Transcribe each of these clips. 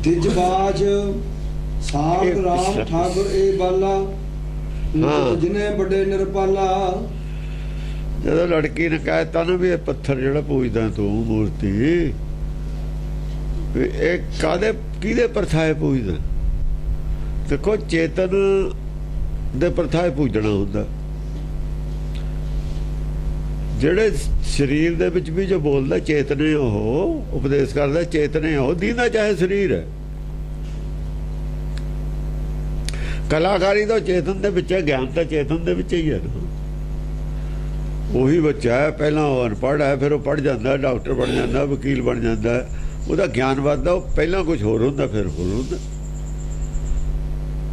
तिजबाज साग राम ठाकुर ए बाला जिन्हें बड़े निरपाला। ਜਦੋਂ ਲੜਕੀ ਨੇ ਕਹਿਤਾ ਨਾ ਵੀ ਇਹ ਪੱਥਰ ਜਿਹੜਾ ਪੂਜਦਾ ਤੂੰ ਮੂਰਤੀ ਵੀ ਇਹ ਕਾਦੇ ਕਿਹਦੇ ਪਰਥਾਏ ਪੂਜਦਾ। ਦੇਖੋ ਚੇਤਨ ਦੇ ਪਰਥਾਏ ਪੂਜਣਾ ਹੁੰਦਾ। ਜਿਹੜੇ ਸਰੀਰ ਦੇ ਵਿੱਚ ਵੀ ਜੋ ਬੋਲਦਾ ਚੇਤਨੇ ਉਹ ਉਪਦੇਸ਼ ਕਰਦਾ ਚੇਤਨੇ ਉਹ ਦੀਨਾ ਚਾਹੇ ਸਰੀਰ ਹੈ। ਕਲਾਕਾਰੀ ਦਾ ਚੇਤਨ ਦੇ ਵਿੱਚ ਹੈ, ਗਿਆਨ ਤਾਂ ਚੇਤਨ ਦੇ ਵਿੱਚ ਹੀ ਹੈ। ਉਹੀ ਬੱਚਾ ਹੈ, ਪਹਿਲਾਂ ਉਹ ਅਨਪੜ੍ਹ ਹੈ, ਫਿਰ ਉਹ ਪੜ੍ਹ ਜਾਂਦਾ, ਡਾਕਟਰ ਬਣ ਜਾਂਦਾ, ਵਕੀਲ ਬਣ ਜਾਂਦਾ, ਉਹਦਾ ਗਿਆਨ ਵੱਧਦਾ। ਉਹ ਪਹਿਲਾਂ ਕੁਝ ਹੋਰ ਹੁੰਦਾ, ਫਿਰ ਹੋਰ ਹੁੰਦਾ।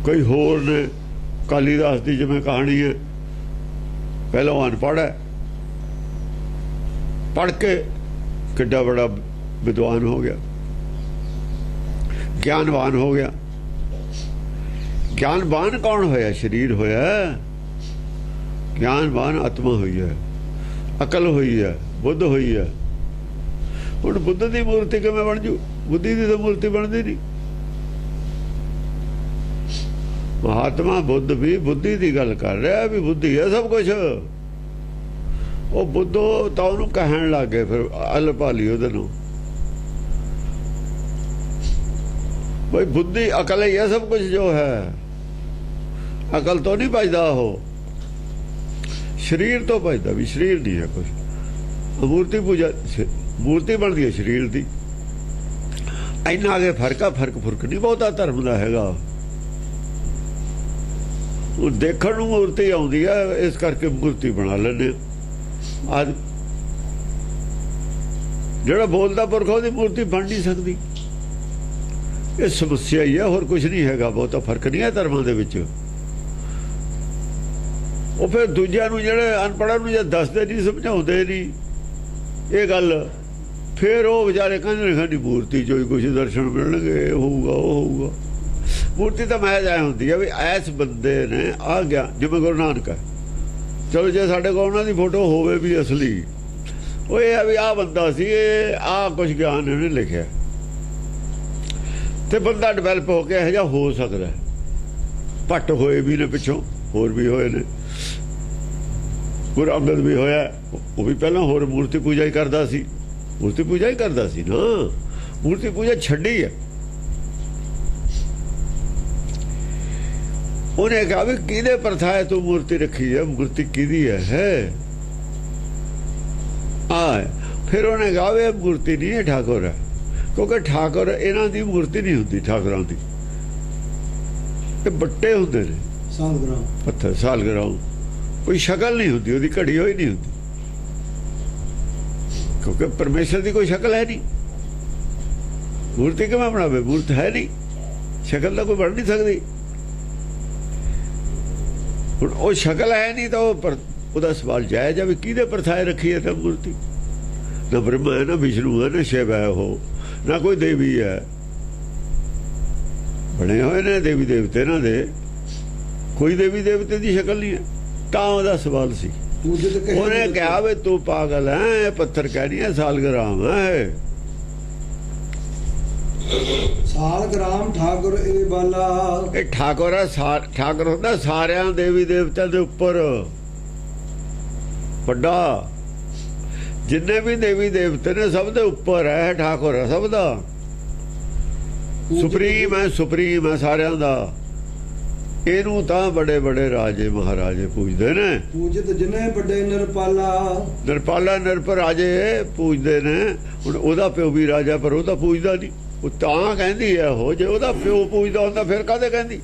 ਕੋਈ ਹੋਰ ਨੇ ਕਾਲੀਦਾਸ ਦੀ ਜਿਵੇਂ ਕਹਾਣੀ ਹੈ, ਪਹਿਲਾਂ ਉਹ ਅਨਪੜ੍ਹ ਹੈ, ਪੜ੍ਹ ਕੇ ਕਿੱਡਾ ਬੜਾ ਵਿਦਵਾਨ ਹੋ ਗਿਆ, ਗਿਆਨਵਾਨ ਹੋ ਗਿਆ। ਗਿਆਨਵਾਨ ਕੌਣ ਹੋਇਆ? ਸਰੀਰ ਹੋਇਆ। ਗਿਆਨਵਾਨ ਆਤਮਾ ਹੋਈ ਹੈ, ਅਕਲ ਹੋਈ ਹੈ, ਬੁੱਧ ਹੋਈ ਹੈ। ਹੁਣ ਬੁੱਧ ਦੀ ਮੂਰਤੀ ਕਿਵੇਂ ਬਣ ਜੂ? ਬੁੱਧੀ ਦੀ ਤਾਂ ਮੂਰਤੀ ਬਣਦੀ ਨਹੀਂ। ਮਹਾਤਮਾ ਬੁੱਧ ਵੀ ਬੁੱਧੀ ਦੀ ਗੱਲ ਕਰ ਰਿਹਾ ਵੀ ਬੁੱਧੀ ਹੈ ਸਭ ਕੁਛ। ਉਹ ਬੁੱਧੋ ਤਾਂ ਉਹਨੂੰ ਕਹਿਣ ਲੱਗ ਗਏ, ਫਿਰ ਅਲ ਭਾਲੀ ਉਹਦੇ ਨੂੰ ਬਈ ਬੁੱਧੀ ਅਕਲ ਹੀ ਹੈ ਸਭ ਕੁਛ ਜੋ ਹੈ। ਅਕਲ ਤੋਂ ਨਹੀਂ ਭਜਦਾ, ਉਹ ਸਰੀਰ ਤੋਂ ਭਜਦਾ ਵੀ ਸਰੀਰ ਨਹੀਂ ਹੈ ਕੁਛ। ਮੂਰਤੀ ਪੂਜਾ ਮੂਰਤੀ ਬਣਦੀ ਹੈ ਸਰੀਰ ਦੀ। ਇੰਨਾ ਅਗੇ ਫਰਕ ਨਹੀਂ ਬਹੁਤਾ ਧਰਮ ਦਾ ਹੈਗਾ। ਉਹ ਦੇਖਣ ਨੂੰ ਮੂਰਤੀ ਆਉਂਦੀ ਹੈ, ਇਸ ਕਰਕੇ ਮੂਰਤੀ ਬਣਾ ਲੈਂਦੇ। ਅੱਜ ਜਿਹੜਾ ਬੋਲਦਾ ਪੁਰਖ ਉਹਦੀ ਮੂਰਤੀ ਬਣ ਨਹੀਂ ਸਕਦੀ। ਇਹ ਸਮੱਸਿਆ ਹੀ ਹੈ, ਹੋਰ ਕੁਝ ਨਹੀਂ ਹੈਗਾ। ਬਹੁਤਾ ਫਰਕ ਨਹੀਂ ਹੈ ਧਰਮਾਂ ਦੇ ਵਿੱਚ। ਉਹ ਫਿਰ ਦੂਜਿਆਂ ਨੂੰ ਜਿਹੜੇ ਅਨਪੜ੍ਹਾਂ ਨੂੰ ਜੇ ਦੱਸਦੇ ਨਹੀਂ, ਸਮਝਾਉਂਦੇ ਨਹੀਂ ਇਹ ਗੱਲ, ਫਿਰ ਉਹ ਵਿਚਾਰੇ ਕਹਿੰਦੇ ਨੇ ਸਾਡੀ ਮੂਰਤੀ ਚੋਂ ਹੀ ਕੁਝ ਦਰਸ਼ਨ ਮਿਲਣਗੇ, ਹੋਊਗਾ ਉਹ ਹੋਊਗਾ। ਮੂਰਤੀ ਤਾਂ ਮੈਂ ਜਾਇ ਹੁੰਦੀ ਹੈ ਵੀ ਐਸ ਬੰਦੇ ਨੇ ਆ ਗਿਆ। ਜਿਵੇਂ ਗੁਰੂ ਨਾਨਕ ਹੈ, ਚਲੋ ਜੇ ਸਾਡੇ ਕੋਲ ਉਹਨਾਂ ਦੀ ਫੋਟੋ ਹੋਵੇ ਵੀ ਅਸਲੀ, ਉਹ ਇਹ ਹੈ ਵੀ ਆਹ ਬੰਦਾ ਸੀ, ਇਹ ਆਹ ਕੁਝ ਗਿਆਨ ਇਹਨੇ ਲਿਖਿਆ, ਤੇ ਬੰਦਾ ਡਿਵੈਲਪ ਹੋ ਕੇ ਇਹੋ ਜਿਹਾ ਹੋ ਸਕਦਾ। ਭੱਟ ਹੋਏ ਵੀ ਨੇ, ਪਿੱਛੋਂ ਹੋਰ ਵੀ ਹੋਏ ਨੇ। ਗੁਰੂ ਅੰਗਦ ਵੀ ਹੋਇਆ, ਉਹ ਵੀ ਪਹਿਲਾਂ ਹੋਰ ਮੂਰਤੀ ਪੂਜਾ ਹੀ ਕਰਦਾ ਸੀ। ਮੂਰਤੀ ਪੂਜਾ ਹੀ ਕਰਦਾ ਸੀ ਨਾ, ਮੂਰਤੀ ਪੂਜਾ ਛੱਡੀ ਹੈ। ਉਹਨੇ ਕਿਹਾ ਵੀ ਕਿਹਦੇ ਪ੍ਰਥਾ ਹੈ ਤੂੰ ਮੂਰਤੀ ਰੱਖੀ ਹੈ? ਮੂਰਤੀ ਕਿਹਦੀ ਹੈ? ਫਿਰ ਉਹਨੇ ਕਿਹਾ ਵੀ ਮੂਰਤੀ ਨਹੀਂ ਹੈ, ਠਾਕੁਰ ਹੈ। ਕਿਉਂਕਿ ਠਾਕੁਰ ਇਹਨਾਂ ਦੀ ਮੂਰਤੀ ਨਹੀਂ ਹੁੰਦੀ। ਠਾਕੁਰਾਂ ਦੀ ਇਹ ਬੱਟੇ ਹੁੰਦੇ ਨੇ, ਸਾਲਗ੍ਰਾਮ ਪੱਥਰ, ਸਾਲਗ੍ਰਾਮ। ਕੋਈ ਸ਼ਕਲ ਨਹੀਂ ਹੁੰਦੀ ਉਹਦੀ, ਘੜੀ ਹੋਈ ਨਹੀਂ ਹੁੰਦੀ। ਕਿਉਂਕਿ ਪਰਮੇਸ਼ਰ ਦੀ ਕੋਈ ਸ਼ਕਲ ਹੈ ਨਹੀਂ। ਮੂਰਤੀ ਕਿਵੇਂ ਬਣਾਵੇ? ਮੂਰਤ ਹੈ ਨਹੀਂ, ਸ਼ਕਲ ਤਾਂ ਕੋਈ ਬਣ ਨਹੀਂ ਸਕਦੀ। ਹੁਣ ਉਹ ਸ਼ਕਲ ਹੈ ਨਹੀਂ ਤਾਂ ਉਹਦਾ ਸਵਾਲ ਜਾਇਜ਼ ਆ ਵੀ ਕਿਹਦੇ ਪਰਥਾਏ ਰੱਖੀ ਹੈ ਤਾਂ ਮੂਰਤੀ? ਨਾ ਬ੍ਰਹਮਾ ਹੈ, ਨਾ ਵਿਸ਼ਨੂੰ ਹੈ, ਨਾ ਸ਼ਿਵ ਹੈ, ਉਹ ਨਾ ਕੋਈ ਦੇਵੀ ਹੈ। ਬਣੇ ਹੋਏ ਨੇ ਦੇਵੀ ਦੇਵਤੇ ਇਹਨਾਂ ਦੇ, ਕੋਈ ਦੇਵੀ ਦੇਵਤੇ ਦੀ ਸ਼ਕਲ ਨਹੀਂ ਹੈ। ਤਾਂ ਉਹਦਾ ਸਵਾਲ ਸੀ। ਉਹਨੇ ਕਿਹਾ ਵੀ ਤੂੰ ਪਾਗਲ ਹੈ, ਪੱਥਰ ਕਹਿਣੀ ਹੈ, ਸਾਲਗ੍ਰਾਮ ਹੈ। ਸਾਲਗ੍ਰਾਮ ਠਾਕੁਰ ਇਹ ਬਾਲਾ। ਇਹ ਠਾਕੁਰ ਹੈ, ਠਾਕੁਰ ਹੁੰਦਾ ਸਾਰਿਆਂ ਦੇਵੀ ਦੇਵਤਿਆਂ ਦੇ ਉੱਪਰ ਵੱਡਾ। ਜਿੰਨੇ ਵੀ ਦੇਵੀ ਦੇਵਤੇ ਨੇ ਸਭ ਦੇ ਉੱਪਰ ਹੈ, ਠਾਕੁਰ ਹੈ ਸਭ ਦਾ। ਸੁਪਰੀਮ ਹੈ, ਸੁਪਰੀਮ ਹੈ ਸਾਰਿਆਂ ਦਾ। ਇਹਨੂੰ ਤਾਂ ਬੜੇ ਬੜੇ ਰਾਜੇ ਮਹਾਰਾਜੇ ਪੂਜਦੇ ਨੇ। ਪੂਜਿਤ ਜਿਨੇ ਵੱਡੇ ਨਿਰਪਾਲਾ। ਨਿਰਪਾਲਾ ਨਿਰਪਰ ਰਾਜੇ ਪੂਜਦੇ ਨੇ। ਹੁਣ ਉਹਦਾ ਪਿਓ ਵੀ ਰਾਜਾ, ਪਰ ਉਹ ਤਾਂ ਪੂਜਦਾ ਨਹੀਂ। ਉਹ ਤਾਂ ਕਹਿੰਦੀ ਹੈ ਉਹ, ਜੇ ਉਹਦਾ ਪਿਓ ਪੂਜਦਾ ਹੁੰਦਾ ਫਿਰ ਕਾਹਦੇ ਕਹਿੰਦੀ?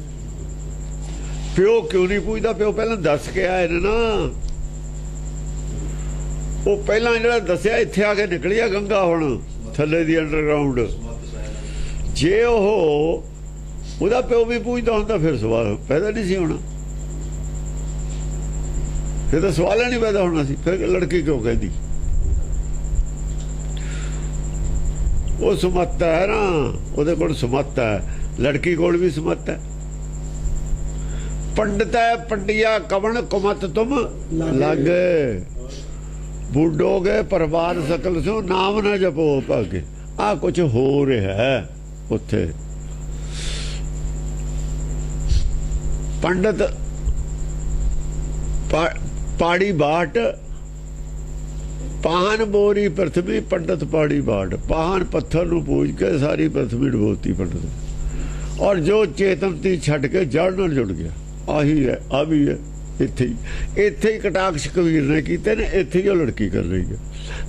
ਪਿਓ ਕਿਉਂ ਨਹੀਂ ਪੂਜਦਾ? ਪਿਓ ਪਹਿਲਾਂ ਦੱਸ ਕੇ ਆਏ ਨੇ ਨਾ। ਉਹ ਪਹਿਲਾਂ ਜਿਹੜਾ ਦੱਸਿਆ, ਇੱਥੇ ਆ ਕੇ ਨਿਕਲੀ ਆ ਗੰਗਾ ਹੁਣ ਥੱਲੇ ਦੀ ਅੰਡਰਗਰਾਊਂਡ। ਜੇ ਉਹ ਉਹਦਾ ਪਿਓ ਵੀ ਪੂਜਦਾ ਹੁੰਦਾ ਫਿਰ ਸਵਾਲ ਪੈਦਾ ਨਹੀਂ ਸੀ ਹੋਣਾ। ਫਿਰ ਤਾਂ ਸਵਾਲ ਹੀ ਨਹੀਂ ਪੈਦਾ ਹੋਣਾ ਸੀ। ਫਿਰ ਲੜਕੀ ਕਿਉਂ ਕਹਿੰਦੀ? ਉਹ ਸਮੱਤ ਹੈ ਨਾ, ਉਹਦੇ ਕੋਲ ਸਮੱਤ ਹੈ, ਲੜਕੀ ਕੋਲ ਵੀ ਸਮੱਤ ਹੈ। पंडित है पंडिया कवन कुमत तुम लागे, बूढ़ोगे परिवार सकल सो नाम न जपो भागे। आ कुछ हो रहा है उत्थे पंडित पाड़ी बाट, पाहन बोरी पृथ्वी पंडित पाड़ी बाट। पाहन पत्थर नूं पूज के सारी पृथ्वी डबोती पंडित, और जो चेतनती छड़ के जड़ नाल जुड़ गया। आही है, आ भी है। इत्थे ही कटाक्ष कबीर ने कीते ने, इत्थे ही लड़की कर रही है।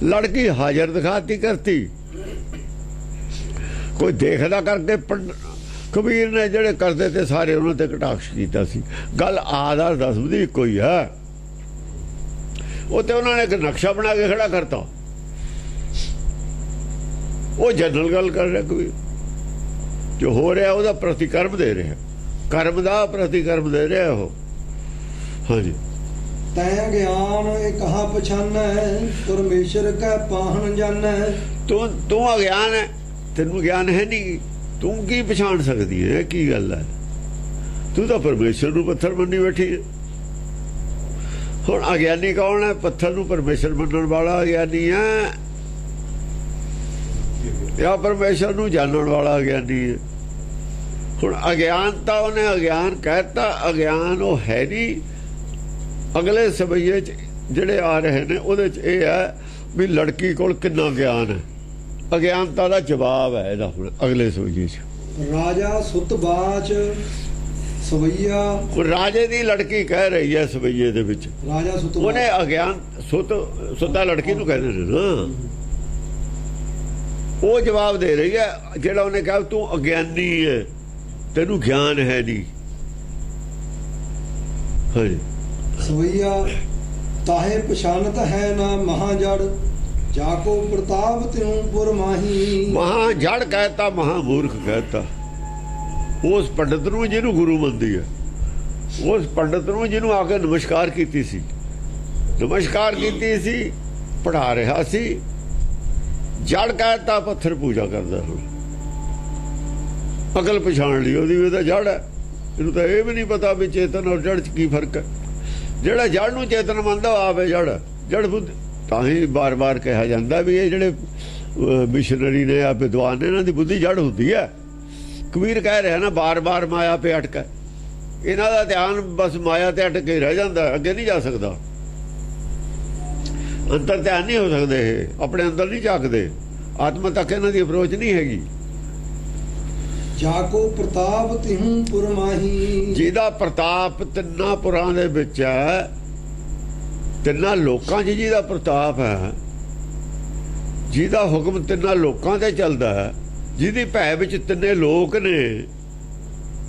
लड़की हाजर दिखाती करती, कोई देखदा करके कबीर ने ਜਿਹੜੇ ਕਰਦੇ ਤੇ ਸਾਰੇ ਉਹਨਾਂ ਤੇ ਕਟਾਕਸ਼ ਕੀਤਾ ਸੀ। ਗੱਲ ਆਧਾਰ ਦਸਵਦੀ ਕੋਈ ਹੈ। ਉਹ ਤੇ ਉਹਨਾਂ ਨੇ ਇੱਕ ਨਕਸ਼ਾ ਬਣਾ ਕੇ ਖੜਾ ਕਰਤਾ। ਉਹ ਜਨਰਲ ਗੱਲ ਕਰ ਰਿਹਾ ਕਬੀਰ, ਜੋ ਹੋ ਰਿਹਾ ਉਹਦਾ ਪ੍ਰਤੀਕਰਮ ਦੇ ਰਿਹਾ, ਕਰਮ ਦਾ ਪ੍ਰਤੀਕਰਮ ਦੇ ਰਿਹਾ ਉਹ। ਹਾਂਜੀ, ਤੈਂ ਗਿਆਨ ਇਹ ਕਹਾ ਪਛਾਨੈ, ਪਰਮੇਸ਼ਰ ਕੈ ਪਾਹਨ ਜਾਣੈ। ਤੂੰ ਅਗਿਆਨ ਹੈ, ਤੈਨੂੰ ਗਿਆਨ ਹੈ ਨਹੀਂ, ਤੂੰ ਕੀ ਪਛਾਣ ਸਕਦੀ ਹੈ? ਕੀ ਗੱਲ ਹੈ? ਤੂੰ ਤਾਂ ਪਰਮੇਸ਼ਰ ਨੂੰ ਪੱਥਰ ਮੰਨੀ ਬੈਠੀ ਹੈ। ਹੁਣ ਅਗਿਆਨੀ ਕੌਣ ਹੈ? ਪੱਥਰ ਨੂੰ ਪਰਮੇਸ਼ਰ ਮੰਨਣ ਵਾਲਾ ਅਗਿਆਨੀ ਹੈ, ਜਾਂ ਪਰਮੇਸ਼ਰ ਨੂੰ ਜਾਣਨ ਵਾਲਾ ਅਗਿਆਨੀ ਹੈ। ਹੁਣ ਅਗਿਆਨਤਾ, ਉਹਨੇ ਅਗਿਆਨ ਕਹਿਤਾ, ਅਗਿਆਨ ਉਹ ਹੈ ਨਹੀਂ। ਅਗਲੇ ਸਵਈਏ 'ਚ ਜਿਹੜੇ ਆ ਰਹੇ ਨੇ ਉਹਦੇ 'ਚ ਇਹ ਹੈ ਵੀ ਲੜਕੀ ਕੋਲ ਕਿੰਨਾ ਗਿਆਨ ਹੈ। ਅਗਿਆਨਤਾ ਦਾ ਜਵਾਬ ਹੈ ਇਹਦਾ ਹੁਣ ਅਗਲੇ ਸਵਈਏ 'ਚ। ਰਾਜਾ ਸੁਤ ਬਾਚ ਸਵਈਆ, ਰਾਜੇ ਦੀ ਲੜਕੀ ਕਹਿ ਰਹੀ ਹੈ ਸਵਈਏ ਦੇ ਵਿੱਚ। ਰਾਜਾ ਸੁਤ, ਉਹਨੇ ਅਗਿਆਨ ਸੁੱਤਾ ਲੜਕੀ ਨੂੰ ਕਹਿੰਦੇ ਨੇ ਨਾ, ਉਹ ਜਵਾਬ ਦੇ ਰਹੀ ਹੈ ਜਿਹੜਾ ਉਹਨੇ ਕਿਹਾ ਤੂੰ ਅਗਿਆਨੀ ਹੈ, ਤੈਨੂੰ ਗਿਆਨ ਹੈ ਨਹੀਂ। ਹਾਂਜੀ, ਸਵਈਆ ਤਾਹੇ ਪਛਾਨਤ ਹੈ ਨਾ ਮਹਾਜੜ, ਜਾਕੋ ਪ੍ਰਤਾਪ ਤਿਉ ਪੁਰ ਮਾਹੀ। ਮਹਾ ਜੜ ਕਹਿਤਾ, ਮਹਾ ਮੂਰਖ ਕਹਿਤਾ। ਉਸ ਪੰਡਤ ਨੂੰ ਜਿਹਨੂੰ ਗੁਰੂ ਮੰਨਦੀ ਹੈ, ਉਸ ਪੰਡਤ ਨੂੰ ਜਿਹਨੂੰ ਆ ਕੇ ਨਮਸਕਾਰ ਕੀਤੀ ਸੀ, ਪੜ੍ਹਾ ਰਿਹਾ ਸੀ। ਜੜ ਕਹਿਤਾ, ਪੱਥਰ ਪੂਜਾ ਕਰਦਾ। ਹੁਣ ਅਕਲ ਪਛਾਣ ਲਈ ਉਹਦੀ ਵੀ ਤਾਂ ਜੜ ਹੈ। ਇਹਨੂੰ ਤਾਂ ਇਹ ਵੀ ਨਹੀਂ ਪਤਾ ਵੀ ਚੇਤਨ ਔਰ ਜੜ 'ਚ ਕੀ ਫਰਕ ਹੈ। ਜਿਹੜਾ ਜੜ ਨੂੰ ਚੇਤਨ ਮੰਨਦਾ ਆਵੇ ਜੜ ਬੁੱਧ। ਤਾਂ ਹੀ ਬਾਰ-ਬਾਰ ਕਿਹਾ ਜਾਂਦਾ ਵੀ ਇਹ ਜਿਹੜੇ ਮਿਸ਼ਨਰੀ ਨੇ ਆ ਵਿਦਵਾਨ ਨੇ, ਇਹਨਾਂ ਦੀ ਬੁੱਧੀ ਜੜ ਹੁੰਦੀ ਹੈ। ਕਬੀਰ ਕਹਿ ਰਿਹਾ ਨਾ, ਬਾਰ-ਬਾਰ ਮਾਇਆ ਪੇ ਅਟਕਾ। ਇਹਨਾਂ ਦਾ ਧਿਆਨ ਬਸ ਮਾਇਆ ਤੇ ਅਟਕ ਕੇ ਰਹਿ ਜਾਂਦਾ, ਅੱਗੇ ਨਹੀਂ ਜਾ ਸਕਦਾ। ਅੰਤਰ ਧਿਆਨ ਨਹੀਂ ਹੋ ਸਕਦੇ, ਇਹ ਆਪਣੇ ਅੰਦਰ ਨਹੀਂ ਝਾਕਦੇ। ਆਤਮਾ ਤੱਕ ਇਹਨਾਂ ਦੀ ਅਪਰੋਚ ਨਹੀਂ ਹੈਗੀ। ਜਾਕੋ ਪ੍ਰਤਾਪ ਤਿਹੁ ਪੁਰ ਮਾਹੀ, ਜਿਹਦਾ ਪ੍ਰਤਾਪ ਤਿੰਨਾਂ ਪੁਰਾਂ ਦੇ ਵਿੱਚ ਹੈ, ਤਿੰਨਾਂ ਲੋਕਾਂ 'ਚ ਜਿਹਦਾ ਪ੍ਰਤਾਪ ਹੈ, ਜਿਹਦਾ ਹੁਕਮ ਤਿੰਨਾਂ ਲੋਕਾਂ ਤੇ ਚੱਲਦਾ ਹੈ, ਜਿਹਦੀ ਭੈ ਵਿੱਚ ਤਿੰਨੇ ਲੋਕ ਨੇ,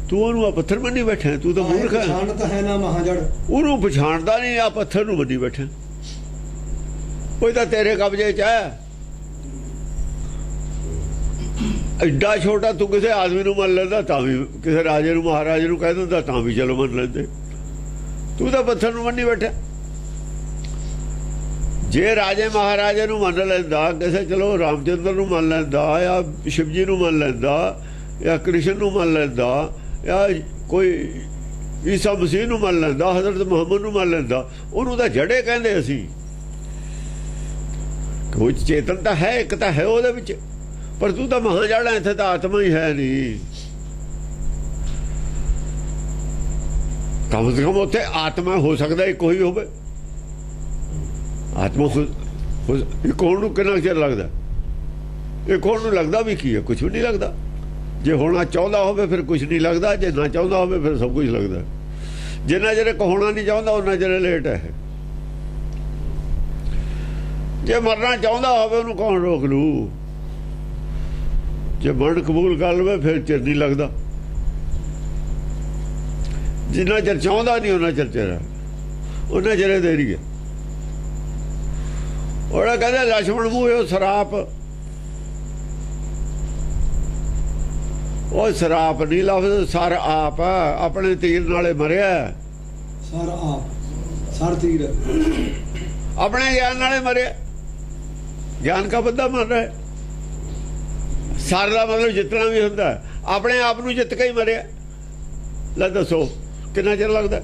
ਤੂੰ ਉਹਨੂੰ ਆ ਪੱਥਰ ਮੰਨੀ ਬੈਠਾ। ਤੂੰ ਤਾਂ ਮੂਰਖ ਹੈ। ਪਛਾਨਤ ਹੈ ਨਾ ਮਹਾਜੜ, ਉਹਨੂੰ ਪਛਾਣਦਾ ਨਹੀਂ, ਆ ਪੱਥਰ ਨੂੰ ਮੰਨੀ ਬੈਠਾ। ਉਹ ਤਾਂ ਤੇਰੇ ਕਬਜ਼ੇ 'ਚ ਹੈ। ਐਡਾ ਛੋਟਾ ਤੂੰ ਕਿਸੇ ਆਦਮੀ ਨੂੰ ਮੰਨ ਲੈਂਦਾ ਤਾਂ ਵੀ, ਕਿਸੇ ਰਾਜੇ ਨੂੰ ਮਹਾਰਾਜੇ ਨੂੰ ਕਹਿ ਦਿੰਦਾ ਤਾਂ ਵੀ ਚਲੋ ਮੰਨ ਲੈਂਦੇ। ਤੂੰ ਤਾਂ ਪੱਥਰ ਨੂੰ ਮੰਨੀ ਬੈਠਾ। ਜੇ ਰਾਜੇ ਮਹਾਰਾਜੇ ਨੂੰ ਮੰਨ ਲੈਂਦਾ, ਕਿਸੇ ਚਲੋ ਰਾਮਚੰਦਰ ਨੂੰ ਮੰਨ ਲੈਂਦਾ, ਜਾਂ ਸ਼ਿਵਜੀ ਨੂੰ ਮੰਨ ਲੈਂਦਾ, ਜਾਂ ਕ੍ਰਿਸ਼ਨ ਨੂੰ ਮੰਨ ਲੈਂਦਾ, ਜਾਂ ਕੋਈ ਈਸਾ ਮਸੀਹ ਨੂੰ ਮੰਨ ਲੈਂਦਾ, ਹਜ਼ਰਤ ਮੁਹੰਮਦ ਨੂੰ ਮੰਨ ਲੈਂਦਾ, ਉਹਨੂੰ ਤਾਂ ਜੜੇ ਕਹਿੰਦੇ ਅਸੀਂ। ਕੋਈ ਚੇਤਨ ਤਾਂ ਹੈ, ਇੱਕ ਤਾਂ ਹੈ ਉਹਦੇ ਵਿੱਚ, ਪਰ ਤੂੰ ਤਾਂ ਮਹਾਂ ਜੜ ਹੈ। ਇੱਥੇ ਤਾਂ ਆਤਮਾ ਹੀ ਹੈ ਨਹੀਂ। ਕਮ ਸੇ ਕਮ ਉੱਥੇ ਆਤਮਾ ਹੋ ਸਕਦਾ ਇੱਕ ਹੀ ਹੋਵੇ। ਆਤਮਾ ਇੱਕ ਹੋਣ ਨੂੰ ਕਿੰਨਾ ਚਿਰ ਲੱਗਦਾ? ਇੱਕ ਹੋਣ ਨੂੰ ਲੱਗਦਾ ਵੀ ਕੀ ਹੈ? ਕੁਛ ਵੀ ਨਹੀਂ ਲੱਗਦਾ। ਜੇ ਹੋਣਾ ਚਾਹੁੰਦਾ ਹੋਵੇ ਫਿਰ ਕੁਛ ਨਹੀਂ ਲੱਗਦਾ, ਜੇ ਨਾ ਚਾਹੁੰਦਾ ਹੋਵੇ ਫਿਰ ਸਭ ਕੁਝ ਲੱਗਦਾ। ਜਿੰਨਾ ਚਿਰ ਹੋਣਾ ਨਹੀਂ ਚਾਹੁੰਦਾ ਉਹਨਾਂ ਚਿਰ ਲੇਟ ਹੈ। ਜੇ ਮਰਨਾ ਚਾਹੁੰਦਾ ਹੋਵੇ ਉਹਨੂੰ ਕੌਣ ਰੋਕ ਲੂ? ਜੇ ਮਰਨ ਕਬੂਲ ਕਰ ਲਵੇ ਫਿਰ ਚਿਰ ਨਹੀਂ ਲੱਗਦਾ। ਜਿੰਨਾ ਚਿਰ ਚਾਹੁੰਦਾ ਨਹੀਂ ਉਹਨਾਂ ਚਿਰ ਉਹਨਾਂ ਚਿਰ ਦੇਰੀ ਹੈ। ਉਹਦਾ ਕਹਿੰਦਾ ਲਛਮਣ ਮੂਹੇ ਸਰਾਪ, ਉਹ ਸਰਾਪ ਨਹੀਂ ਲਫ਼ਜ਼, ਸਰ ਆਪ ਆਪਣੇ ਤੀਰ ਨਾਲੇ ਮਰਿਆ। ਸਰ ਆਪ, ਸਰ ਤੀਰ ਆਪਣੇ ਗਿਆਨ ਨਾਲੇ ਮਰਿਆ। ਗਿਆਨ ਕਾ ਬੰਦਾ ਮਰ ਰਿਹਾ। ਸਰ ਦਾ ਮਤਲਬ ਜਿੱਤਣਾ ਵੀ ਹੁੰਦਾ, ਆਪਣੇ ਆਪ ਨੂੰ ਜਿੱਤ ਕੇ ਹੀ ਮਰਿਆ। ਲੈ ਦੱਸੋ ਕਿੰਨਾ ਚਿਰ ਲੱਗਦਾ?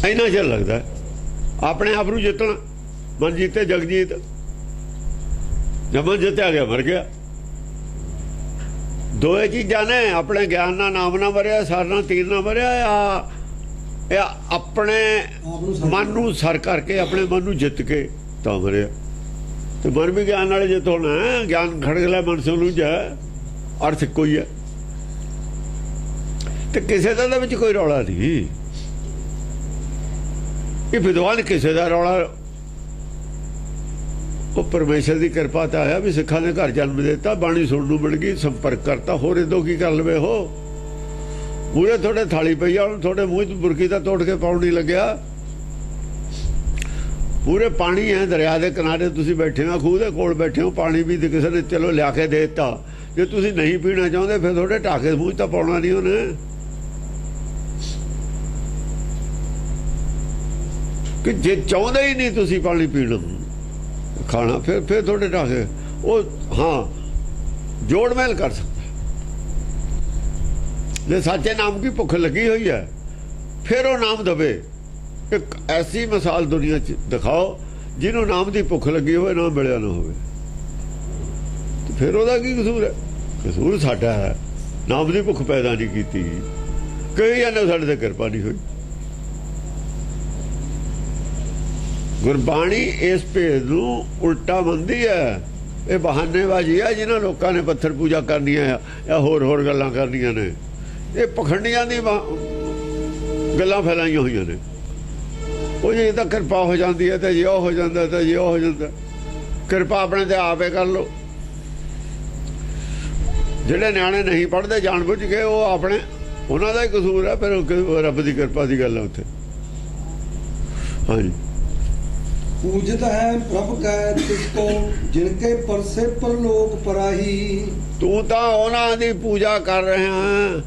ਇੰਨਾ ਚਿਰ ਲੱਗਦਾ ਆਪਣੇ ਆਪ ਨੂੰ ਜਿੱਤਣਾ। ਮਨ ਜੀਤੇ ਜਗ ਜੀਤ। ਜਦ ਮਨ ਜਿੱਤਿਆ ਗਿਆ ਮਰ ਗਿਆ। ਦੋਏ ਚੀਜ਼ਾਂ ਨੇ, ਆਪਣੇ ਗਿਆਨ ਨਾਲ ਨਾਮ ਨਾ ਮਰਿਆ, ਸਰ ਨਾਲ ਤੀਰ ਨਾ ਮਰਿਆ, ਇਹ ਆਪਣੇ ਮਨ ਨੂੰ ਸਰ ਕਰਕੇ, ਆਪਣੇ ਮਨ ਨੂੰ ਜਿੱਤ ਕੇ ਤਾਂ ਮਰਿਆ। ਤੇ ਮਨ ਵੀ ਗਿਆਨ ਨਾਲ ਜਿੱਤ ਹੋਣਾ, ਗਿਆਨ ਖੜਗਲਾ ਮਨ ਸੁਲਝ ਹੈ, ਅਰਥ ਕੋਈ ਹੈ। ਤੇ ਕਿਸੇ ਦਾ ਵਿੱਚ ਕੋਈ ਰੌਲਾ ਨਹੀਂ, ਇਹ ਵਿਦਵਾਨ ਕਿਸੇ ਦਾ ਰੌਲਾ, ਉਹ ਪਰਮੇਸ਼ਰ ਦੀ ਕਿਰਪਾ ਤਾਂ ਆਇਆ ਵੀ ਸਿੱਖਾਂ ਦੇ ਘਰ ਜਨਮ ਦਿੱਤਾ, ਬਾਣੀ ਸੁਣਨ ਨੂੰ ਮਿਲ ਗਈ, ਸੰਪਰਕ ਕਰਤਾ, ਹੋਰ ਇਦੋਂ ਕੀ ਕਰ ਲਵੇ। ਉਹ ਪੂਰੇ ਤੁਹਾਡੇ ਥਾਲੀ ਪਈ ਆ, ਹੁਣ ਤੁਹਾਡੇ ਮੂੰਹ 'ਚ ਬੁਰਕੀ ਤਾਂ ਤੋੜ ਕੇ ਪਾਉਣ ਨਹੀਂ ਲੱਗਿਆ। ਪੂਰੇ ਪਾਣੀ ਹੈ ਦਰਿਆ ਦੇ ਕਿਨਾਰੇ, ਤੁਸੀਂ ਬੈਠੇ ਹੋ, ਖੂਹ ਦੇ ਕੋਲ ਬੈਠੇ ਹੋ, ਪਾਣੀ ਵੀ ਕਿਸੇ ਨੇ ਚਲੋ ਲਿਆ ਕੇ ਦੇ ਦਿੱਤਾ। ਜੇ ਤੁਸੀਂ ਨਹੀਂ ਪੀਣਾ ਚਾਹੁੰਦੇ ਫਿਰ ਤੁਹਾਡੇ ਢਾਕੇ ਮੂੰਹ 'ਚ ਤਾਂ ਪਾਉਣਾ ਨਹੀਂ ਉਹਨੇ, ਕਿ ਜੇ ਚਾਹੁੰਦੇ ਹੀ ਨਹੀਂ ਤੁਸੀਂ ਪਾਣੀ ਪੀਣਾ ਖਾਣਾ, ਫਿਰ ਤੁਹਾਡੇ ਢਾਕੇ ਉਹ ਹਾਂ ਜੋੜ ਮੇਲ ਕਰ ਸਕਦਾ। ਜੇ ਸੱਚੇ ਨਾਮ ਦੀ ਭੁੱਖ ਲੱਗੀ ਹੋਈ ਹੈ ਫਿਰ ਉਹ ਨਾਮ ਦਵੇ। ਇੱਕ ਐਸੀ ਮਿਸਾਲ ਦੁਨੀਆ 'ਚ ਦਿਖਾਓ ਜਿਹਨੂੰ ਨਾਮ ਦੀ ਭੁੱਖ ਲੱਗੀ ਹੋਵੇ, ਨਾਮ ਮਿਲਿਆ ਨਾ ਹੋਵੇ, ਤੇ ਫਿਰ ਉਹਦਾ ਕੀ ਕਸੂਰ ਹੈ? ਕਸੂਰ ਸਾਡਾ ਹੈ, ਨਾਮ ਦੀ ਭੁੱਖ ਪੈਦਾ ਨਹੀਂ ਕੀਤੀ। ਕਈ ਜਾਂਦੇ ਸਾਡੇ ਤੇ ਕਿਰਪਾ ਨਹੀਂ ਹੋਈ। ਗੁਰਬਾਣੀ ਇਸ ਭੇਦ ਨੂੰ ਉਲਟਾ ਮੰਨਦੀ ਹੈ। ਇਹ ਬਹਾਨੇਬਾਜ਼ੀ ਹੈ, ਜਿਹਨਾਂ ਲੋਕਾਂ ਨੇ ਪੱਥਰ ਪੂਜਾ ਕਰਨੀਆਂ ਆ ਜਾਂ ਹੋਰ ਗੱਲਾਂ ਕਰਨੀਆਂ ਨੇ, ਇਹ ਪਖੰਡੀਆਂ ਦੀ ਗੱਲਾਂ ਫੈਲਾਈਆਂ ਹੋਈਆਂ ਨੇ। ਉਹ ਜੇ ਤਾਂ ਕਿਰਪਾ ਹੋ ਜਾਂਦੀ ਹੈ ਤਾਂ ਜੇ ਉਹ ਹੋ ਜਾਂਦਾ, ਤਾਂ ਜੇ ਉਹ ਹੋ ਜਾਂਦਾ। ਕਿਰਪਾ ਆਪਣੇ ਤੇ ਆਪੇ ਕਰ ਲਓ। ਜਿਹੜੇ ਨਿਆਣੇ ਨਹੀਂ ਪੜ੍ਹਦੇ ਜਾਣ ਬੁੱਝ ਕੇ, ਉਹ ਆਪਣੇ ਉਹਨਾਂ ਦਾ ਹੀ ਕਸੂਰ ਹੈ, ਫਿਰ ਰੱਬ ਦੀ ਕਿਰਪਾ ਦੀ ਗੱਲ ਹੈ ਉੱਥੇ। ਹਾਂਜੀ, पूजत है प्रभ कै तिसको जिनके परसे परलोक पराही। ਤੂੰ ਤਾਂ ਉਹਨਾਂ ਦੀ ਪੂਜਾ ਕਰ ਰਿਹਾ ਹੈ,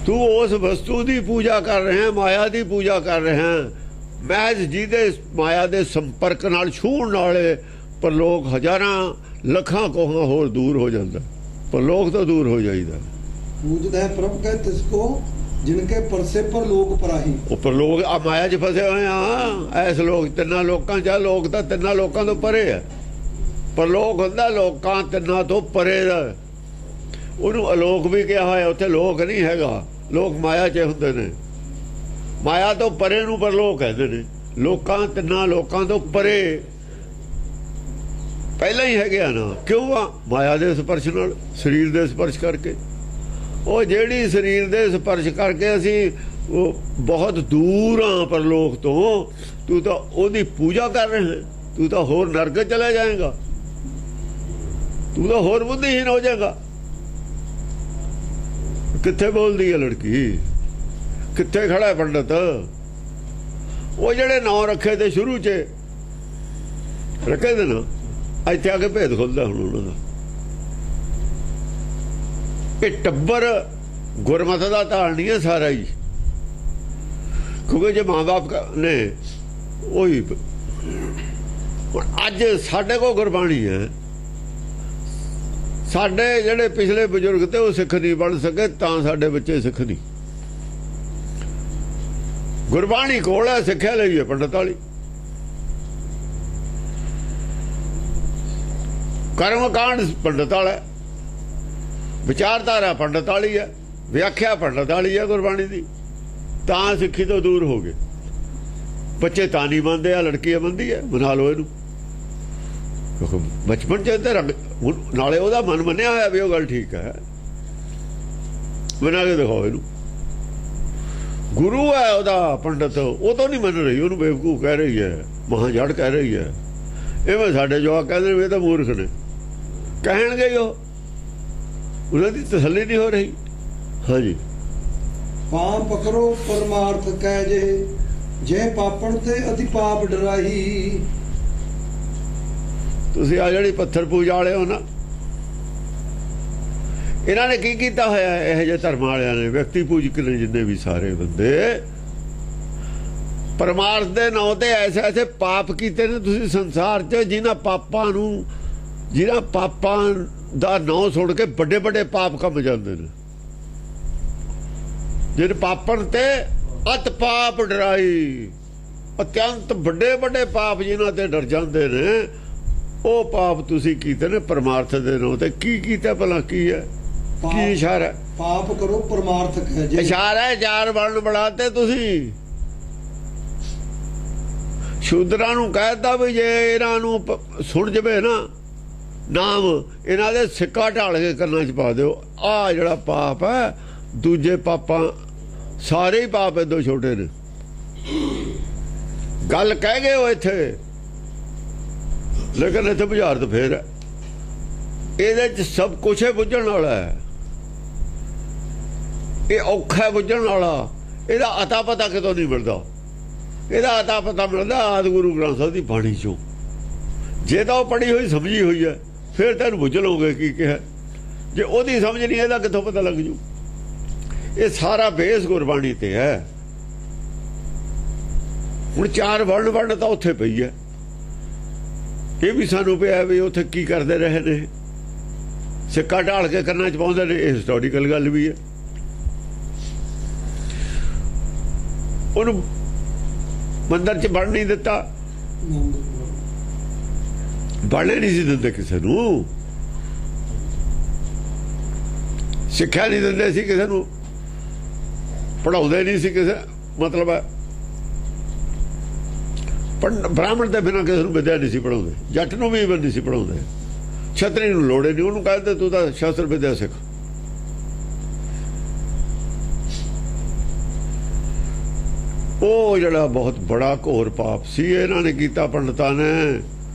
ਤੂੰ ਉਸ ਵਸਤੂ ਦੀ ਪੂਜਾ ਕਰ ਰਿਹਾ ਹੈ, ਮਾਇਆ ਦੀ ਪੂਜਾ ਕਰ ਰਿਹਾ ਹੈ। ਮਹਿਜ਼ ਜਿਹਦੇ ਮਾਇਆ ਦੇ ਸੰਪਰਕ ਨਾਲ ਛੂਹਣ ਨਾਲੇ ਪਰਲੋਕ ਹਜ਼ਾਰਾਂ ਲੱਖਾਂ ਕੋਹਾਂ ਹੋਰ ਦੂਰ ਹੋ ਜਾਂਦਾ, ਪਰਲੋਕ ਤੋਂ ਦੂਰ ਹੋ ਜਾਈਦਾ। पूजत है प्रभ कै तिसको जिनके परसे पर लोक पराही। ਉੱਪਰ ਲੋਕ ਆ ਮਾਇਆ 'ਚ ਫਸੇ ਹੋਏ ਆ। ਐਸ ਲੋਕ ਤਿੰਨਾਂ ਲੋਕਾਂ 'ਚ, ਲੋਕ ਤਾਂ ਤਿੰਨਾਂ ਲੋਕਾਂ ਤੋਂ ਪਰੇ ਆ। ਪਰ ਲੋਕ ਹੁੰਦਾ ਲੋਕਾਂ ਤਿੰਨਾਂ ਤੋਂ ਪਰੇ ਦਾ, ਉਹਨੂੰ ਅਲੋਕ ਵੀ ਕਿਹਾ ਹੋਇਆ। ਉੱਥੇ ਲੋਕ ਨਹੀਂ ਹੈਗਾ, ਲੋਕ ਮਾਇਆ 'ਚ ਹੁੰਦੇ ਨੇ। ਮਾਇਆ ਤੋਂ ਪਰੇ ਨੂੰ ਪਰਲੋਕ ਕਹਿੰਦੇ ਨੇ। ਲੋਕਾਂ ਤਿੰਨਾਂ ਲੋਕਾਂ ਤੋਂ ਪਰੇ ਪਹਿਲਾਂ ਹੀ ਹੈਗੇ ਆ ਨਾ। ਕਿਉਂ ਆ? ਮਾਇਆ ਦੇ ਸਪਰਸ਼ ਨਾਲ, ਸਰੀਰ ਦੇ ਸਪਰਸ਼ ਕਰਕੇ। ਉਹ ਜਿਹੜੀ ਸਰੀਰ ਦੇ ਸਪਰਸ਼ ਕਰਕੇ ਅਸੀਂ ਉਹ ਬਹੁਤ ਦੂਰ ਆ ਪਰਲੋਕ ਤੋਂ, ਤੂੰ ਤਾਂ ਉਹਦੀ ਪੂਜਾ ਕਰ ਰਿਹਾ ਹੈ। ਤੂੰ ਤਾਂ ਹੋਰ ਨਰਕ ਚਲਾ ਜਾਏਗਾ, ਤੂੰ ਤਾਂ ਹੋਰ ਬੁੱਧੀਹੀਨ ਹੋ ਜਾਏਗਾ। ਕਿੱਥੇ ਬੋਲਦੀ ਹੈ ਲੜਕੀ, ਕਿੱਥੇ ਖੜਾ ਪੰਡਤ? ਉਹ ਜਿਹੜੇ ਨਾਂ ਰੱਖੇ ਤੇ ਸ਼ੁਰੂ 'ਚ ਰੱਖੇ ਦੇ ਨਾ, ਇੱਥੇ ਆ ਕੇ ਭੇਦ ਖੁੱਲਦਾ ਹੁਣ ਉਹਨਾਂ ਦਾ। ਇਹ ਟੱਬਰ ਗੁਰਮਤ ਦਾ ਧਾਲ ਨਹੀਂ ਹੈ ਸਾਰਾ ਹੀ, ਕਿਉਂਕਿ ਜੇ ਮਾਂ ਬਾਪ ਨੇ ਉਹੀ। ਅੱਜ ਸਾਡੇ ਕੋਲ ਗੁਰਬਾਣੀ ਹੈ, ਸਾਡੇ ਜਿਹੜੇ ਪਿਛਲੇ ਬਜ਼ੁਰਗ ਤੇ ਉਹ ਸਿੱਖ ਨਹੀਂ ਬਣ ਸਕੇ, ਤਾਂ ਸਾਡੇ ਬੱਚੇ ਸਿੱਖ ਨਹੀਂ। ਗੁਰਬਾਣੀ ਕੋਲ ਹੈ, ਸਿੱਖਿਆ ਲਈ ਹੈ ਪੰਡਤ ਵਾਲੀ। ਕਰਮ ਕਾਂਡ ਪੰਡਤ ਵਾਲਾ, ਵਿਚਾਰਧਾਰਾ ਪੰਡਤ ਵਾਲੀ ਹੈ, ਵਿਆਖਿਆ ਪੰਡਤ ਵਾਲੀ ਹੈ ਗੁਰਬਾਣੀ ਦੀ। ਤਾਂ ਸਿੱਖੀ ਤੋਂ ਦੂਰ ਹੋ ਗਏ ਬੱਚੇ। ਤਾਂ ਨਹੀਂ ਮੰਨਦੇ ਆ, ਲੜਕੀਆਂ ਮੰਨਦੀ ਹੈ, ਮਨਾ ਲਓ ਇਹਨੂੰ। ਬਚਪਨ 'ਚ ਤੇ ਨਾਲੇ ਉਹਦਾ ਮਨ ਮੰਨਿਆ ਹੋਇਆ ਵੀ ਉਹ ਗੱਲ ਠੀਕ ਹੈ, ਬਣਾ ਕੇ ਦਿਖਾਓ ਇਹਨੂੰ। ਗੁਰੂ ਹੈ ਉਹਦਾ ਪੰਡਤ, ਉਹ ਤਾਂ ਨਹੀਂ ਮੰਨ ਰਹੀ, ਉਹਨੂੰ ਬੇਵਕੂਫ ਕਹਿ ਰਹੀ ਹੈ, ਮਹਾਂਜੜ ਕਹਿ ਰਹੀ ਹੈ। ਇਵੇਂ ਸਾਡੇ ਜਵਾਕ ਕਹਿੰਦੇ ਵੀ ਇਹ ਤਾਂ ਮੂਰਖ ਨੇ, ਕਹਿਣਗੇ ਉਹ, ਉਹਨਾਂ ਦੀ ਤਸੱਲੀ ਨਹੀਂ ਹੋ ਰਹੀ। ਹਾਂਜੀ, ਪਾਂ ਪਕੜੋ ਪਰਮਾਰਥ ਕਹਿ ਜੇ ਪਾਪਣ ਤੇ ਅਤੀ ਪਾਪ ਡਰਾਹੀ। ਤੁਸੀਂ ਆ ਜਿਹੜੀ ਪੱਥਰ ਪੂਜਾ ਵਾਲੇ ਹੋ ਨਾ, ਇਹਨਾਂ ਨੇ ਕੀ ਕੀਤਾ ਹੋਇਆ? ਇਹੋ ਜਿਹੇ ਧਰਮ ਵਾਲਿਆਂ ਨੇ, ਵਿਅਕਤੀ ਪੂਜਕ ਨੇ ਜਿੰਨੇ ਵੀ ਸਾਰੇ ਬੰਦੇ, ਪਰਮਾਰਥ ਦੇ ਨਾਂ ਤੇ ਐਸੇ ਐਸੇ ਪਾਪ ਕੀਤੇ ਨੇ ਤੁਸੀਂ ਸੰਸਾਰ 'ਚ, ਜਿਨ੍ਹਾਂ ਪਾਪਾਂ ਦਾ ਨਾਂ ਸੁਣ ਕੇ ਵੱਡੇ ਵੱਡੇ ਪਾਪ ਕੰਮ ਜਾਂਦੇ ਨੇ। ਜਿਨ ਪਾਪਣ ਤੇ ਅਤ ਪਾਪ ਡਰਾਈ, ਅਤਿਅੰਤ ਵੱਡੇ ਵੱਡੇ ਪਾਪ ਜਿਨ੍ਹਾਂ ਤੇ ਡਰ ਜਾਂਦੇ ਨੇ, ਉਹ ਪਾਪ ਤੁਸੀਂ ਕੀਤੇ ਨੇ ਪਰਮਾਰਥ ਦੇ ਨਾਂ ਤੇ। ਕੀ ਕੀਤਾ ਭਲਾ, ਕੀ ਹੈ, ਕੀ ਇਸ਼ਾਰਾ ਹੈ? ਪਾਪ ਕਰੋ ਪਰਮਾਰਥਕ ਹੈ ਜੀ। ਇਸ਼ਾਰਾ ਹੈ, ਚਾਰ ਵਰਣ ਬਣਾਤੇ ਤੁਸੀਂ। ਸ਼ੂਦਰਾਂ ਨੂੰ ਕਹਿਤਾ ਵੀ ਜੇ ਇਹਨਾਂ ਨੂੰ ਸੁਣ ਜਵੇ ਨਾ ਨਾਮ, ਇਹਨਾਂ ਦੇ ਸਿੱਕਾ ਢਾਲ ਕੇ ਕੰਨਾਂ 'ਚ ਪਾ ਦਿਓ। ਆਹ ਜਿਹੜਾ ਪਾਪ ਹੈ, ਦੂਜੇ ਪਾਪਾਂ ਸਾਰੇ ਹੀ ਪਾਪ ਏਦੋਂ ਛੋਟੇ ਨੇ। ਗੱਲ ਕਹਿ ਗਏ ਉਹ ਇੱਥੇ, ਲੇਕਿਨ ਇੱਥੇ ਬੁਝਾਰਤ ਫੇਰ ਹੈ। ਇਹਦੇ 'ਚ ਸਭ ਕੁਛ ਹੈ ਬੁੱਝਣ ਵਾਲਾ ਹੈ। ਇਹ ਔਖਾ ਹੈ ਬੁੱਝਣ ਵਾਲਾ। ਇਹਦਾ ਅਤਾ ਪਤਾ ਕਿਤੋਂ ਨਹੀਂ ਮਿਲਦਾ। ਇਹਦਾ ਅਤਾ ਪਤਾ ਮਿਲਦਾ ਆਦਿ ਗੁਰੂ ਗ੍ਰੰਥ ਸਾਹਿਬ ਦੀ ਬਾਣੀ 'ਚੋਂ। ਜੇ ਤਾਂ ਉਹ ਪੜ੍ਹੀ ਹੋਈ ਸਮਝੀ ਹੋਈ ਹੈ ਫਿਰ ਤੈਨੂੰ ਬੁੱਝ ਲਓਗੇ ਕੀ ਕਿਹਾ। ਜੇ ਉਹਦੀ ਸਮਝ ਨਹੀਂ, ਇਹਦਾ ਕਿੱਥੋਂ ਪਤਾ ਲੱਗ ਜੂ। ਇਹ ਸਾਰਾ ਬੇਸ ਗੁਰਬਾਣੀ ਤੇ ਹੈ। ਹੁਣ ਚਾਰ ਵਰਣ ਤਾਂ ਉੱਥੇ ਪਈ ਹੈ। ਇਹ ਵੀ ਸਾਨੂੰ ਪਿਆ ਵੀ ਉੱਥੇ ਕੀ ਕਰਦੇ ਰਹੇ ਨੇ, ਸਿੱਕਾ ਢਾਲ ਕੇ ਕੰਨਾਂ 'ਚ ਪਾਉਂਦੇ ਨੇ। ਇਹ ਹਿਸਟੋਰੀਕਲ ਗੱਲ ਵੀ ਹੈ। ਉਹਨੂੰ ਮੰਦਰ 'ਚ ਵੜਨ ਨਹੀਂ ਦਿੱਤਾ, ਵੜਨੇ ਨਹੀਂ ਸੀ ਦਿੰਦੇ ਕਿਸੇ ਨੂੰ, ਸਿੱਖਿਆ ਨਹੀਂ ਦਿੰਦੇ ਸੀ ਕਿਸੇ ਨੂੰ, ਪੜ੍ਹਾਉਂਦੇ ਨਹੀਂ ਸੀ ਕਿਸੇ। ਮਤਲਬ ਹੈ ਬ੍ਰਾਹਮਣ ਦੇ ਬਿਨਾਂ ਕਿਸੇ ਨੂੰ ਵਿਦਿਆ ਨਹੀਂ ਸੀ ਪੜ੍ਹਾਉਂਦੇ। ਜੱਟ ਨੂੰ ਵੀ ਨਹੀਂ ਸੀ ਪੜ੍ਹਾਉਂਦੇ। ਛਤਰੀ ਨੂੰ ਲੋੜੇ ਨਹੀਂ, ਉਹਨੂੰ ਕਹਿੰਦੇ ਤੂੰ ਤਾਂ ਸ਼ਾਸਤਰ ਵਿਦਿਆ ਸਿੱਖ। ਉਹ ਜਿਹੜਾ ਬਹੁਤ ਬੜਾ ਘੋਰ ਪਾਪ ਸੀ ਇਹਨਾਂ ਨੇ ਕੀਤਾ ਪੰਡਤਾਂ ਨੇ।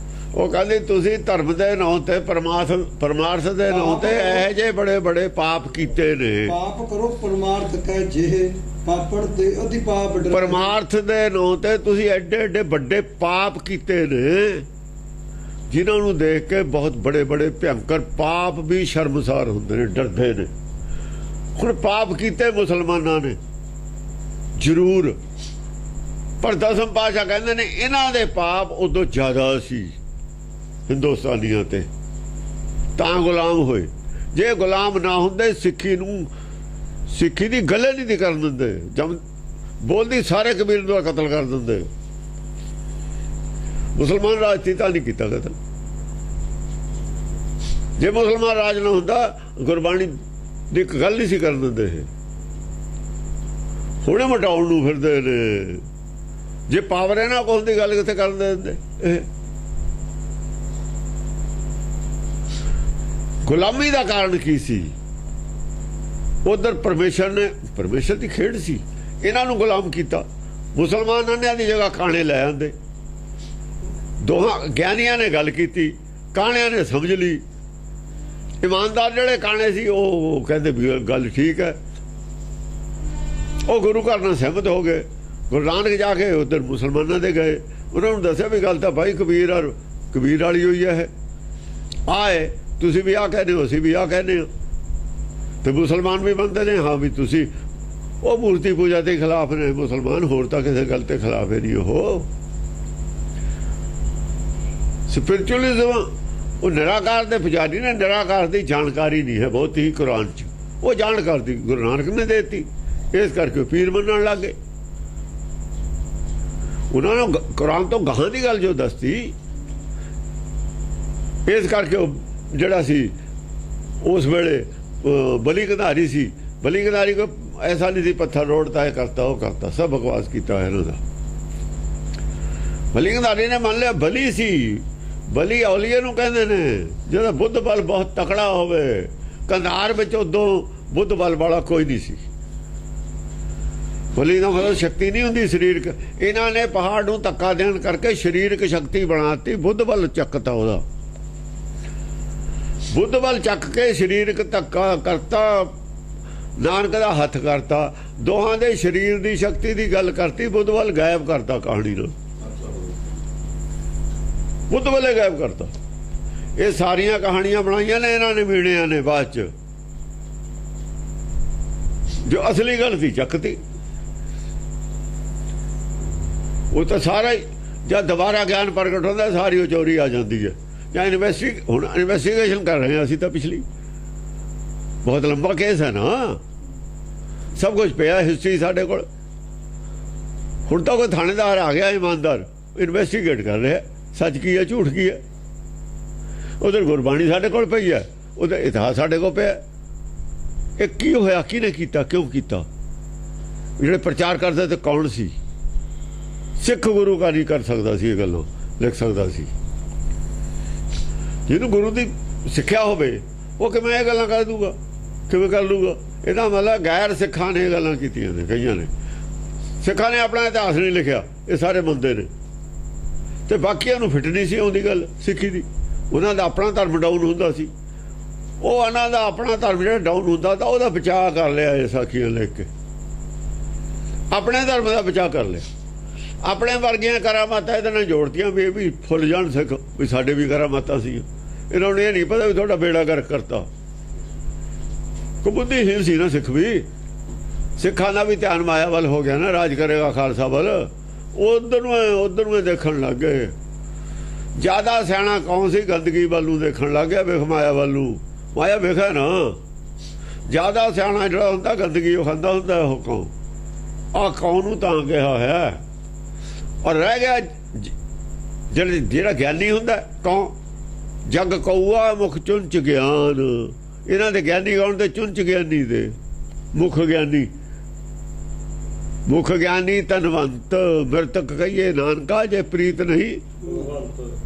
ਉਹ ਕਹਿੰਦੇ ਤੁਸੀਂ ਧਰਮ ਦੇ ਨਾਂ ਤੇ ਪਰਮਾਰਥ ਦੇ ਨਾਂ ਤੇ ਇਹੋ ਜਿਹੇ ਬੜੇ ਬੜੇ ਪਾਪ ਕੀਤੇ ਨੇ। ਪਾਪ ਕਰੋ ਪਰਮਾਰਥ ਕਹਿ ਜਿਹੇ ਪਾਪੜ ਤੇ ਅਧਿ ਪਾਪ। ਪਰਮਾਰਥ ਦੇ ਨਾਂ ਤੇ ਤੁਸੀਂ ਐਡੇ ਐਡੇ ਵੱਡੇ ਪਾਪ ਕੀਤੇ ਨੇ, ਜਿਨ੍ਹਾਂ ਨੂੰ ਦੇਖ ਕੇ ਬਹੁਤ ਬੜੇ ਬੜੇ ਭਿਅੰਕਰ ਪਾਪ ਵੀ ਸ਼ਰਮਸਾਰ ਹੁੰਦੇ ਨੇ, ਡਰਦੇ ਨੇ। ਹੁਣ ਪਾਪ ਕੀਤੇ ਮੁਸਲਮਾਨਾਂ ਨੇ ਜ਼ਰੂਰ, ਪਰ ਦਸਮ ਪਾਤਸ਼ਾਹ ਕਹਿੰਦੇ ਨੇ ਇਹਨਾਂ ਦੇ ਪਾਪ ਉਦੋਂ ਜ਼ਿਆਦਾ ਸੀ ਹਿੰਦੁਸਤਾਨੀਆਂ ਤੇ, ਤਾਂ ਗੁਲਾਮ ਹੋਏ। ਜੇ ਗੁਲਾਮ ਨਾ ਹੁੰਦੇ ਸਿੱਖੀ ਦੀ ਗੱਲ ਨਹੀਂ ਦੀ ਕਰਨ ਦਿੰਦੇ। ਜਦ ਬੋਲਦੀ ਸਾਰੇ ਕਬੀਰ ਦਾ ਕਤਲ ਕਰ ਦਿੰਦੇ। ਮੁਸਲਮਾਨ ਰਾਜ ਤਾਂ ਨਹੀਂ ਕੀਤਾ ਕਤਲ। ਜੇ ਮੁਸਲਮਾਨ ਰਾਜ ਨਾ ਹੁੰਦਾ ਗੁਰਬਾਣੀ ਦੀ ਇੱਕ ਗੱਲ ਨਹੀਂ ਸੀ ਕਰਨ ਦਿੰਦੇ। ਇਹ ਹੁਣੇ ਮਟਾਉਣ ਨੂੰ ਫਿਰਦੇ ਨੇ। ਜੇ ਪਾਵਰ ਹੈ ਨਾ ਕੋਲ ਦੀ ਗੱਲ ਕਿੱਥੇ ਕਰਨ ਦਿੰਦੇ। ਇਹ ਗੁਲਾਮੀ ਦਾ ਕਾਰਨ ਕੀ ਸੀ? ਉਧਰ ਪਰਮੇਸ਼ਰ ਦੀ ਖੇਡ ਸੀ, ਇਹਨਾਂ ਨੂੰ ਗੁਲਾਮ ਕੀਤਾ। ਮੁਸਲਮਾਨਾਂ ਦੀ ਜਗ੍ਹਾ ਕਾਣੇ ਲੈ ਆਂਦੇ। ਦੋਹਾਂ ਗਿਆਨੀਆਂ ਨੇ ਗੱਲ ਕੀਤੀ, ਕਾਣਿਆਂ ਨੇ ਸਮਝ ਲਈ। ਇਮਾਨਦਾਰ ਜਿਹੜੇ ਕਾਣੇ ਸੀ ਉਹ ਕਹਿੰਦੇ ਵੀ ਗੱਲ ਠੀਕ ਹੈ। ਉਹ ਗੁਰੂ ਘਰ ਨਾਲ ਸਹਿਮਤ ਹੋ ਗਏ। ਗੁਰੂ ਨਾਨਕ ਜਾ ਕੇ ਉਧਰ ਮੁਸਲਮਾਨਾਂ ਦੇ ਗਏ, ਉਹਨਾਂ ਨੂੰ ਦੱਸਿਆ ਵੀ ਗੱਲ ਤਾਂ ਭਾਈ ਕਬੀਰ ਵਾਲੀ ਹੋਈ ਹੈ। ਆਏ ਤੁਸੀਂ ਵੀ ਆਹ ਕਹਿੰਦੇ ਹੋ, ਅਸੀਂ ਵੀ ਆਹ ਕਹਿੰਦੇ ਹਾਂ, ਤੇ ਮੁਸਲਮਾਨ ਵੀ ਮੰਨਦੇ ਨੇ ਹਾਂ ਵੀ ਤੁਸੀਂ ਉਹ ਮੂਰਤੀ ਪੂਜਾ ਦੇ ਖਿਲਾਫ ਨੇ ਮੁਸਲਮਾਨ, ਹੋਰ ਤਾਂ ਕਿਸੇ ਗੱਲ ਤੇ ਖਿਲਾਫ ਹੈ ਨਹੀਂ। ਉਹ ਸਪਿਰਚੁਅਲਿਜ਼ਮ, ਉਹ ਨਿਰਾਕਾਰ ਦੇ ਪੁਜਾਰੀ ਨੇ। ਨਿਰਾਕਾਰ ਦੀ ਜਾਣਕਾਰੀ ਨਹੀਂ ਹੈ ਬਹੁਤ ਹੀ ਕੁਰਾਨ 'ਚ। ਉਹ ਜਾਣਕਾਰੀ ਗੁਰੂ ਨਾਨਕ ਨੇ ਦੇ ਦਿੱਤੀ, ਇਸ ਕਰਕੇ ਪੀਰ ਮੰਨਣ ਲੱਗ ਗਏ। ਉਹਨਾਂ ਨੂੰ ਕੁਰਾਨ ਤੋਂ ਗਾਹਾਂ ਦੀ ਗੱਲ ਜੋ ਦੱਸਤੀ, ਇਸ ਕਰਕੇ ਉਹ ਜਿਹੜਾ ਸੀ ਉਸ ਵੇਲੇ ਬਲੀ ਕੰਧਾਰੀ ਸੀ। ਬਲੀ ਕੰਧਾਰੀ ਕੋ ਐਸਾ ਨਹੀਂ ਸੀ ਪੱਥਰ ਰੋੜਤਾ, ਇਹ ਕਰਤਾ ਉਹ ਕਰਤਾ, ਸਭ ਬਕਵਾਸ ਕੀਤਾ ਇਹਨਾਂ ਦਾ। ਬਲੀ ਕੰਧਾਰੀ ਨੇ ਮੰਨ ਲਿਆ ਬਲੀ ਸੀ। ਬਲੀ ਔਲੀਏ ਨੂੰ ਕਹਿੰਦੇ ਨੇ, ਜਿਹਦਾ ਬੁੱਧ ਬਲ ਬਹੁਤ ਤਕੜਾ ਹੋਵੇ। ਕੰਧਾਰ ਵਿੱਚ ਉਦੋਂ ਬੁੱਧ ਬਲ ਵਾਲਾ ਕੋਈ ਨਹੀਂ ਸੀ। ਬਲੀ ਦਾ ਮਤਲਬ ਸ਼ਕਤੀ ਨਹੀਂ ਹੁੰਦੀ ਸਰੀਰਕ। ਇਹਨਾਂ ਨੇ ਪਹਾੜ ਨੂੰ ਧੱਕਾ ਦੇਣ ਕਰਕੇ ਸਰੀਰਕ ਸ਼ਕਤੀ ਬਣਾਤੀ, ਬੁੱਧ ਬਲ ਚੱਕਤਾ ਉਹਦਾ। ਬੁੱਧ ਬਲ ਚੱਕ ਕੇ ਸਰੀਰਕ ਧੱਕਾ ਕਰਤਾ, ਨਾਨਕ ਦਾ ਹੱਥ ਕਰਤਾ। ਦੋਹਾਂ ਦੇ ਸਰੀਰ ਦੀ ਸ਼ਕਤੀ ਦੀ ਗੱਲ ਕਰਤੀ, ਬੁੱਧ ਬਲ ਗਾਇਬ ਕਰਤਾ ਕਹਾਣੀ ਨੂੰ। ਬੁੱਧ ਬਲੇ ਗਾਇਬ ਕਰਤਾ। ਇਹ ਸਾਰੀਆਂ ਕਹਾਣੀਆਂ ਬਣਾਈਆਂ ਨੇ ਇਹਨਾਂ ਨੇ, ਮੀਣਿਆਂ ਨੇ ਬਾਅਦ ਚ। ਜੋ ਅਸਲੀ ਗੱਲ ਸੀ ਚੱਕਤੀ। ਉਹ ਤਾਂ ਸਾਰਾ ਹੀ ਜਦ ਦੁਬਾਰਾ ਗਿਆਨ ਪ੍ਰਗਟ ਹੁੰਦਾ ਸਾਰੀ ਉਹ ਚੋਰੀ ਆ ਜਾਂਦੀ ਹੈ। ਜਾਂ ਹੁਣ ਇਨਵੈਸਟੀਗੇਸ਼ਨ ਕਰ ਰਹੇ ਹਾਂ ਅਸੀਂ ਤਾਂ, ਪਿਛਲੀ ਬਹੁਤ ਲੰਬਾ ਕੇਸ ਹੈ ਨਾ, ਸਭ ਕੁਝ ਪਿਆ ਹਿਸਟਰੀ ਸਾਡੇ ਕੋਲ। ਹੁਣ ਤਾਂ ਕੋਈ ਥਾਣੇਦਾਰ ਆ ਗਿਆ ਇਮਾਨਦਾਰ, ਇਨਵੈਸਟੀਗੇਟ ਕਰ ਰਿਹਾ ਸੱਚ ਕੀ ਹੈ ਝੂਠ ਕੀ ਹੈ। उधर गुरबाणी साडे कोल पई है, उधर इतिहास साडे कोल पिया। ये की होया, किने कीता, क्यों कीता? ਜਿਹੜੇ प्रचार करते तो कौन सी? सिख गुरु का नहीं कर सकता सी, ये गल्लां लिख सकता सी। ਜਿਹਨੂੰ गुरु की सिक्ख्या होवे वो किवें ਇਹ गल्लां कर दूगा, किवें कर लूगा? ਇਹਦਾ मतलब गैर सिखां ने गल्लां कीतियां ने, कईयां ने। सिखां ने अपना इतिहास नहीं लिखिया, ये सारे मंदे ने, ਤੇ ਬਾਕੀਆਂ ਨੂੰ ਫਿੱਟ ਨਹੀਂ ਸੀ ਆਉਂਦੀ ਗੱਲ ਸਿੱਖੀ ਦੀ। ਉਹਨਾਂ ਦਾ ਆਪਣਾ ਧਰਮ ਡਾਊਨ ਹੁੰਦਾ ਸੀ, ਉਹ ਉਹਨਾਂ ਦਾ ਆਪਣਾ ਧਰਮ ਜਿਹੜਾ ਡਾਊਨ ਹੁੰਦਾ ਤਾਂ ਉਹਦਾ ਬਚਾਅ ਕਰ ਲਿਆ ਇਹ ਸਾਖੀਆਂ ਲਿਖ ਕੇ, ਆਪਣੇ ਧਰਮ ਦਾ ਬਚਾਅ ਕਰ ਲਿਆ। ਆਪਣੇ ਵਰਗੀਆਂ ਕਰਾਮਾਤਾਂ ਇਹਦੇ ਨਾਲ ਜੋੜਤੀਆਂ ਵੀ ਇਹ ਵੀ ਫੁੱਲ ਜਾਣ ਸਿੱਖ ਵੀ ਸਾਡੇ ਵੀ ਕਰਾਮਾਤਾਂ ਸੀ। ਇਹਨਾਂ ਨੂੰ ਇਹ ਨਹੀਂ ਪਤਾ ਵੀ ਤੁਹਾਡਾ ਬੇੜਾ ਗਰਕ ਕਰਤਾ। ਕਬੁੱਧੀਹੀਨ ਸੀ ਨਾ ਸਿੱਖ ਵੀ। ਸਿੱਖਾਂ ਦਾ ਵੀ ਧਿਆਨ ਮਾਇਆ ਵੱਲ ਹੋ ਗਿਆ ਨਾ, ਰਾਜ ਕਰੇਗਾ ਖਾਲਸਾ ਵੱਲ। ਉਧਰ ਨੂੰ ਦੇਖਣ ਲੱਗ ਗਏ। ਜ਼ਿਆਦਾ ਸਿਆਣਾ ਕੌਣ ਸੀ? ਗੰਦਗੀ ਵੱਲ ਨੂੰ ਦੇਖਣ ਲੱਗ ਗਿਆ, ਵੇਖ ਮਾਇਆ ਵੱਲ ਨੂੰ। ਮਾਇਆ ਵੇਖਿਆ ਨਾ, ਜ਼ਿਆਦਾ ਸਿਆਣਾ ਜਿਹੜਾ ਹੁੰਦਾ ਗੰਦਗੀ ਉਹ ਖਾਂਦਾ ਹੁੰਦਾ। ਉਹ ਕੌਣ? ਆਹ ਕੌਣ ਨੂੰ ਤਾਂ ਕਿਹਾ ਹੈ। ਔਰ ਰਹਿ ਗਿਆ ਜਿਹੜਾ ਗਿਆਨੀ ਹੁੰਦਾ ਕੌਣ? ਜਗ ਕਊਆ ਮੁਖ ਚੁੰਚ ਗਿਆਨ। ਇਹਨਾਂ ਦੇ ਗਿਆਨੀ ਕੌਣ? ਤੇ ਚੁੰਚ ਗਿਆਨੀ ਦੇ ਮੁਖ ਗਿਆਨੀ। ਮੁਖ ਗਿਆਨੀ ਧਨਵੰਤ ਮਿਰਤਕ ਕਹੀਏ ਨਾਨਕਾ, ਜੇ ਪ੍ਰੀਤ ਨਹੀਂ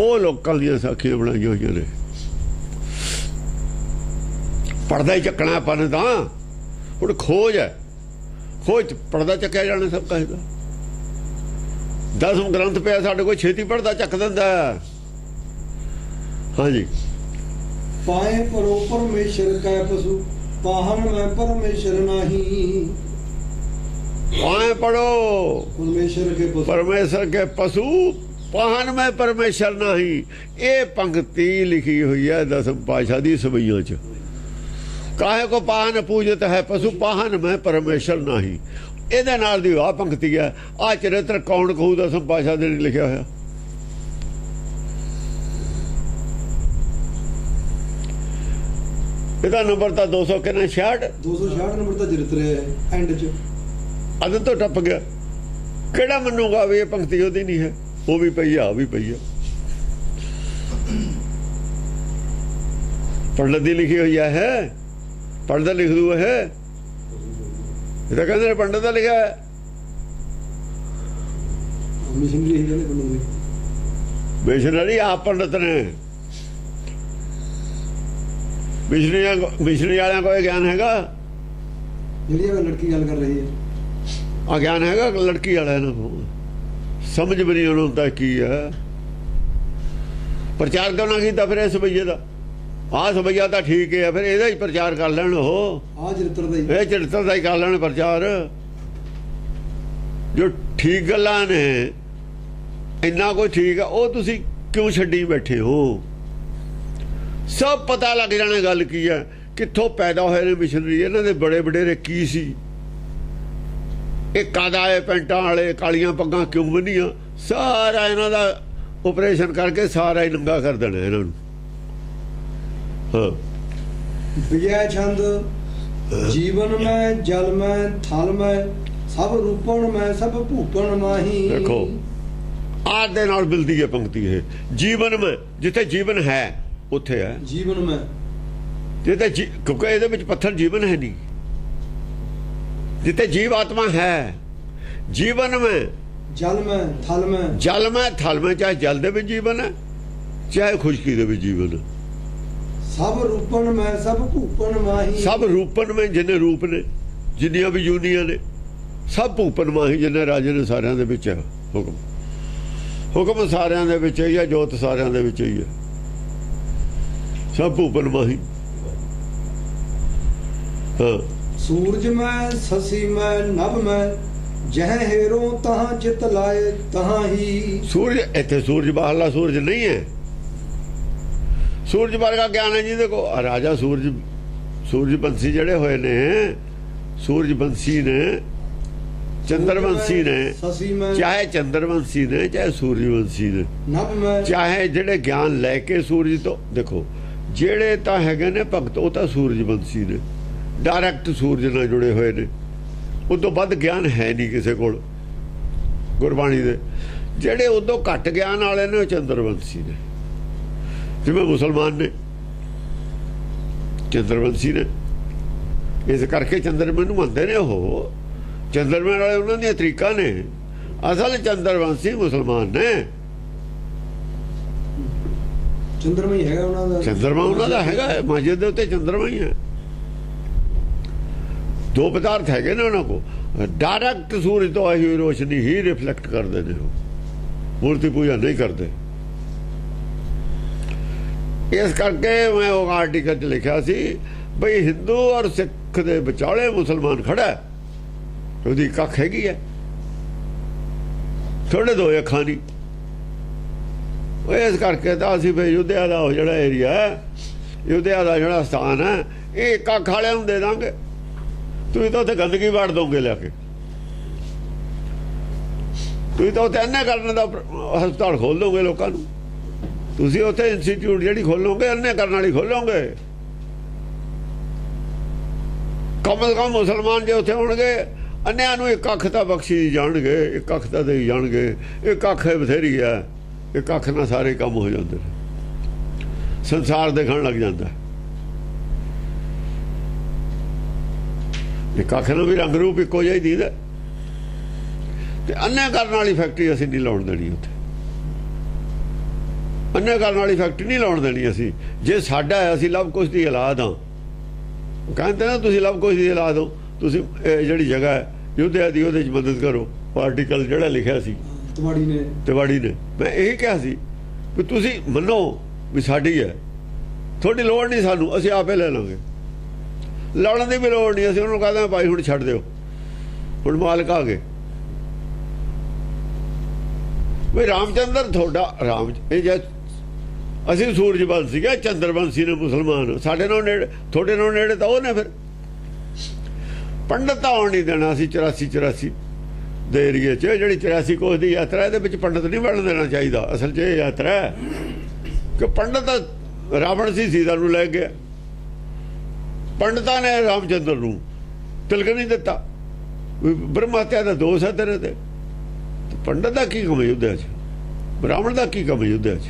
ਉਹ ਲੋਕਾਂ ਦੀਆਂ ਸਾਖੀਆਂ ਬਣਾਈਆਂ ਹੋਈਆਂ ਨੇ। ਪਰਦਾ ਹੀ ਚੱਕਣਾ ਆਪਾਂ ਨੇ ਤਾਂ। ਹੁਣ ਖੋਜ ਹੈ, ਖੋਜ ਪਰਦਾ ਚੱਕਿਆ ਜਾਣਾ ਸਭ ਕਹੇਗਾ। 10 ਗ੍ਰੰਥ ਪਿਆ ਸਾਡੇ ਕੋਲ, ਛੇਤੀ ਪਰਦਾ ਚੱਕ ਦਿੰਦਾ। ਹਾਂਜੀ। ਪਾਏ ਪਰੋ ਪਰਮੇਸ਼ਰ ਕੈ ਪਸੂ, ਪਾਹਨ ਮੈਂ ਪਰਮੇਸ਼ਰ ਨਹੀਂ। पाए पढ़ो परमेश्वर के पशु, पाहन में परमेश्वर नहीं। ये पंक्ति लिखी हुई है 10वीं पातशाह दी सवैयां च। काहे को पाहन पूजत है पशु, पाहन में परमेश्वर नहीं। ਇਹਦੇ ਨਾਲ ਦੀ ਆ ਪੰਕਤੀ ਹੈ। ਆ ਚਰਿੱਤਰ ਕੌਣ ਕਹੂ 10वीं ਪਾਤਸ਼ਾਹ ਦੇ ਨਹੀਂ ਲਿਖਿਆ ਹੋਇਆ। ਇਹਦਾ ਨੰਬਰ ਤਾਂ 200 ਕਿੰਨਾ 66 266 ਨੰਬਰ ਦਾ ਚਰਿੱਤਰ ਹੈ ਐਂਡ ਚ। ਅਦਨ ਤੋਂ ਟੱਪ ਗਿਆ। ਕਿਹੜਾ ਮੰਨੂਗਾ ਵੀ ਇਹ ਪੰਕਤੀ ਉਹਦੀ ਨਹੀਂ ਹੈ? ਉਹ ਵੀ ਪਈ ਆ, ਵੀ ਪਈ ਆ। ਪੰਡਤ ਦੀ ਲਿਖੀ ਹੋਈ ਹੈ। ਪੰਡਤ ਲਿਖ ਦੂ ਇਹ ਤਾਂ ਕਹਿੰਦੇ ਪੰਡਤ ਦਾ ਲਿਖਿਆ ਹੈ। ਮਿਸ਼ਨਰੀ ਆਪ ਪੰਡਤ ਨੇ। ਮਿਸ਼ਨਰੀ ਵਾਲਿਆਂ ਕੋਲ ਗਿਆਨ ਹੈਗਾ? ਜਿਹੜੀ ਲੜਕੀ ਗੱਲ ਕਰ ਰਹੀ ਹੈ ਆ ਗਿਆਨ ਹੈਗਾ ਲੜਕੀ ਵਾਲਿਆਂ ਨੂੰ? ਸਮਝ ਵੀ ਨਹੀਂ ਉਹਨੂੰ ਤਾਂ ਕੀ ਹੈ। ਪ੍ਰਚਾਰ ਕਿਉਂ ਨਾ ਕੀਤਾ ਫਿਰ ਇਸ ਸਵਈਏ ਦਾ? ਆਹ ਸਵਈਆ ਤਾਂ ਠੀਕ ਹੈ, ਫਿਰ ਇਹਦਾ ਹੀ ਪ੍ਰਚਾਰ ਕਰ ਲੈਣ। ਉਹ ਆਹ ਚਰਿੱਤਰ ਦਾ ਹੀ, ਇਹ ਚਰਿੱਤਰ ਦਾ ਹੀ ਕਰ ਲੈਣ ਪ੍ਰਚਾਰ। ਜੋ ਠੀਕ ਗੱਲਾਂ ਨੇ, ਇੰਨਾ ਕੋਈ ਠੀਕ ਆ, ਉਹ ਤੁਸੀਂ ਕਿਉਂ ਛੱਡੀ ਬੈਠੇ ਹੋ? ਸਭ ਪਤਾ ਲੱਗ ਜਾਣਾ ਗੱਲ ਕੀ ਹੈ, ਕਿੱਥੋਂ ਪੈਦਾ ਹੋਏ ਨੇ ਮਿਸ਼ਨਰੀ, ਇਹਨਾਂ ਦੇ ਬੜੇ ਵਡੇਰੇ ਕੀ ਸੀ। ਇਹ ਕਾਦਾ ਹੈ ਪੈਂਟਾਂ ਵਾਲੇ, ਕਾਲੀਆਂ ਪੱਗਾਂ ਕਿਉਂ ਬੰਨੀਆਂ, ਸਾਰਾ ਇਹਨਾਂ ਦਾ ਆਪਰੇਸ਼ਨ ਕਰਕੇ ਸਾਰਾ ਹੀ ਨੰਗਾ ਕਰ ਦੇਣਾ ਇਹਨਾਂ ਨੂੰ। ਹਾਂ। ਵਿਜੈ ਛੰਦ ਜੀਵਨ ਮੈਂ ਜਲ ਮੈਂ ਥਲ ਮੈਂ ਸਭ ਰੂਪਣ ਮੈਂ ਸਭ ਭੂਪਣ ਮਾਹੀ। ਦੇਖੋ ਆਦ ਦੇ ਨਾਲ ਮਿਲਦੀ ਹੈ ਪੰਕਤੀ ਇਹ। ਜੀਵਨ ਮੈਂ, ਜਿੱਥੇ ਜੀਵਨ ਹੈ ਉੱਥੇ ਹੈ ਜੀਵਨ ਮੈਂ। ਜਿੱਥੇ ਕਿਉਂਕਿ ਇਹਦੇ ਵਿੱਚ ਪੱਥਰ ਜੀਵਨ ਹੈ ਨਹੀਂ। जिते जीव आत्मा है जीवन में, जल में थल में, जल में थल में, चाहे जल दे भी जीवन है चाहे खुशकी दे भी जीवन है। सब रूपन में सब भूपन माही। सब रूपन में जिन्ने रूप ने, जिन्नियां भी यूनियां ने, सब भूपन माही जिन्ने राजे ने सारियां दे विच है। हुक्म सारियां दे विच ही है, जोत सारियां दे विच ही है। सब भूपन माही। हाँ। सूरज में ससी में नभ में जह हेरो तहां चित लाए तहां ही। सूरज इत्थे सूरज बाहरला सूरज नहीं है। सूरज वर्गा ज्ञान है जी। देखो राजा सूरज बंसी जड़े हुए ने, सूरज बंसी ने, चंद्रवंशी ने, चाहे चंद्रवंशी ने चाहे सूर्यवंशी ने, नभ में चाहे जेड़े ज्ञान लैके सूरज तो देखो जेड़े तां हैगे ने भगत वो तां सूरजवंशी ने, डायरैक्ट सूरज ਨਾਲ जुड़े हुए ने। उदों ਵੱਧ ਗਿਆਨ है नहीं किसी को गुरबाणी दे। ਜਿਹੜੇ उदों घट ज्ञान वाले ने चंद्रवंशी ने। ਜਿਵੇਂ ਮੁਸਲਮਾਨ ਨੇ, ਚੰਦਰਵੰਸ਼ੀ ਨੇ। ਇਸ ਕਰਕੇ ਚੰਦਰਮੇ ਨੂੰ ਮੰਨਦੇ ਨੇ। ਉਹ ਚੰਦਰਮੇ ਵਾਲੇ ਉਹਨਾਂ ਦੀਆਂ ਤਰੀਕਾਂ ਨੇ। ਅਸਲ ਚੰਦਰਵੰਸ਼ੀ ਮੁਸਲਮਾਨ ਨੇ। ਚੰਦਰਮਾ ਹੀ ਹੈਗਾ ਉਹਨਾਂ ਦਾ। ਚੰਦਰਮਾ ਉਹਨਾਂ ਦਾ ਹੈਗਾ, ਮਸਜਿਦ ਦੇ ਉੱਤੇ ਚੰਦਰਮਾ ਹੀ ਹੈ। ਦੋ ਪਦਾਰਥ ਹੈਗੇ ਨੇ ਉਹਨਾਂ ਕੋਲ। ਡਾਇਰੈਕਟ ਸੂਰਜ ਤੋਂ ਆਈ ਹੋਈ ਰੋਸ਼ਨੀ ਹੀ ਰਿਫਲੈਕਟ ਕਰਦੇ ਨੇ। ਉਹ ਮੂਰਤੀ ਪੂਜਾ ਨਹੀਂ ਕਰਦੇ। ਇਸ ਕਰਕੇ ਮੈਂ ਉਹ ਆਰਟੀਕਲ 'ਚ ਲਿਖਿਆ ਸੀ ਬਈ ਹਿੰਦੂ ਔਰ ਸਿੱਖ ਦੇ ਵਿਚਾਲੇ ਮੁਸਲਮਾਨ ਖੜਾ, ਉਹਦੀ ਇੱਕ ਅੱਖ ਹੈਗੀ ਹੈ, ਥੋੜੇ ਦੋ ਅੱਖਾਂ ਨਹੀਂ। ਇਸ ਕਰਕੇ ਤਾਂ ਅਸੀਂ ਫਿਰ ਯੁੱਧਿਆ ਦਾ ਉਹ ਜਿਹੜਾ ਏਰੀਆ ਹੈ, ਯੁੱਧਿਆ ਦਾ ਜਿਹੜਾ ਸਥਾਨ ਹੈ, ਇਹ ਇੱਕ ਅੱਖ ਵਾਲਿਆਂ ਨੂੰ ਦੇ ਦਾਂਗੇ। ਤੁਸੀਂ ਤਾਂ ਉੱਥੇ ਗੰਦਗੀ ਵਾੜ ਦੋਗੇ ਲਿਆ ਕੇ। ਤੁਸੀਂ ਤਾਂ ਉੱਥੇ ਅੰਨੇ ਕਰਨ ਦਾ ਹਸਪਤਾਲ ਖੋਲ ਦੋਗੇ ਲੋਕਾਂ ਨੂੰ। ਤੁਸੀਂ ਉੱਥੇ ਇੰਸਟੀਚਿਊਟ ਜਿਹੜੀ ਖੋਲੋਗੇ ਅੰਨੇ ਕਰਨ ਵਾਲੀ ਖੋਲੋਗੇ। ਕਮ ਸੇ ਕਮ ਮੁਸਲਮਾਨ ਜੇ ਉੱਥੇ ਹੋਣਗੇ, ਅੰਨਿਆਂ ਨੂੰ ਇੱਕ ਅੱਖ ਤਾਂ ਬਖਸ਼ੀ ਜਾਣਗੇ, ਇੱਕ ਅੱਖ ਤਾਂ ਦੇਈ ਜਾਣਗੇ। ਇੱਕ ਅੱਖ ਬਥੇਰੀ ਹੈ, ਇੱਕ ਅੱਖ ਨਾਲ ਸਾਰੇ ਕੰਮ ਹੋ ਜਾਂਦੇ ਨੇ। ਸੰਸਾਰ ਦੇਖਣ ਲੱਗ ਜਾਂਦਾ। ਇੱਕ ਅੱਖ ਨੂੰ ਵੀ ਰੰਗ ਰੂਪ ਇੱਕੋ ਜਿਹਾ ਹੀ ਦੀਦਾ। ਤੇ ਅੰਨੇ ਕਰਨ ਵਾਲੀ ਫੈਕਟਰੀ ਅਸੀਂ ਨਹੀਂ ਲਾਉਣ ਦੇਣੀ ਉੱਥੇ। ਅੰਨੇ ਕਰਨ ਵਾਲੀ ਫੈਕਟਰੀ ਨਹੀਂ ਲਾਉਣ ਦੇਣੀ ਅਸੀਂ। ਜੇ ਸਾਡਾ ਹੈ, ਅਸੀਂ ਲਵ ਕੁਸ਼ ਦੀ ਔਲਾਦ ਹਾਂ। ਕਹਿੰਦੇ ਨਾ ਤੁਸੀਂ ਲਵ ਕੁਸ਼ ਦੀ ਔਲਾਦ ਹੋ, ਤੁਸੀਂ ਜਿਹੜੀ ਜਗ੍ਹਾ ਹੈ ਯੁੱਧਿਆ ਦੀ, ਉਹਦੇ 'ਚ ਮਦਦ ਕਰੋ। ਆਰਟੀਕਲ ਜਿਹੜਾ ਲਿਖਿਆ ਸੀ ਤਿਵਾੜੀ ਨੇ, ਮੈਂ ਇਹੀ ਕਿਹਾ ਸੀ ਵੀ ਤੁਸੀਂ ਮੰਨੋ ਵੀ ਸਾਡੀ ਹੈ, ਤੁਹਾਡੀ ਲੋੜ ਨਹੀਂ ਸਾਨੂੰ, ਅਸੀਂ ਆਪੇ ਲੈ ਲਾਂਗੇ। ਲੜਨ ਦੀ ਵੀ ਲੋੜ ਨਹੀਂ। ਅਸੀਂ ਉਹਨੂੰ ਕਹਿੰਦੇ ਭਾਈ ਹੁਣ ਛੱਡ ਦਿਓ, ਹੁਣ ਮਾਲਕ ਆ ਗਏ। ਵੀ ਰਾਮਚੰਦਰ ਤੁਹਾਡਾ ਰਾਮ, ਇਹ ਜੇ ਅਸੀਂ ਸੂਰਜਵੰਸ਼ ਸੀਗੇ, ਚੰਦਰਵੰਸ਼ੀ ਨੇ ਮੁਸਲਮਾਨ। ਸਾਡੇ ਨਾਲ ਨੇੜੇ, ਤੁਹਾਡੇ ਨਾਲ ਨੇੜੇ ਤਾਂ ਉਹ ਨੇ। ਫਿਰ ਪੰਡਤ ਤਾਂ ਆਉਣ ਨਹੀਂ ਦੇਣਾ ਸੀ 84 ਦੇ ਏਰੀਏ 'ਚ। ਜਿਹੜੀ 84 ਕੋਸ ਦੀ ਯਾਤਰਾ, ਇਹਦੇ ਵਿੱਚ ਪੰਡਤ ਨਹੀਂ ਵੜਨ ਦੇਣਾ ਚਾਹੀਦਾ। ਅਸਲ 'ਚ ਇਹ ਯਾਤਰਾ ਹੈ ਕਿ ਪੰਡਤ ਰਾਵਣ ਸੀ, ਸੀਤਾ ਨੂੰ ਲੈ ਗਿਆ। ਪੰਡਤਾਂ ਨੇ ਰਾਮਚੰਦਰ ਨੂੰ ਤਿਲਕ ਨਹੀਂ ਦਿੱਤਾ। ਬ੍ਰਹਮ ਹੱਤਿਆ ਦਾ ਦੋਸ਼ ਹੈ ਤੇਰੇ ਤੇ। ਪੰਡਤ ਦਾ ਕੀ ਕੰਮ ਯੁੱਧਿਆ 'ਚ? ਬ੍ਰਾਹਮਣ ਦਾ ਕੀ ਕੰਮ ਯੁੱਧਿਆ 'ਚ?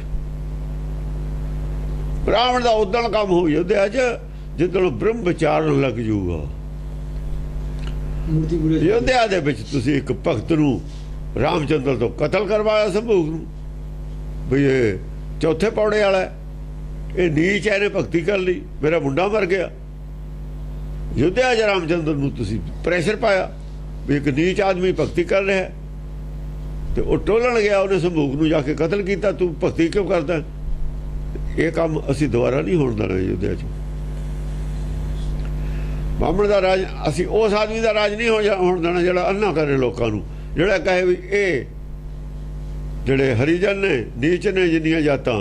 ਬ੍ਰਾਹਮਣ ਦਾ ਉਦਣ ਕੰਮ ਹੋ ਯੁੱਧਿਆ 'ਚ ਜਿੱਦਣ ਬ੍ਰਹਮ ਵਿਚਾਰਨ ਲੱਗ ਜੂਗਾ। ਯੁੱਧਿਆ ਦੇ ਵਿੱਚ ਤੁਸੀਂ ਇੱਕ ਭਗਤ ਨੂੰ ਰਾਮਚੰਦਰ ਤੋਂ ਕਤਲ ਕਰਵਾਇਆ, ਸੰਭੂਕ ਨੂੰ, ਵੀ ਇਹ ਚੌਥੇ ਪੌੜੇ ਵਾਲਾ, ਇਹ ਨੀਚ ਹੈ, ਨੇ ਭਗਤੀ ਕਰ ਲਈ, ਮੇਰਾ ਮੁੰਡਾ ਮਰ ਗਿਆ। ਯੁੱਧਿਆ 'ਚ ਰਾਮਚੰਦਰ ਨੂੰ ਤੁਸੀਂ ਪ੍ਰੈਸ਼ਰ ਪਾਇਆ ਵੀ ਇੱਕ ਨੀਚ ਆਦਮੀ ਭਗਤੀ ਕਰ ਰਿਹਾ, ਤੇ ਉਹ ਟੋਲਣ ਗਿਆ। ਉਹਨੇ ਸੰਭੂਕ ਨੂੰ ਜਾ ਕੇ ਕਤਲ ਕੀਤਾ। ਤੂੰ ਭਗਤੀ ਕਿਉਂ ਕਰਦਾ? ਇਹ ਕੰਮ ਅਸੀਂ ਦੁਬਾਰਾ ਨਹੀਂ ਹੋਣ ਦੇਣਾ ਯੁੱਧਿਆ 'ਚ। ਬਾਹਮਣ ਦਾ ਰਾਜ, ਅਸੀਂ ਉਸ ਆਦਮੀ ਦਾ ਰਾਜ ਨਹੀਂ ਹੋਣ ਦੇਣਾ ਜਿਹੜਾ ਅੰਨਾ ਕਰੇ ਲੋਕਾਂ ਨੂੰ, ਜਿਹੜਾ ਕਹੇ ਵੀ ਇਹ ਜਿਹੜੇ ਹਰੀਜਨ ਨੇ, ਨੀਚ ਨੇ, ਜਿੰਨੀਆਂ ਜਾਤਾਂ,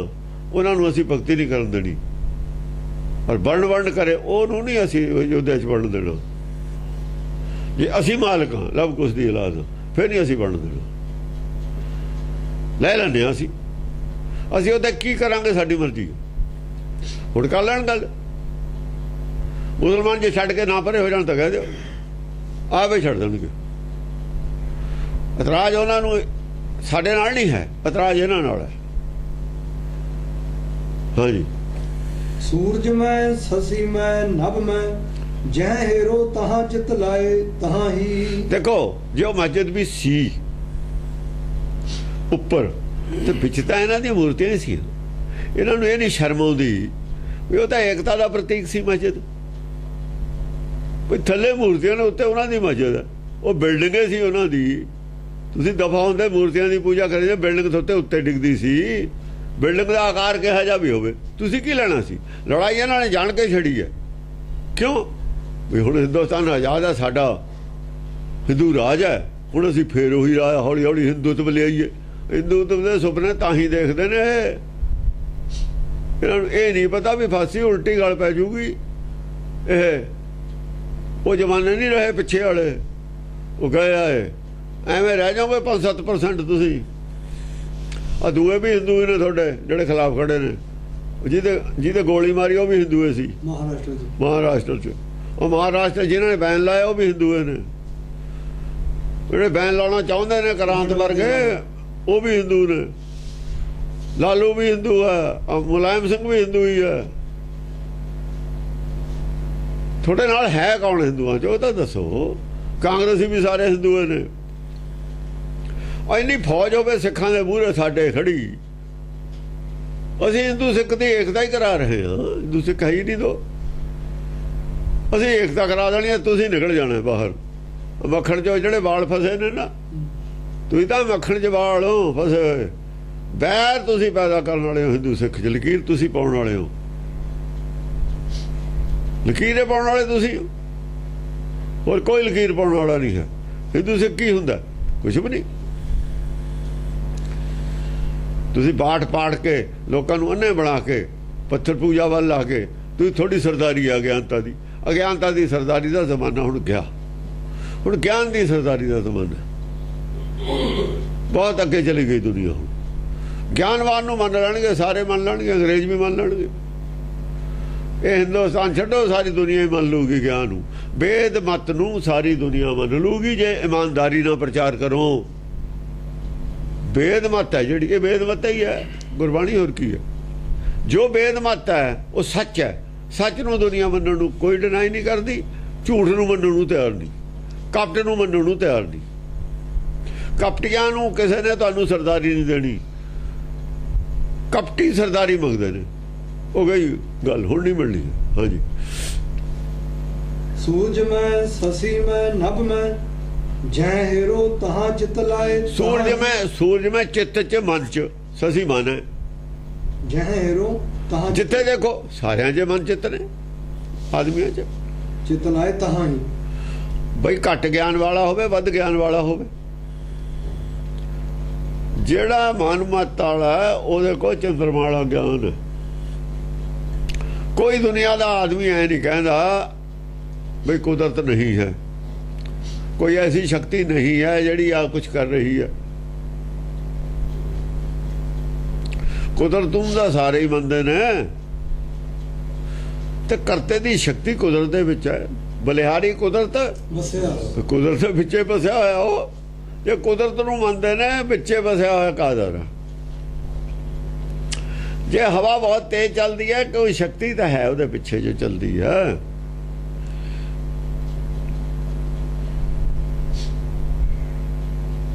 ਉਹਨਾਂ ਨੂੰ ਅਸੀਂ ਭਗਤੀ ਨਹੀਂ ਕਰਨ ਦੇਣੀ। ਔਰ ਵੰਡ ਕਰੇ, ਉਹਨੂੰ ਨਹੀਂ ਅਸੀਂ ਯੁੱਧਿਆ 'ਚ ਵੰਡ ਦੇਣਾ। ਜੇ ਅਸੀਂ ਮਾਲਕ ਹਾਂ, ਲਵ ਕੁਸ਼ ਦੀ ਔਲਾਦ, ਫਿਰ ਨਹੀਂ ਅਸੀਂ ਵੰਡ ਦੇਣਾ। ਲੈ ਲੈਂਦੇ ਹਾਂ ਅਸੀਂ ਉਹਦੇ ਕੀ ਕਰਾਂਗੇ, ਸਾਡੀ ਮਰਜ਼ੀ। ਹੁਣ ਕਰ ਲੈਣ ਗੱਲ। ਮੁਸਲਮਾਨ ਜੇ ਛੱਡ ਕੇ ਨਾ ਪਰੇ ਹੋ ਜਾਣ ਤਾਂ ਕਹਿ ਦਿਓ, ਆਪੇ ਛੱਡ ਦੇਣਗੇ। ਇਤਰਾਜ਼ ਉਹਨਾਂ ਨੂੰ ਸਾਡੇ ਨਾਲ ਨਹੀਂ ਹੈ, ਇਤਰਾਜ਼ ਇਹਨਾਂ ਨਾਲ ਹੈ। ਹਾਂਜੀ। ਸੂਰਜ ਮੈਂ ਸਸੀ ਮੈਂ ਨਭ ਮੈਂ, ਜੈ ਹੀਰੋ ਤਹਾਂ ਚਿਤ ਲਾਏ ਤਹਾਂ ਹੀ। ਦੇਖੋ, ਜੋ ਮਸਜਿਦ ਵੀ ਸੀ ਉੱਪਰ, ਤੇ ਵਿੱਚ ਤਾਂ ਇਹਨਾਂ ਦੀਆਂ ਮੂਰਤੀਆਂ ਹੀ ਸੀ। ਇਹਨਾਂ ਨੂੰ ਇਹ ਨਹੀਂ ਸ਼ਰਮ ਆਉਂਦੀ ਵੀ ਉਹ ਤਾਂ ਏਕਤਾ ਦਾ ਪ੍ਰਤੀਕ ਸੀ ਮਸਜਿਦ। ਕੋਈ ਥੱਲੇ ਮੂਰਤੀਆਂ ਨੇ, ਉੱਤੇ ਉਹਨਾਂ ਦੀ ਮਸਜਿਦ ਹੈ। ਉਹ ਬਿਲਡਿੰਗੇ ਸੀ ਉਹਨਾਂ ਦੀ। ਤੁਸੀਂ ਦਫਾ ਹੁੰਦੇ ਮੂਰਤੀਆਂ ਦੀ ਪੂਜਾ ਕਰੀ, ਬਿਲਡਿੰਗ ਤੋਂ ਉੱਤੇ ਡਿੱਗਦੀ ਸੀ। ਬਿਲਡਿੰਗ ਦਾ ਆਕਾਰ ਕਿਹੋ ਜਿਹਾ ਵੀ ਹੋਵੇ, ਤੁਸੀਂ ਕੀ ਲੈਣਾ ਸੀ? ਲੜਾਈ ਇਹਨਾਂ ਨੇ ਜਾਣ ਕੇ ਛੜੀ ਹੈ। ਕਿਉਂ? ਵੀ ਹੁਣ ਹਿੰਦੁਸਤਾਨ ਆਜ਼ਾਦ ਹੈ, ਸਾਡਾ ਹਿੰਦੂ ਰਾਜ ਹੈ, ਹੁਣ ਅਸੀਂ ਫੇਰ ਉਹੀ ਰਾਜ ਹੌਲੀ ਹੌਲੀ ਹਿੰਦੂਤਵ ਲਿਆਈਏ। ਹਿੰਦੂਤਵ ਦੇ ਸੁਪਨੇ ਤਾਂ ਹੀ ਦੇਖਦੇ ਨੇ। ਇਹਨਾਂ ਨੂੰ ਇਹ ਨਹੀਂ ਪਤਾ ਵੀ ਫਾਂਸੀ ਉਲਟੀ ਗਲ ਪੈ ਜੂਗੀ। ਇਹ ਉਹ ਜ਼ਮਾਨੇ ਨਹੀਂ ਰਹੇ ਪਿੱਛੇ ਵਾਲੇ, ਉਹ ਗਏ ਆਏ। ਐਵੇਂ ਰਹਿ ਜਾਓਗੇ 5-7% ਤੁਸੀਂ। ਆ ਦੂਏ ਵੀ ਹਿੰਦੂ ਨੇ ਤੁਹਾਡੇ ਜਿਹੜੇ ਖਿਲਾਫ ਖੜੇ ਨੇ। ਜਿਹਦੇ ਗੋਲੀ ਮਾਰੀ ਉਹ ਵੀ ਹਿੰਦੂ ਸੀ ਮਹਾਰਾਸ਼ਟਰ 'ਚ। ਉਹ ਮਹਾਰਾਸ਼ਟਰ ਜਿਹਨਾਂ ਨੇ ਬੈਨ ਲਾਇਆ ਉਹ ਵੀ ਹਿੰਦੂ ਨੇ। ਜਿਹੜੇ ਬੈਨ ਲਾਉਣਾ ਚਾਹੁੰਦੇ ਨੇ ਕਰਾਂਤ ਵਰਗੇ, ਉਹ ਵੀ ਹਿੰਦੂ ਨੇ। ਲਾਲੂ ਵੀ ਹਿੰਦੂ ਹੈ, ਮੁਲਾਇਮ ਸਿੰਘ ਵੀ ਹਿੰਦੂ ਹੀ ਹੈ। ਤੁਹਾਡੇ ਨਾਲ ਹੈ ਕੌਣ ਹਿੰਦੂਆਂ 'ਚ, ਉਹ ਤਾਂ ਦੱਸੋ। ਕਾਂਗਰਸੀ ਵੀ ਸਾਰੇ ਹਿੰਦੂ ਨੇ। ਇੰਨੀ ਫੌਜ ਹੋਵੇ ਸਿੱਖਾਂ ਦੇ ਮੂਹਰੇ ਸਾਡੇ ਖੜੀ, ਅਸੀਂ ਹਿੰਦੂ ਸਿੱਖ ਦੀ ਏਕਤਾ ਹੀ ਕਰਾ ਰਹੇ ਹਾਂ। ਹਿੰਦੂ ਸਿੱਖ ਹੈ ਹੀ ਨਹੀਂ ਦੋ, ਅਸੀਂ ਏਕਤਾ ਕਰਾ ਦੇਣੀ ਹੈ। ਤੁਸੀਂ ਨਿਕਲ ਜਾਣਾ ਬਾਹਰ। ਮੱਖਣ 'ਚ ਜਿਹੜੇ ਵਾਲ ਫਸੇ ਨੇ ਨਾ, ਤੁਸੀਂ ਤਾਂ ਮੱਖਣ 'ਚ ਵਾਲ ਹੋ ਫਸੇ ਹੋਏ। ਬੈਰ ਤੁਸੀਂ ਪੈਦਾ ਕਰਨ ਵਾਲੇ ਹੋ ਹਿੰਦੂ ਸਿੱਖ 'ਚ, ਲਕੀਰ ਤੁਸੀਂ ਪਾਉਣ ਵਾਲੇ ਹੋ। ਲਕੀਰੇ ਪਾਉਣ ਵਾਲੇ ਤੁਸੀਂ, ਹੋਰ ਕੋਈ ਲਕੀਰ ਪਾਉਣ ਵਾਲਾ ਨਹੀਂ ਹੈ। ਹਿੰਦੂ ਸਿੱਖ ਕੀ ਹੁੰਦਾ? ਕੁਛ ਵੀ ਨਹੀਂ। ਤੁਸੀਂ ਬਾਠ ਪਾੜ ਕੇ ਲੋਕਾਂ ਨੂੰ ਅੰਨੇ ਬਣਾ ਕੇ ਪੱਥਰ ਪੂਜਾ ਵੱਲ ਲਾ ਕੇ ਤੁਸੀਂ ਥੋੜੀ ਸਰਦਾਰੀ ਆ ਅਗਿਆਨਤਾ ਦੀ। ਅਗਿਆਨਤਾ ਦੀ ਸਰਦਾਰੀ ਦਾ ਜ਼ਮਾਨਾ ਹੁਣ ਗਿਆ। ਹੁਣ ਗਿਆਨ ਦੀ ਸਰਦਾਰੀ ਦਾ ਜ਼ਮਾਨਾ। ਬਹੁਤ ਅੱਗੇ ਚਲੀ ਗਈ ਦੁਨੀਆ। ਹੁਣ ਗਿਆਨਵਾਨ ਨੂੰ ਮੰਨ ਲੈਣਗੇ, ਸਾਰੇ ਮੰਨ ਲੈਣਗੇ, ਅੰਗਰੇਜ਼ ਵੀ ਮੰਨ ਲੈਣਗੇ। ਇਹ ਹਿੰਦੁਸਤਾਨ ਛੱਡੋ, ਸਾਰੀ ਦੁਨੀਆ ਹੀ ਮੰਨ ਲੂਗੀ ਗਿਆਨ ਨੂੰ। ਵੇਦ ਮਤ ਨੂੰ ਸਾਰੀ ਦੁਨੀਆ ਮੰਨ ਲੂਗੀ ਜੇ ਇਮਾਨਦਾਰੀ ਨਾਲ ਪ੍ਰਚਾਰ ਕਰੋ। ਵੇਦ ਮਤ ਹੈ ਜਿਹੜੀ, ਇਹ ਵੇਦ ਮਤ ਹੀ ਹੈ, ਗੁਰਬਾਣੀ ਹੋਰ ਕੀ ਹੈ। ਜੋ ਵੇਦ ਮਤ ਹੈ ਉਹ ਸੱਚ ਹੈ। ਸੱਚ ਨੂੰ ਦੁਨੀਆ ਮੰਨਣ ਨੂੰ ਕੋਈ ਡਿਨਾਈ ਨਹੀਂ ਕਰਦੀ, ਝੂਠ ਨੂੰ ਮੰਨਣ ਨੂੰ ਤਿਆਰ ਨਹੀਂ, ਕਪਟ ਨੂੰ ਮੰਨਣ ਨੂੰ ਤਿਆਰ ਨਹੀਂ। ਕਪਟੀਆਂ ਨੂੰ ਕਿਸੇ ਨੇ ਤੁਹਾਨੂੰ ਸਰਦਾਰੀ ਨਹੀਂ ਦੇਣੀ, ਕਪਟੀ ਸਰਦਾਰੀ ਮੰਗਦੇ ਨੇ। ਹੋ ਗਈ ਗੱਲ, ਹੁਣ ਨਹੀਂ ਮਿਲਣੀ। ਹਾਂਜੀ। ਸੂਰਜ ਮੈਂ ਸਸੀ ਮੈਂ ਨਭ ਮੈਂ ਜੈ ਹੀਰੋ ਤਹਾਂ ਚਿਤ ਲਾਏ। ਸੂਰਜ ਮੈਂ ਚਿੱਤ ਚ ਮਨ ਚ, ਸਸੀ ਮਨ ਹੈ। ਜੈ ਹੀਰੋ ਤਹਾਂ ਜਿੱਥੇ ਦੇਖੋ ਸਾਰਿਆਂ ਚ ਮਨ ਚਿੱਤ ਨੇ, ਆਦਮੀਆਂ ਚ ਚਿਤ ਲਾਏ ਤਹਾਂ ਹੀ। ਬਈ ਘੱਟ ਗਿਆਨ ਵਾਲਾ ਹੋਵੇ, ਵੱਧ ਗਿਆਨ ਵਾਲਾ ਹੋਵੇ, ਜਿਹੜਾ ਮਨ ਮਤ ਵਾਲਾ ਉਹਦੇ ਕੋਲ ਚੰਦਰਮਾ ਵਾਲਾ ਗਿਆਨ ਹੈ। ਕੋਈ ਦੁਨੀਆ ਦਾ ਆਦਮੀ ਐ ਨਹੀਂ ਕਹਿੰਦਾ ਬਈ ਕੁਦਰਤ ਨਹੀਂ ਹੈ, ਕੋਈ ਐਸੀ ਸ਼ਕਤੀ ਨਹੀਂ ਹੈ ਜਿਹੜੀ ਆ ਕੁਝ ਕਰ ਰਹੀ ਹੈ। ਕੁਦਰਤ ਨੂੰ ਤਾਂ ਸਾਰੇ ਹੀ ਮੰਨਦੇ ਨੇ, ਤੇ ਕਰਤੇ ਦੀ ਸ਼ਕਤੀ ਕੁਦਰਤ ਦੇ ਵਿੱਚ ਹੈ। ਬਲਿਹਾਰੀ ਕੁਦਰਤ ਵਸਿਆ, ਕੁਦਰਤ ਦੇ ਵਿੱਚੇ ਵਸਿਆ ਹੋਇਆ। ਉਹ ਜੇ ਕੁਦਰਤ ਨੂੰ ਮੰਨਦੇ ਨੇ, ਵਿੱਚੇ ਵਸਿਆ ਹੋਇਆ ਕਾਦਰ। ਜੇ ਹਵਾ ਬਹੁਤ ਤੇਜ਼ ਚੱਲਦੀ ਹੈ, ਕੋਈ ਸ਼ਕਤੀ ਤਾਂ ਹੈ ਉਹਦੇ ਪਿੱਛੇ ਜੋ ਚੱਲਦੀ ਹੈ।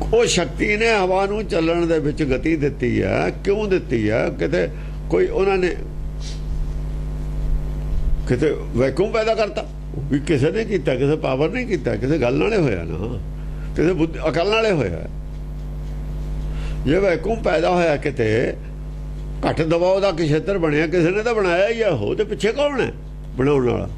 ਉਹ ਸ਼ਕਤੀ ਨੇ ਹਵਾ ਨੂੰ ਚੱਲਣ ਦੇ ਵਿੱਚ ਗਤੀ ਦਿੱਤੀ ਹੈ। ਕਿਉਂ ਦਿੱਤੀ ਹੈ? ਕਿਤੇ ਕੋਈ ਉਹਨਾਂ ਨੇ ਕਿਤੇ ਵੈਕੂਮ ਪੈਦਾ ਕਰਤਾ, ਵੀ ਕਿਸੇ ਨੇ ਕੀਤਾ, ਕਿਸੇ ਪਾਵਰ ਨੇ ਕੀਤਾ, ਕਿਸੇ ਗੱਲ ਨਾਲੇ ਹੋਇਆ ਨਾ, ਕਿਸੇ ਅਕਲ ਨਾਲੇ ਹੋਇਆ। ਜੇ ਵੈਕੂਮ ਪੈਦਾ ਹੋਇਆ ਕਿਤੇ, ਘੱਟ ਦਬਾਅ ਦਾ ਖੇਤਰ ਬਣਿਆ, ਕਿਸੇ ਨੇ ਤਾਂ ਬਣਾਇਆ ਹੀ ਆ। ਉਹਦੇ ਪਿੱਛੇ ਕੌਣ ਹੈ ਬਣਾਉਣ ਵਾਲਾ?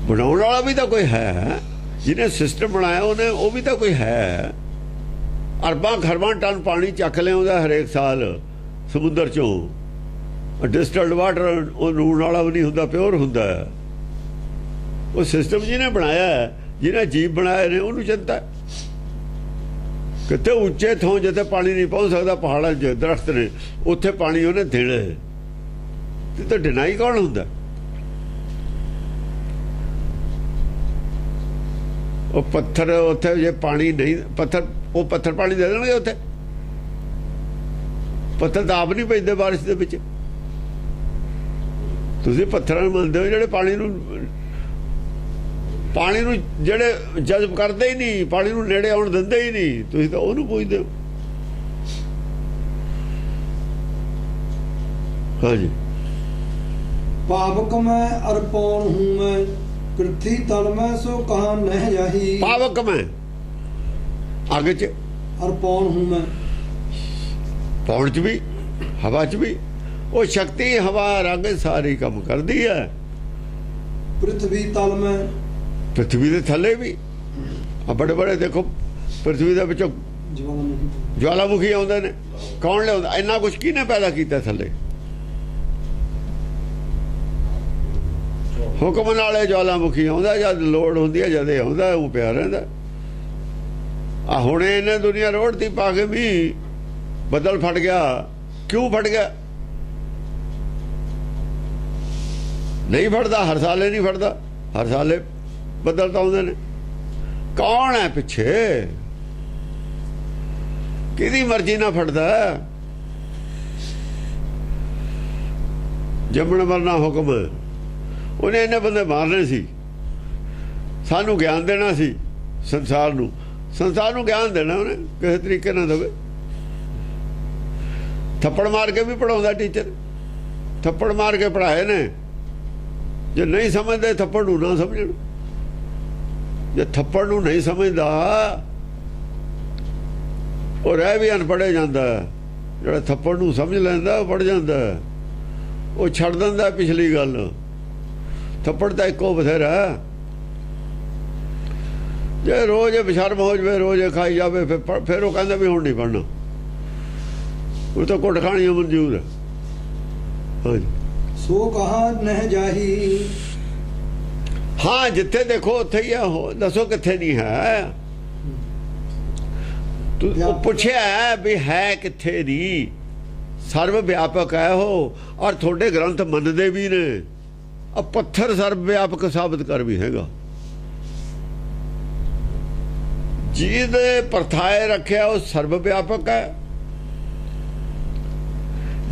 ਬਣਾਉਣ ਵਾਲਾ ਵੀ ਤਾਂ ਕੋਈ ਹੈ, ਜਿਹਨੇ ਸਿਸਟਮ ਬਣਾਇਆ ਉਹਨੇ, ਉਹ ਵੀ ਤਾਂ ਕੋਈ ਹੈ। ਅਰਬਾਂ ਖਰਬਾਂ ਟਨ ਪਾਣੀ ਚੱਕ ਲਿਆਉਂਦਾ ਹਰੇਕ ਸਾਲ ਸਮੁੰਦਰ ਚੋਂ। ਡਿਸਟਿਲਡ ਵਾਟਰ ਉਹ ਲੂਣ ਵਾਲਾ ਵੀ ਨਹੀਂ ਹੁੰਦਾ, ਪਿਓਰ ਹੁੰਦਾ। ਉਹ ਸਿਸਟਮ ਜਿਹਨੇ ਬਣਾਇਆ, ਜਿਹਨੇ ਜੀਵ ਬਣਾਏ ਨੇ, ਉਹਨੂੰ ਚਿੰਤਾ। ਕਿਤੇ ਉੱਚੇ ਥਾਂ ਜਿੱਥੇ ਪਾਣੀ ਨਹੀਂ ਪਹੁੰਚ ਸਕਦਾ, ਪਹਾੜਾਂ 'ਚ ਦਰਖਤ ਨੇ, ਉੱਥੇ ਪਾਣੀ ਉਹਨੇ ਦੇਣਾ ਹੈ। ਤੇ ਡਿਨਾਈ ਕੌਣ ਹੁੰਦਾ? ਉਹ ਪੱਥਰ ਉੱਥੇ ਜੇ ਪਾਣੀ ਨਹੀਂ, ਉਹ ਪੱਥਰ ਪਾਣੀ ਦੇ ਦੇਣਗੇ ਉੱਥੇ? ਪੱਥਰ ਤਾਂ ਆਪ ਨਹੀਂ ਭੇਜਦੇ ਬਾਰਿਸ਼ ਦੇ ਵਿੱਚ। ਤੁਸੀਂ ਪੱਥਰਾਂ ਨੂੰ ਮੰਨਦੇ ਹੋ ਜਿਹੜੇ ਪਾਣੀ ਨੂੰ ਜਿਹੜੇ ਜਜ਼ਬ ਕਰਦੇ ਹੀ ਨਹੀਂ, ਪਾਣੀ ਨੂੰ ਨੇੜੇ ਆਉਣ ਦਿੰਦੇ ਹੀ ਨਹੀਂ। ਤੁਸੀਂ ਤਾਂ ਉਹਨੂੰ ਪੁੱਛਦੇ ਹੋ। ਹਾਂਜੀ। ਪਾਵਕ ਮੈਂ ਅਰਪੌਣ ਹੂੰ ਮੈਂ ਪ੍ਰਿਥੀ ਤਲ ਮੈਂ ਸੋ ਕਹਾ ਨਹਿ ਜਾਹੀ। ਪਾਵਕ ਮੈਂ ਅੱਗ 'ਚ, ਅਰਪੌਣ ਹੂੰ ਮੈਂ ਪੌਣ 'ਚ ਵੀ, ਹਵਾ 'ਚ ਵੀ। ਉਹ ਸ਼ਕਤੀ ਹਵਾ ਰੰਗ ਸਾਰੀ ਕੰਮ ਕਰਦੀ ਹੈ। ਪ੍ਰਿਥਵੀ ਤਲ ਮੈਂ, ਪ੍ਰਿਥਵੀ ਦੇ ਥੱਲੇ ਵੀ ਆ ਬੜੇ ਬੜੇ ਦੇਖੋ, ਪ੍ਰਿਥਵੀ ਦੇ ਵਿੱਚੋਂ ਜਵਾਲਾਮੁਖੀ ਆਉਂਦੇ ਨੇ। ਕੌਣ ਲਿਆਉਂਦਾ? ਇੰਨਾ ਕੁਛ ਕਿਹਨੇ ਪੈਦਾ ਕੀਤਾ ਥੱਲੇ? ਹੁਕਮ ਨਾਲੇ ਜਵਾਲਾਮੁਖੀ ਆਉਂਦਾ, ਜਦ ਲੋੜ ਹੁੰਦੀ ਹੈ, ਜਦ ਇਹ ਆਉਂਦਾ ਉਹ ਪਿਆ ਰਹਿੰਦਾ। ਆ ਹੁਣੇ ਇਹਨੇ ਦੁਨੀਆ ਰੋੜਤੀ ਪਾ ਕੇ ਵੀ ਬੱਦਲ ਫਟ ਗਿਆ। ਕਿਉਂ ਫਟ ਗਿਆ? ਨਹੀਂ ਫਟਦਾ, ਹਰ ਸਾਲੇ ਨਹੀਂ ਫਟਦਾ, ਹਰ ਸਾਲੇ ਬੱਦਲ ਤਾਂ ਆਉਂਦੇ ਨੇ। ਕੌਣ ਹੈ ਪਿੱਛੇ? किहदी मर्जी ना फड़दा जम्मण मरना हुक्म उन्हें इन्ने बंदे मारने सी सानू ज्ञान देना सी संसार नू ज्ञान देना उन्हें किसी तरीके ना दे थप्पड़ मार के भी पढ़ाउंदा टीचर थप्पड़ मार के पढ़ाए ने जे नहीं समझते थप्पड़ नू ना समझण जे थप्पड़ नू नहीं समझदा वो रह भी अनपढ़े जांदा जिहड़ा थप्पड़ नू समझ लैंदा पढ़ जांदा वो छड़ दिंदा पिछली गल थप्पड़ तो एको बथेरा जे रोज बेशर्म हो जाए रोज खाई जाए फिर वो कहता भी हुण नहीं पढ़ना वो तो कुट खानी मंजूर है। हाँ जी सो कहा नह जाही हाँ जिथे देखो उत्थे ही है हो दसो किथे नहीं है तू पुछया है भी है किथे नहीं सर्व व्यापक है हो और थोड़े ग्रंथ मनदे भी ने अब पत्थर सर्व व्यापक साबित कर भी हैगा जिहदे परथाए रखे वो सर्व व्यापक है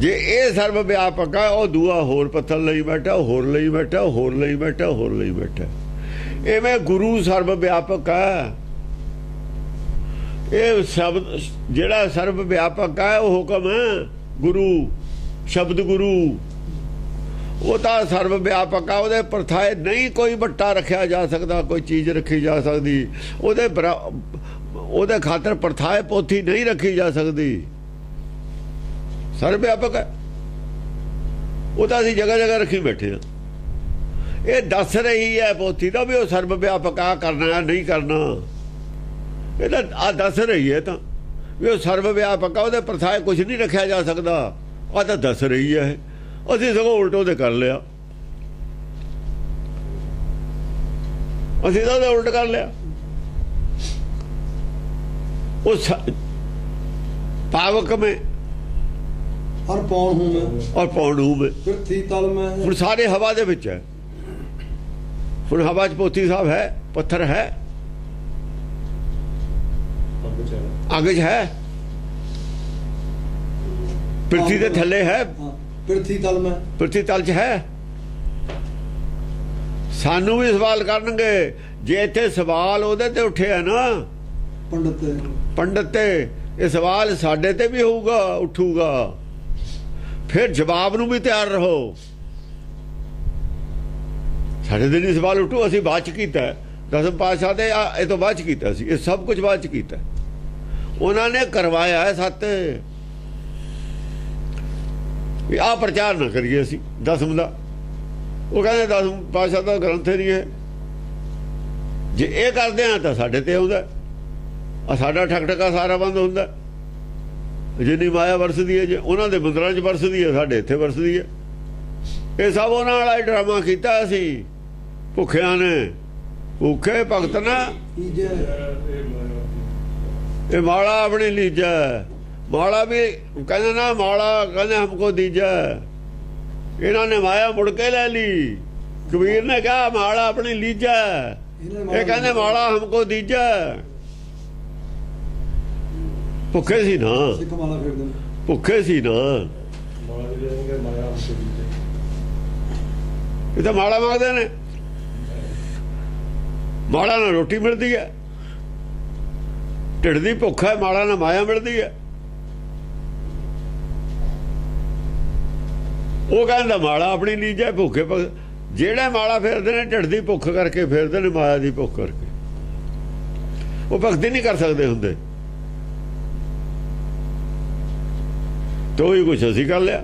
जे ये सर्व व्यापक है वो दूआ होर पत्थर लई बैठा होर लई बैठा होर लई बैठा होर लई बैठा इवें गुरु सर्व व्यापक है ये शब्द जिहड़ा सर्व व्यापक है वो हुक्म है गुरु शब्द गुरु वो तो सर्व व्यापक है वो परथाए नहीं कोई बट्टा रखा जा सकता कोई चीज़ रखी जा सकती वो खातर परथाए पोथी नहीं रखी जा सकती सर्व व्यापक है वो तो असीं जगह जगह रखी बैठे हैं ये दस रही है पोथी का भी वो सर्व व्यापक आ करना है नहीं करना ये तो आ दस रही है तो भी वो सर्व व्यापक है वो परथाए कुछ नहीं रखा जा सकता आ तो दस रही है असीं सगों उल्टो दे कर लिया असीं तो उल्ट कर लिया उस पावक में और पौन हूं मैं और पौन हूं मैं पृथ्वी तल में हुण सारे हवा दे विच है हुण हवा च पोथी साहब है पत्थर है अग च है पृथ्वी के थले है पृथ्वी तल में पृथ्वी तल च है सानू भी सवाल करनगे जे इत्थे सवाल ओदे ते उठे है ना पंडित ते ये सवाल साडे ते भी होऊगा उठूगा फिर जवाब नू भी तैयार रहो साडे ते नहीं सवाल उठू असीं बाद च कीता दसम पातशाह दे ये तो बाद च कीता सी ये सब कुछ बाद च कीता उन्होंने करवाया है सत आ प्रचार ना करिए असीं दसम दा वो कहते दसम पातशाह दा ग्रंथ नहीं है जे ये करदे हैं तो साडे ते आउंदा साडा ठकठका सारा बंद हुंदा जिन्नी माया वरसदी है जे उन्हां दे मंदरां च वरसदी है साडे इत्थे वरसदी है ये सब उन्हां वाला ड्रामा कीता असीं भुखियां ने भूखे भगत ना ये माड़ा अपनी लीजा माड़ा भी कहते ना माड़ा कहते हमको दीजा इन्होंने माया मुड़ के ले ली कबीर ने कहा माड़ा अपनी लीजा ये कहते माड़ा हमको दीजा भुखे सी ना भुखे सी ना ये तो माड़ा मांगते ने माड़ा ना रोटी मिलती है ढिड दी भुख है माड़ा ना माया मिलती है वो कहता माड़ा अपनी लीजा भुखे जेड़ा माड़ा फेरते ने ढिड दी भुख करके फेरते ने माया दी भुख करके वो भगती नहीं कर सकते होंगे तो ही कुछ असी कर लिया।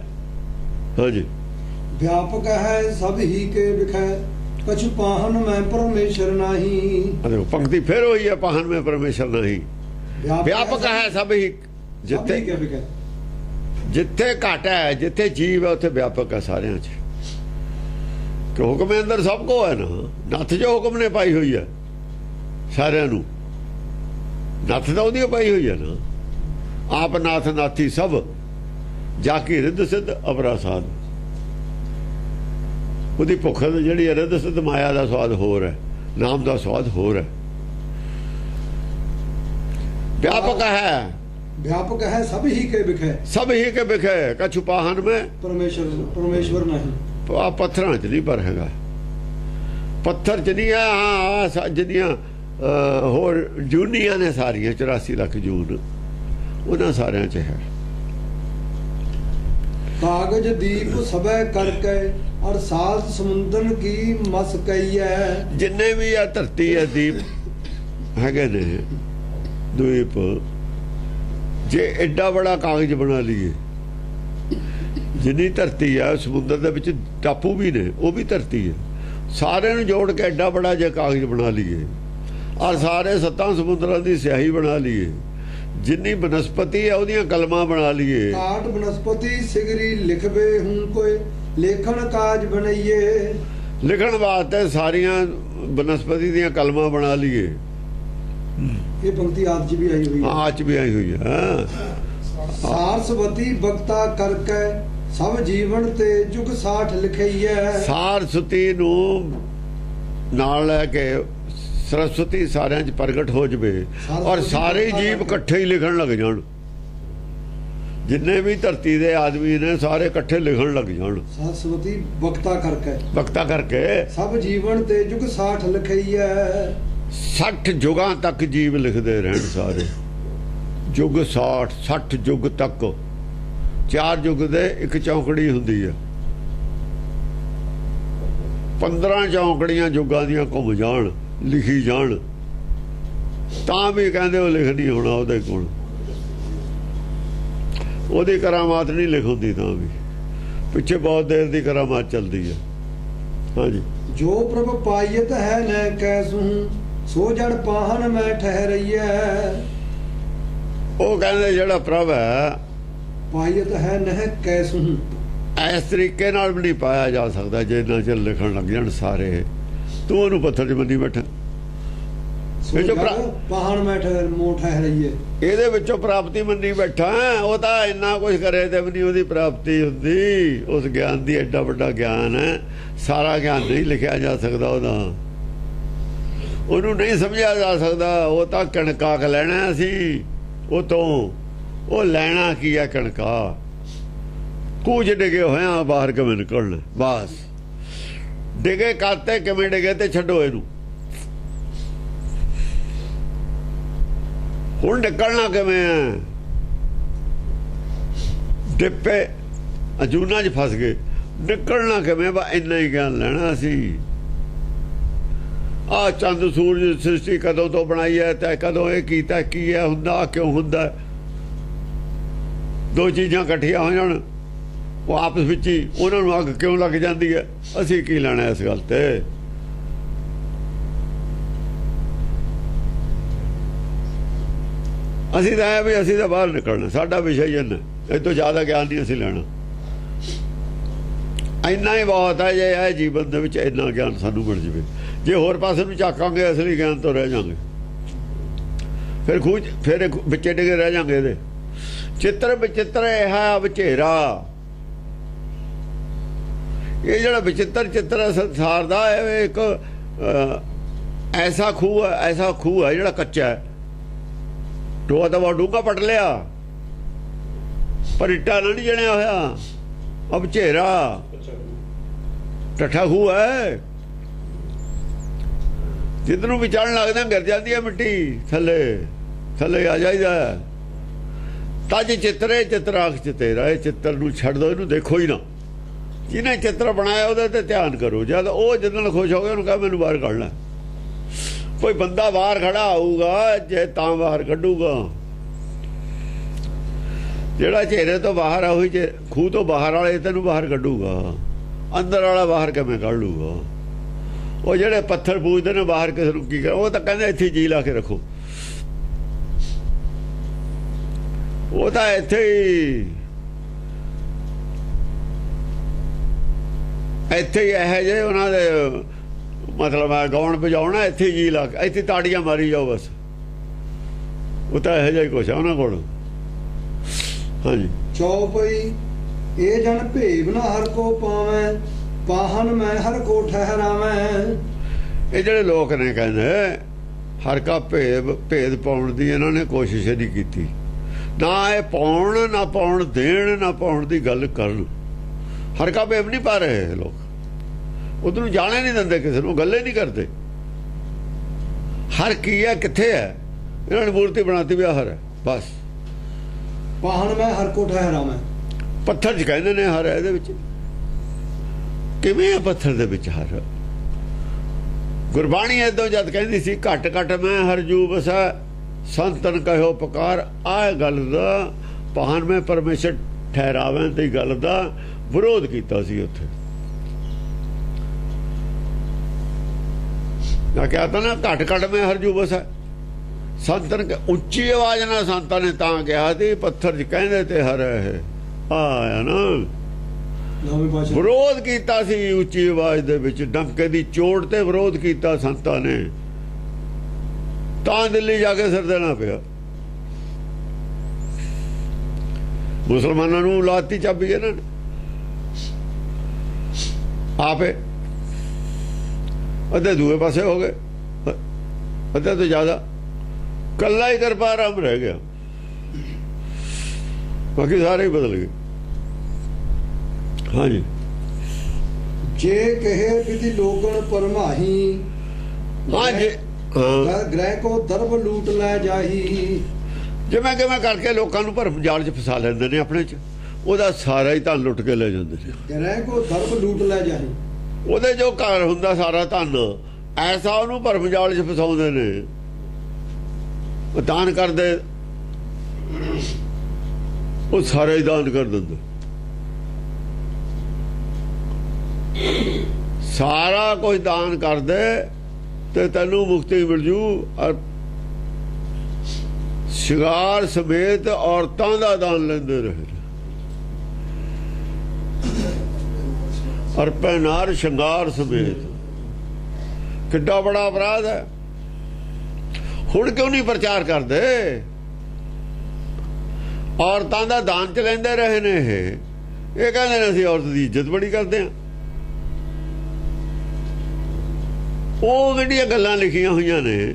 हाँ जी व्यापक है सब ही के विखय कछु पाहन में परमेश्वर नहीं। देखो पंक्ति फिर हुई है पाहन में परमेश्वर नहीं व्यापक है सब ही जिथे जिथे घाटा है जिथे जीव है उथे व्यापक है सारे कि हुक्म अंदर सबको है ना नथ जो हुक्म ने पाई हुई है सारे नथ तो वही पाई हुई है ना आप नाथ नाथी सब जाकी रिद्ध सिद्ध अबरा साध ਉਹਦੀ ਭੁੱਖ ਜਿਹੜੀ ਰਿੱਧ ਸਿੱਧ ਮਾਇਆ ਦਾ ਸਵਾਦ ਹੋਰ ਹੈ ਨਾਮ ਦਾ ਸਵਾਦ ਹੋਰ ਹੈ व्यापक है व्यापक है सब ही के बिखे, सब ही के बिखे कछु पाहन में परमेश्वर नहीं। आ पत्थर च नहीं पर हैगा, पत्थर च नहीं है। हाँ जिन्नियां होर जूनियां ने सारियां 84 लाख जून उन्हां सारियां च है। कागज दीप सबे करके और सात समुंदर की मस कई है। जिन्ने भी आ धरती है दीप हैगे ने द्वीप, जे एडा बड़ा कागज बना लिए, जिन्नी धरती है समुद्र दे विच टापू भी ने वो भी धरती है, सारे नूं जोड़ के एडा बड़ा जे कागज बना लिए और सारे 7 समुद्रां दी स्याही बना लिए, जिन्नी बनस्पति है उहदियां कलमां बना लिए। काट बनस्पति सिगरी लिखबे हूं कोई लेखन काज बनइए, लिखण वास्ते सारियां बनस्पति दियां कलमां बना लिए। ये पंक्ति आज भी आई हुई है। आज भी आई हुई है। सारस्वती बक्ता करके सब जीवन ते जुग 60 लिखइए। सारस्वती नूं नाल लैके सरस्वती सारिਆਂ 'ਚ प्रगट हो जाए और सारे जीव इकट्ठे ही लिखण लग जाण, जिन्ने भी धरती दे आदमी ने सारे इकट्ठे लिखण लग जाण। सरस्वती बक्ता करके सब जीवन ते जुग 60 लिखइए। 60 जुगां तक जीव लिखते रहन सारे, जुग 60 जुग तक। 4 जुग दे एक चौकड़ी हुंदी है, 15 चौकड़ियां जुगां दियां घुम जाण लिखी जाण तां भी कहंदे वो लिख नहीं होना ਉਹਦੇ ਕੋਲ, ਉਹਦੀ करामात नहीं लिख ਹੁੰਦੀ तां भी पिछे बहुत देर दी करामात चलती है। हाँ जी। जो प्रभ पायत है न कैसू सो जड़ पाहन में ठहरइए। ਉਹ ਕਹਿੰਦੇ ਜਿਹੜਾ ਪ੍ਰਭ ਹੈ पायत है न कैसू, ਇਸ ਤਰੀਕੇ ਨਾਲ ਵੀ ਨਹੀਂ ਪਾਇਆ ਜਾ ਸਕਦਾ ਜੇ ਨਾ ਚ ਲਿਖਣ ਲੱਗ ਜਾਣ ਸਾਰੇ। ਤੂੰ ਉਹਨੂੰ ਪੱਥਰ 'ਚ ਬੰਨੀ ਬੈਠਾ, ਪਾਹਣ ਮੈਂ ਠਹਿਰਈਏ, ਇਹਦੇ ਵਿੱਚੋਂ ਪ੍ਰਾਪਤੀ ਮੰਨੀ ਬੈਠਾ। ਉਹ ਤਾਂ ਇੰਨਾ ਕੁਝ ਕਰੇ ਤੇ ਵੀ ਨਹੀਂ ਉਹਦੀ ਪ੍ਰਾਪਤੀ ਹੁੰਦੀ। ਉਸ ਗਿਆਨ ਦੀ ਐਡਾ ਵੱਡਾ ਗਿਆਨ ਹੈ, ਸਾਰਾ ਗਿਆਨ ਨਹੀਂ ਲਿਖਿਆ ਜਾ ਸਕਦਾ ਉਹਦਾ, ਉਹਨੂੰ ਨਹੀਂ ਸਮਝਿਆ ਜਾ ਸਕਦਾ। ਉਹ ਤਾਂ ਕਣਕਾ ਕ ਲੈਣਾ ਅਸੀਂ ਉਹ ਤੋਂ, ਉਹ ਲੈਣਾ ਕੀ ਹੈ ਕਣਕਾ। ਕੂਜ ਡਿਗੇ ਹੋਇਆ ਬਾਹਰ ਕਿਵੇਂ ਨਿਕਲਣਾ, ਬਸ ਡਿਗੇ ਕਾਤੇ ਕਿਵੇਂ ਡਿਗੇ ਤੇ ਛੱਡੋ ਇਹਨੂੰ। ਹੁਣ ਨਿਕਲਣਾ ਕਿਵੇਂ ਹੈ, ਡਿੱਪੇ ਅਜੂਨਾ 'ਚ ਫਸ ਗਏ, ਨਿਕਲਣਾ ਕਿਵੇਂ। ਬਾ ਇੰਨਾ ਹੀ ਗਿਆਨ ਲੈਣਾ ਅਸੀਂ। ਆ ਚੰਦ ਸੂਰਜ ਸ੍ਰਿਸ਼ਟੀ ਕਦੋਂ ਤੋਂ ਬਣਾਈ ਹੈ ਤੇ ਕਦੋਂ ਇਹ ਕੀਤਾ, ਕੀ ਹੈ ਹੁੰਦਾ, ਕਿਉਂ ਹੁੰਦਾ। ਦੋ ਚੀਜ਼ਾਂ ਇਕੱਠੀਆਂ ਹੋ ਜਾਣ ਉਹ ਆਪਸ ਵਿੱਚ ਹੀ ਉਹਨਾਂ ਨੂੰ ਅੱਗ ਕਿਉਂ ਲੱਗ ਜਾਂਦੀ ਹੈ, ਅਸੀਂ ਕੀ ਲੈਣਾ ਇਸ ਗੱਲ ਤੇ। ਅਸੀਂ ਤਾਂ ਹੈ ਵੀ ਅਸੀਂ ਤਾਂ ਬਾਹਰ ਨਿਕਲਣਾ, ਸਾਡਾ ਵਿਸ਼ਾ ਹੀ ਇੰਨਾ, ਇਹ ਤੋਂ ਜ਼ਿਆਦਾ ਗਿਆਨ ਨਹੀਂ ਅਸੀਂ ਲੈਣਾ। ਇੰਨਾ ਹੀ ਬਹੁਤ ਹੈ ਜੇ ਇਹ ਜੀਵਨ ਦੇ ਵਿੱਚ ਇੰਨਾ ਗਿਆਨ ਸਾਨੂੰ ਮਿਲ ਜਾਵੇ। ਜੇ ਹੋਰ ਪਾਸੇ ਨੂੰ ਝਾਕਾਂਗੇ ਅਸਲੀ ਗਿਆਨ ਤੋਂ ਰਹਿ ਜਾਵਾਂਗੇ, ਫਿਰ ਵਿੱਚੇ ਡਿੱਗੇ ਰਹਿ ਜਾਵਾਂਗੇ। ਇਹਦੇ ਚਿੱਤਰ ਵਿਚਿੱਤਰ ਇਹ ਵਿਚੇਰਾ, ਇਹ ਜਿਹੜਾ ਵਿਚਿੱਤਰ ਚਿੱਤਰ ਹੈ ਸੰਸਾਰ ਦਾ, ਇਹ ਇੱਕ ਐਸਾ ਖੂਹ ਹੈ ਜਿਹੜਾ ਕੱਚਾ ਹੈ। ਟੋਆ ਤਾਂ ਬਹੁਤ ਡੂੰਘਾ ਪੱਟ ਲਿਆ ਪਰ ਇੱਟਾਂ ਨਾਲ ਨਹੀਂ ਜਣਿਆ ਹੋਇਆ। ਅਬ ਝੇਰਾ ਟੱਠਾ ਖੂਹ ਹੈ, ਜਿੱਧਰ ਵੀ ਚੜ੍ਹਨ ਲੱਗਦਾ ਗਿਰ ਜਾਂਦੀ ਹੈ ਮਿੱਟੀ, ਥੱਲੇ ਆ ਜਾਈਦਾ। ਤਜ ਚਿੱਤਰੇ ਚਿੱਤਰਾਖ ਚ ਤੇਰਾ, ਇਹ ਚਿੱਤਰ ਨੂੰ ਛੱਡ ਦੋ, ਇਹਨੂੰ ਦੇਖੋ ਹੀ ਨਾ। ਜਿਹਨੇ ਚਿੱਤਰ ਬਣਾਇਆ ਉਹਦੇ ਤੇ ਧਿਆਨ ਕਰੋ। ਜਦ ਉਹ ਜਿੱਦਣ ਖੁਸ਼ ਹੋ ਗਿਆ ਉਹਨੂੰ ਕਹਾਂ ਮੈਨੂੰ ਬਾਹਰ ਕੱਢਣਾ। ਕੋਈ ਬੰਦਾ ਬਾਹਰ ਖੜਾ ਆਊਗਾ ਜੇ ਤਾਂ ਬਾਹਰ ਕੱਢੂਗਾ। ਜਿਹੜਾ ਚਿਹਰੇ ਤੋਂ ਬਾਹਰ ਆ ਉਹੀ ਖੂਹ ਤੋਂ ਬਾਹਰ ਵਾਲੇ ਤੈਨੂੰ ਬਾਹਰ ਕੱਢੂਗਾ, ਅੰਦਰ ਵਾਲਾ ਬਾਹਰ ਕਿਵੇਂ ਕੱਢ ਲੂਗਾ। ਉਹ ਜਿਹੜੇ ਪੱਥਰ ਪੂਜਦੇ ਨੇ ਬਾਹਰ ਕਿਸੇ ਨੂੰ ਕੀ ਕਰ, ਉਹ ਤਾਂ ਕਹਿੰਦੇ ਇੱਥੇ ਜੀ ਲਾ ਕੇ ਰੱਖੋ। ਉਹ ਤਾਂ ਇੱਥੇ ਹੀ ਇਹੋ ਜਿਹੇ ਉਹਨਾਂ ਦੇ ਮਤਲਬ ਹੈ ਗਾਉਣ ਵਜਾਉਣਾ, ਇੱਥੇ ਜੀ ਲਾ ਕੇ ਇੱਥੇ ਤਾੜੀਆਂ ਮਾਰੀ ਜਾਓ ਬਸ। ਉਹ ਤਾਂ ਇਹੋ ਜਿਹਾ ਹੀ ਕੁਛ ਆ ਉਹਨਾਂ ਕੋਲ। ਹਾਂਜੀ। ਚੌਪਈ ਇਹ ਜਨ ਭੇਵ ਨਾ ਹਰ ਕੋ ਪਾਵੇਂ, ਪਾਹਨ ਮੈਂ ਹਰ ਕੋ ਠਹਿਰਾਵੇਂ। ਇਹ ਜਿਹੜੇ ਲੋਕ ਨੇ ਕਹਿੰਦੇ ਹਰ ਕਾ ਭੇਦ ਪਾਉਣ ਦੀ ਇਹਨਾਂ ਨੇ ਕੋਸ਼ਿਸ਼ ਨਹੀਂ ਕੀਤੀ। ਨਾ ਇਹ ਪਾਉਣ ਨਾ ਪਾਉਣ ਦੇਣ ਨਾ ਪਾਉਣ ਦੀ ਗੱਲ ਕਰਨ। ਹਰਕਾ ਬੇਬ ਨਹੀਂ ਪਾ ਰਹੇ ਲੋਕ, ਉਧਰ ਨੂੰ ਜਾਣੇ ਨਹੀਂ ਦਿੰਦੇ, ਕਿਸੇ ਨੂੰ ਗੱਲੇ ਨਹੀਂ ਕਰਦੇ। ਹਰ ਕੀ ਹੈ, ਕਿੱਥੇ ਹੈ? ਇਹਨਾਂ ਨੇ ਮੂਰਤੀ ਬਣਾਤੀ ਵੀ ਹਰ ਹੈ ਬਸ। ਪਾਹਣ ਮੈਂ ਹਰ ਕੋ ਠਹਿਰਾ ਮੈਂ, ਪੱਥਰ 'ਚ ਕਹਿੰਦੇ ਨੇ ਹਰ। ਇਹਦੇ ਵਿੱਚ ਕਿਵੇਂ ਹੈ ਪੱਥਰ ਦੇ ਵਿੱਚ ਹਰ? ਗੁਰਬਾਣੀ ਏਦੋਂ ਜਦ ਕਹਿੰਦੀ ਸੀ ਘਟ ਘਟ ਮੈਂ ਹਰ ਜੂ ਬਸਾ ਸੰਤਨ ਕਹਿਓ ਪੁਕਾਰ, ਆਹ ਗੱਲ ਦਾ ਪਾਹਣ ਮੈਂ ਪਰਮੇਸ਼ਰ ਠਹਿਰਾਵੇਂ ਤੇ ਗੱਲ ਦਾ ਵਿਰੋਧ ਕੀਤਾ ਸੀ ਉੱਥੇ। ਨਾ ਕਿਹਾ ਤਾਂ ਨਾ ਘਟ ਘਟ ਮੈਂ ਹਰ ਜੂ ਬਸਾ ਸੰਤਨ, ਉੱਚੀ ਆਵਾਜ਼ ਨਾਲ ਸੰਤਾਂ ਨੇ ਤਾਂ ਕਿਹਾ ਸੀ, ਪੱਥਰ 'ਚ ਕਹਿੰਦੇ ਤੇ ਹਰ ਹੈ। ਆਇਆ ਨਾ ਵਿਰੋਧ ਕੀਤਾ ਸੀ ਉੱਚੀ ਆਵਾਜ਼ ਦੇ ਵਿੱਚ, ਡੰਕੇ ਦੀ ਚੋਟ ਤੇ ਵਿਰੋਧ ਕੀਤਾ ਸੰਤਾਂ ਨੇ, ਤਾਂ ਦਿੱਲੀ ਜਾ ਕੇ ਸਿਰ ਦੇਣਾ ਪਿਆ। ਮੁਸਲਮਾਨਾਂ ਨੂੰ ਲਾਤੀ ਚਾਬੀ ਇਹਨਾਂ ਨੇ ਆਪੇ, ਅੱਧੇ ਦੂਏ ਪਾਸੇ ਹੋ ਗਏ, ਅੱਧੇ ਤੋਂ ਜ਼ਿਆਦਾ ਕੱਲਾ ਹੀ ਦਰਬਾਰ ਆਮ ਰਹਿ ਗਿਆ, ਬਾਕੀ ਸਾਰੇ ਹੀ ਬਦਲ ਗਏ। ਹਾਂਜੀ, ਜੇ ਕਹੇ ਵਿਧੀ ਲੋਗਣ ਪਰਮਾਹੀ, ਹਾਂਜੀ ਗ੍ਰਹਿ ਕੋ ਦਰਬ ਲੂਟ ਲੈ ਜਾਹੀ। ਜਿਵੇਂ ਕਿਵੇਂ ਕਰਕੇ ਲੋਕਾਂ ਨੂੰ ਭਰਮ ਜਾਲ 'ਚ ਫਸਾ ਲੈਂਦੇ ਨੇ ਆਪਣੇ 'ਚ, ਉਹਦਾ ਸਾਰਾ ਹੀ ਧਨ ਲੁੱਟ ਕੇ ਲੈ ਜਾਂਦੇ ਨੇ। ਗ੍ਰਹਿ ਕੋ ਦਰਬ ਲੂਟ ਲੈ ਜਾਹੀ, ਉਹਦੇ ਜੋ ਘਰ ਹੁੰਦਾ ਸਾਰਾ ਧਨ ਐਸਾ ਉਹਨੂੰ ਭਰਮ ਜਾਲ 'ਚ ਫਸਾਉਂਦੇ ਨੇ। ਉਹ ਦਾਨ ਕਰਦੇ, ਉਹ ਸਾਰਾ ਹੀ ਦਾਨ ਕਰ ਦਿੰਦੇ, ਸਾਰਾ ਕੁਝ ਦਾਨ ਕਰਦੇ ਤੇ ਤੈਨੂੰ ਮੁਕਤੀ ਮਿਲ ਜੂ। ਔਰ ਸ਼ਿੰਗਾਰ ਸਮੇਤ ਔਰਤਾਂ ਦਾ ਦਾਨ ਲੈਂਦੇ ਰਹੇ, ਔਰ ਪਹਿਨਾਰ ਸ਼ਿੰਗਾਰ ਸਮੇਤ। ਕਿੱਡਾ ਬੜਾ ਅਪਰਾਧ ਹੈ। ਹੁਣ ਕਿਉਂ ਨਹੀਂ ਪ੍ਰਚਾਰ ਕਰਦੇ? ਔਰਤਾਂ ਦਾ ਦਾਨ ਚ ਲੈਂਦੇ ਰਹੇ ਨੇ ਇਹ ਕਹਿੰਦੇ ਨੇ ਅਸੀਂ ਔਰਤ ਦੀ ਇੱਜ਼ਤ ਬੜੀ ਕਰਦੇ ਹਾਂ। ਉਹ ਜਿਹੜੀਆਂ ਗੱਲਾਂ ਲਿਖੀਆਂ ਹੋਈਆਂ ਨੇ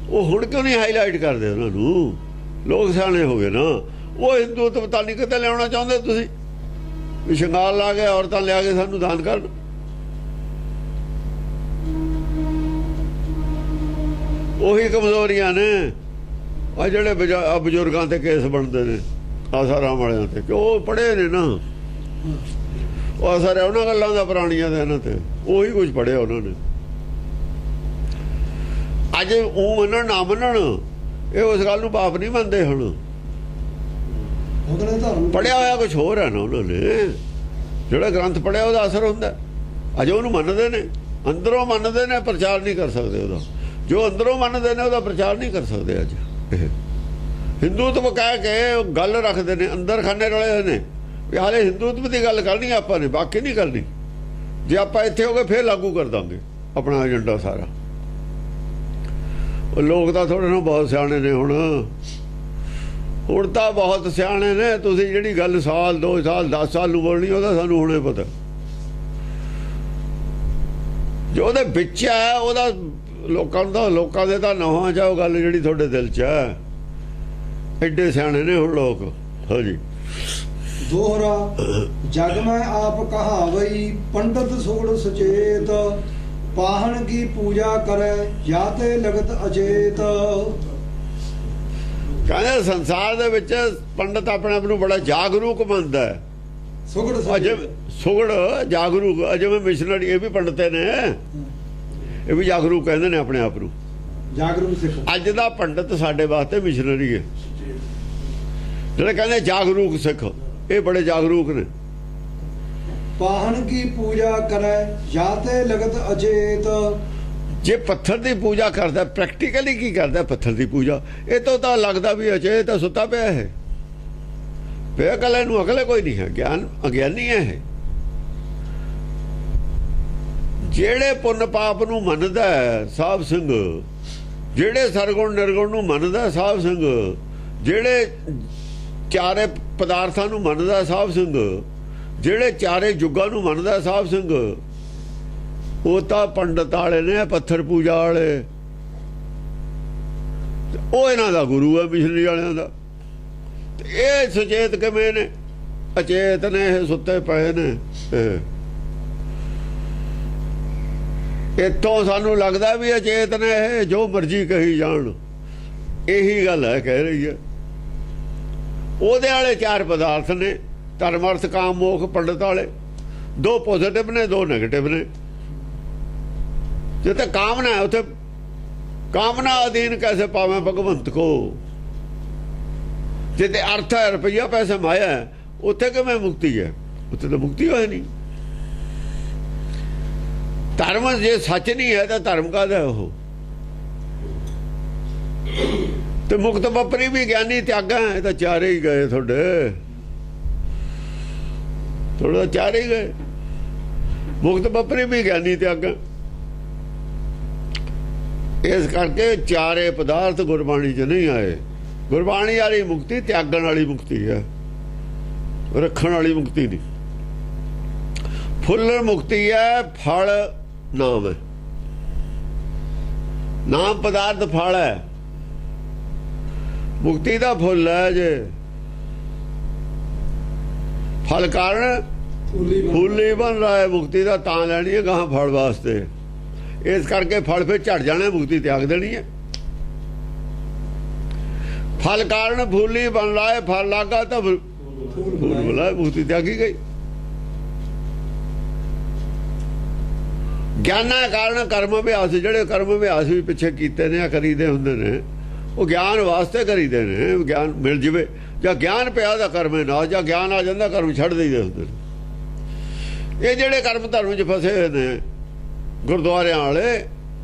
ਉਹ ਹੁਣ ਕਿਉਂ ਨਹੀਂ ਹਾਈਲਾਈਟ ਕਰਦੇ ਉਹਨਾਂ ਨੂੰ? ਲੋਕ ਸਿਆਣੇ ਹੋ ਗਏ ਨਾ। ਉਹ ਹਿੰਦੂਤਵਤਾ ਨਹੀਂ ਕਿਤੇ ਲਿਆਉਣਾ ਚਾਹੁੰਦੇ ਤੁਸੀਂ ਵੀ ਸ਼ਿੰਗਾਰ ਲਾ ਕੇ ਔਰਤਾਂ ਲਿਆ ਕੇ ਸਾਨੂੰ ਦਾਨ ਕਰਨ। ਉਹੀ ਕਮਜ਼ੋਰੀਆਂ ਨੇ ਆ ਜਿਹੜੇ ਬਜ਼ੁਰਗਾਂ ਤੇ ਕੇਸ ਬਣਦੇ ਨੇ ਆਸਾਰਾਮ ਵਾਲਿਆਂ ਤੇ, ਕਿ ਉਹ ਪੜ੍ਹੇ ਨੇ ਨਾ, ਉਹ ਸਾਰੇ ਉਹਨਾਂ ਗੱਲਾਂ ਦਾ ਪੁਰਾਣੀਆਂ ਦੇ ਇਹਨਾਂ ਤੇ ਉਹੀ ਕੁਝ ਪੜ੍ਹਿਆ ਉਹਨਾਂ ਨੇ। ਅੱਜ ਉਹ ਮੰਨਣ ਨਾ ਮੰਨਣ ਇਹ ਉਸ ਗੱਲ ਨੂੰ ਪਾਪ ਨਹੀਂ ਮੰਨਦੇ। ਹੁਣ ਪੜ੍ਹਿਆ ਹੋਇਆ ਕੁਝ ਹੋਰ ਹੈ ਨਾ, ਉਹਨਾਂ ਨੇ ਜਿਹੜਾ ਗ੍ਰੰਥ ਪੜ੍ਹਿਆ ਉਹਦਾ ਅਸਰ ਹੁੰਦਾ। ਅਜੇ ਉਹਨੂੰ ਮੰਨਦੇ ਨੇ, ਅੰਦਰੋਂ ਮੰਨਦੇ ਨੇ, ਪ੍ਰਚਾਰ ਨਹੀਂ ਕਰ ਸਕਦੇ ਉਹਦਾ। ਜੋ ਅੰਦਰੋਂ ਮੰਨਦੇ ਨੇ ਉਹਦਾ ਪ੍ਰਚਾਰ ਨਹੀਂ ਕਰ ਸਕਦੇ। ਅੱਜ ਹਿੰਦੂਤਵ ਕਹਿ ਕੇ ਗੱਲ ਰੱਖਦੇ ਨੇ, ਅੰਦਰ ਖਾਨੇ ਰਲੇ ਹੋਏ ਨੇ ਵੀ ਹਾਲੇ ਹਿੰਦੂਤਵ ਦੀ ਗੱਲ ਕਰਨੀ ਆਪਾਂ ਨੇ, ਬਾਕੀ ਨਹੀਂ ਕਰਨੀ। ਜੇ ਆਪਾਂ ਇੱਥੇ ਹੋ ਗਏ ਫਿਰ ਲਾਗੂ ਕਰ ਦਾਂਗੇ ਆਪਣਾ ਏਜੰਡਾ ਸਾਰਾ। ਉਹ ਲੋਕ ਤਾਂ ਥੋੜੇ ਨੂੰ ਬਹੁਤ ਸਿਆਣੇ ਨੇ ਹੁਣ ਤਾਂ ਬਹੁਤ ਸਿਆਣੇ ਨੇ। ਤੁਸੀਂ ਜਿਹੜੀ ਗੱਲ ਸਾਲ 2 ਸਾਲ 10 ਸਾਲ ਨੂੰ ਬੋਲਣੀ ਉਹਦਾ ਸਾਨੂੰ ਹੁਣੇ ਪਤਾ। ਜੋ ਉਹਦੇ ਵਿੱਚ ਹੈ ਉਹਦਾ ਲੋਕਾਂ ਦੇ ਤਾਂ ਨਵਾਂ ਚਾਹੋ ਗੱਲ ਜਿਹੜੀ ਤੁਹਾਡੇ ਦਿਲ 'ਚ ਹੈ। ਐਡੇ ਸਿਆਣੇ ਨੇ ਹੁਣ ਲੋਕ। ਹਾਂਜੀ, ਦੋਹਰਾ ਜਗ ਮੈਂ ਆਪ ਕਹਾਵਈ, ਪੰਡਤ ਸੋੜ ਸੁਚੇਤ, ਪਾਹਣ ਕੀ ਪੂਜਾ ਕਰੇ ਜਾਂ ਤੇ ਲਗਤ ਅਚੇਤ। ਕਹਿੰਦੇ ਸੰਸਾਰ ਦੇ ਵਿੱਚ ਪੰਡਤ ਆਪਣੇ ਆਪ ਨੂੰ ਬੜਾ ਜਾਗਰੂਕ ਮੰਨਦਾ ਹੈ। ਸੁਗੜ ਜਾਗਰੂਕ, ਜਿਵੇਂ ਮਿਸ਼ਨਰੀ ਇਹ ਵੀ ਪੰਡਤੇ ਨੇ, ਇਹ ਵੀ ਜਾਗਰੂਕ ਕਹਿੰਦੇ ਨੇ ਆਪਣੇ ਆਪ ਨੂੰ। ਜਾਗਰੂਕ ਸਿੱਖ ਅੱਜ ਦਾ ਪੰਡਤ ਸਾਡੇ ਵਾਸਤੇ ਮਿਸ਼ਨਰੀ ਹੈ। ਜਿਹੜੇ ਕਹਿੰਦੇ ਜਾਗਰੂਕ ਸਿੱਖ, ਇਹ ਬੜੇ ਜਾਗਰੂਕ ਨੇ। ਪਾਹਣ ਕੀ ਪੂਜਾ ਕਰੇ ਜਾਂ ਤੇ ਲਗਤ ਅਚੇਤ। ਜੇ ਪੱਥਰ ਦੀ ਪੂਜਾ ਕਰਦਾ, ਪ੍ਰੈਕਟੀਕਲੀ ਕੀ ਕਰਦਾ ਪੱਥਰ ਦੀ ਪੂਜਾ? ਇਹ ਤੋਂ ਤਾਂ ਲੱਗਦਾ ਵੀ ਅਚੇਤ ਸੁੱਤਾ ਪਿਆ ਹੈ। ਬੇਅਕਲ ਨੂੰ ਅਕਲ ਕੋਈ ਨਹੀਂ ਹੈ, ਅਗਿਆਨੀ ਹੈ ਇਹ। ਜਿਹੜੇ ਪੁੰਨ ਪਾਪ ਨੂੰ ਮੰਨਦਾ ਸਾਧ ਸਿੰਘ, ਜਿਹੜੇ ਸਰਗੁਣ ਨਿਰਗੁਣ ਨੂੰ ਮੰਨਦਾ ਸਾਧ ਸਿੰਘ, ਜਿਹੜੇ ਚਾਰੇ ਪਦਾਰਥਾਂ ਨੂੰ ਮੰਨਦਾ ਸਾਧ ਸਿੰਘ, ਜਿਹੜੇ ਚਾਰੇ ਯੁੱਗਾਂ ਨੂੰ ਮੰਨਦਾ ਸਾਧ ਸਿੰਘ, ਉਹ ਤਾਂ ਪੰਡਤ ਵਾਲੇ ਨੇ, ਪੱਥਰ ਪੂਜਾ ਵਾਲੇ। ਉਹ ਇਹਨਾਂ ਦਾ ਗੁਰੂ ਹੈ, ਮਿਸ਼ਨਰੀ ਵਾਲਿਆਂ ਦਾ। ਇਹ ਸੁਚੇਤ ਕਿਵੇਂ ਨੇ? ਅਚੇਤ ਨੇ, ਇਹ ਸੁੱਤੇ ਪਏ ਨੇ। ਇੱਥੋਂ ਸਾਨੂੰ ਲੱਗਦਾ ਵੀ ਅਚੇਤ ਨੇ, ਇਹ ਜੋ ਮਰਜ਼ੀ ਕਹੀ ਜਾਣ। ਇਹੀ ਗੱਲ ਹੈ, ਕਹਿ ਰਹੀ ਹੈ। ਉਹਦੇ ਵਾਲੇ 4 ਪਦਾਰਥ ਨੇ, ਧਰਮ ਅਰਥ ਕਾਮ ਮੋਖ ਪੰਡਤ ਵਾਲੇ। 2 ਪੋਜ਼ਿਟਿਵ ਨੇ, 2 ਨੈਗੇਟਿਵ ਨੇ। ਜਿੱਥੇ ਕਾਮਨਾ ਹੈ ਉੱਥੇ ਕਾਮਨਾ ਅਧੀਨ ਕੈਸੇ ਪਾਵੇਂ ਭਗਵੰਤ ਕੋ। ਜਿੱਥੇ ਅਰਥ ਹੈ ਰੁਪਈਆ ਪੈਸਾ ਮਾਇਆ ਹੈ, ਉੱਥੇ ਕਿਵੇਂ ਮੁਕਤੀ ਹੈ? ਉੱਥੇ ਤਾਂ ਮੁਕਤੀ ਹੋਈ ਨਹੀਂ। ਧਰਮ ਜੇ ਸੱਚ ਨਹੀਂ ਹੈ ਤਾਂ ਧਰਮ ਕਾਹਦਾ ਉਹ? ਤੇ ਮੁਕਤ ਬਪਰੀ ਵੀ ਗਿਆਨੀ ਤਿਆਗਾ, ਇਹ ਤਾਂ ਚਾਰੇ ਹੀ ਗਏ ਤੁਹਾਡੇ, ਥੋੜਾ ਚਾਰੇ ਹੀ ਗਏ। ਮੁਕਤ ਬਪਰੀ ਵੀ ਗਿਆਨੀ ਤਿਆਗਾ। ਇਸ ਕਰਕੇ 4 ਪਦਾਰਥ ਗੁਰਬਾਣੀ 'ਚ ਨਹੀਂ ਆਏ। ਗੁਰਬਾਣੀ ਵਾਲੀ ਮੁਕਤੀ ਤਿਆਗਣ ਵਾਲੀ ਮੁਕਤੀ ਹੈ, ਰੱਖਣ ਵਾਲੀ ਮੁਕਤੀ ਨਹੀਂ। ਫੁੱਲ ਮੁਕਤੀ ਹੈ, ਫਲ ਨਾਮ ਹੈ। ਨਾਮ ਪਦਾਰਥ ਫਲ ਹੈ, ਮੁਕਤੀ ਦਾ ਫੁੱਲ ਹੈ। ਜੇ ਫਲ ਕਾਰਨ ਫੁੱਲ ਹੀ ਬਣ ਰਹਾ ਹੈ। ਮੁਕਤੀ ਦਾ ਤਾਂ ਲੈਣੀ ਹੈ ਗਾਹਾਂ ਫਲ ਵਾਸਤੇ। ਇਸ ਕਰਕੇ ਫਲ ਫਿਰ ਝੜ ਜਾਣਾ, ਮੁਕਤੀ ਤਿਆਗ ਦੇਣੀ ਹੈ। ਫਲ ਕਾਰਨ ਫੁੱਲ ਹੀ ਬਣ ਰਹਾ ਹੈ, ਫਲ ਲੱਗਾ ਤਾਂ ਫੁੱਲ ਬੁਲਾ, ਮੁਕਤੀ ਤਿਆਗੀ ਗਈ। ਗਿਆਨਾਂ ਕਾਰਨ ਕਰਮ ਅਭਿਆਸ, ਜਿਹੜੇ ਕਰਮ ਅਭਿਆਸ ਵੀ ਪਿੱਛੇ ਕੀਤੇ ਨੇ, ਆ ਕਰੀਦੇ ਹੁੰਦੇ ਨੇ, ਉਹ ਗਿਆਨ ਵਾਸਤੇ ਕਰੀਦੇ ਨੇ। ਗਿਆਨ ਮਿਲ ਜਵੇ, ਜਾਂ ਗਿਆਨ ਪਿਆ ਦਾ ਕਰਮ ਨਾ, ਜਾਂ ਗਿਆਨ ਆ ਜਾਂਦਾ ਕਰਮ ਛੱਡ ਦਈਦੇ ਹੁੰਦੇ ਨੇ। ਇਹ ਜਿਹੜੇ ਕਰਮ ਧਰਮ 'ਚ ਫਸੇ ਹੋਏ ਨੇ ਗੁਰਦੁਆਰਿਆਂ ਵਾਲੇ,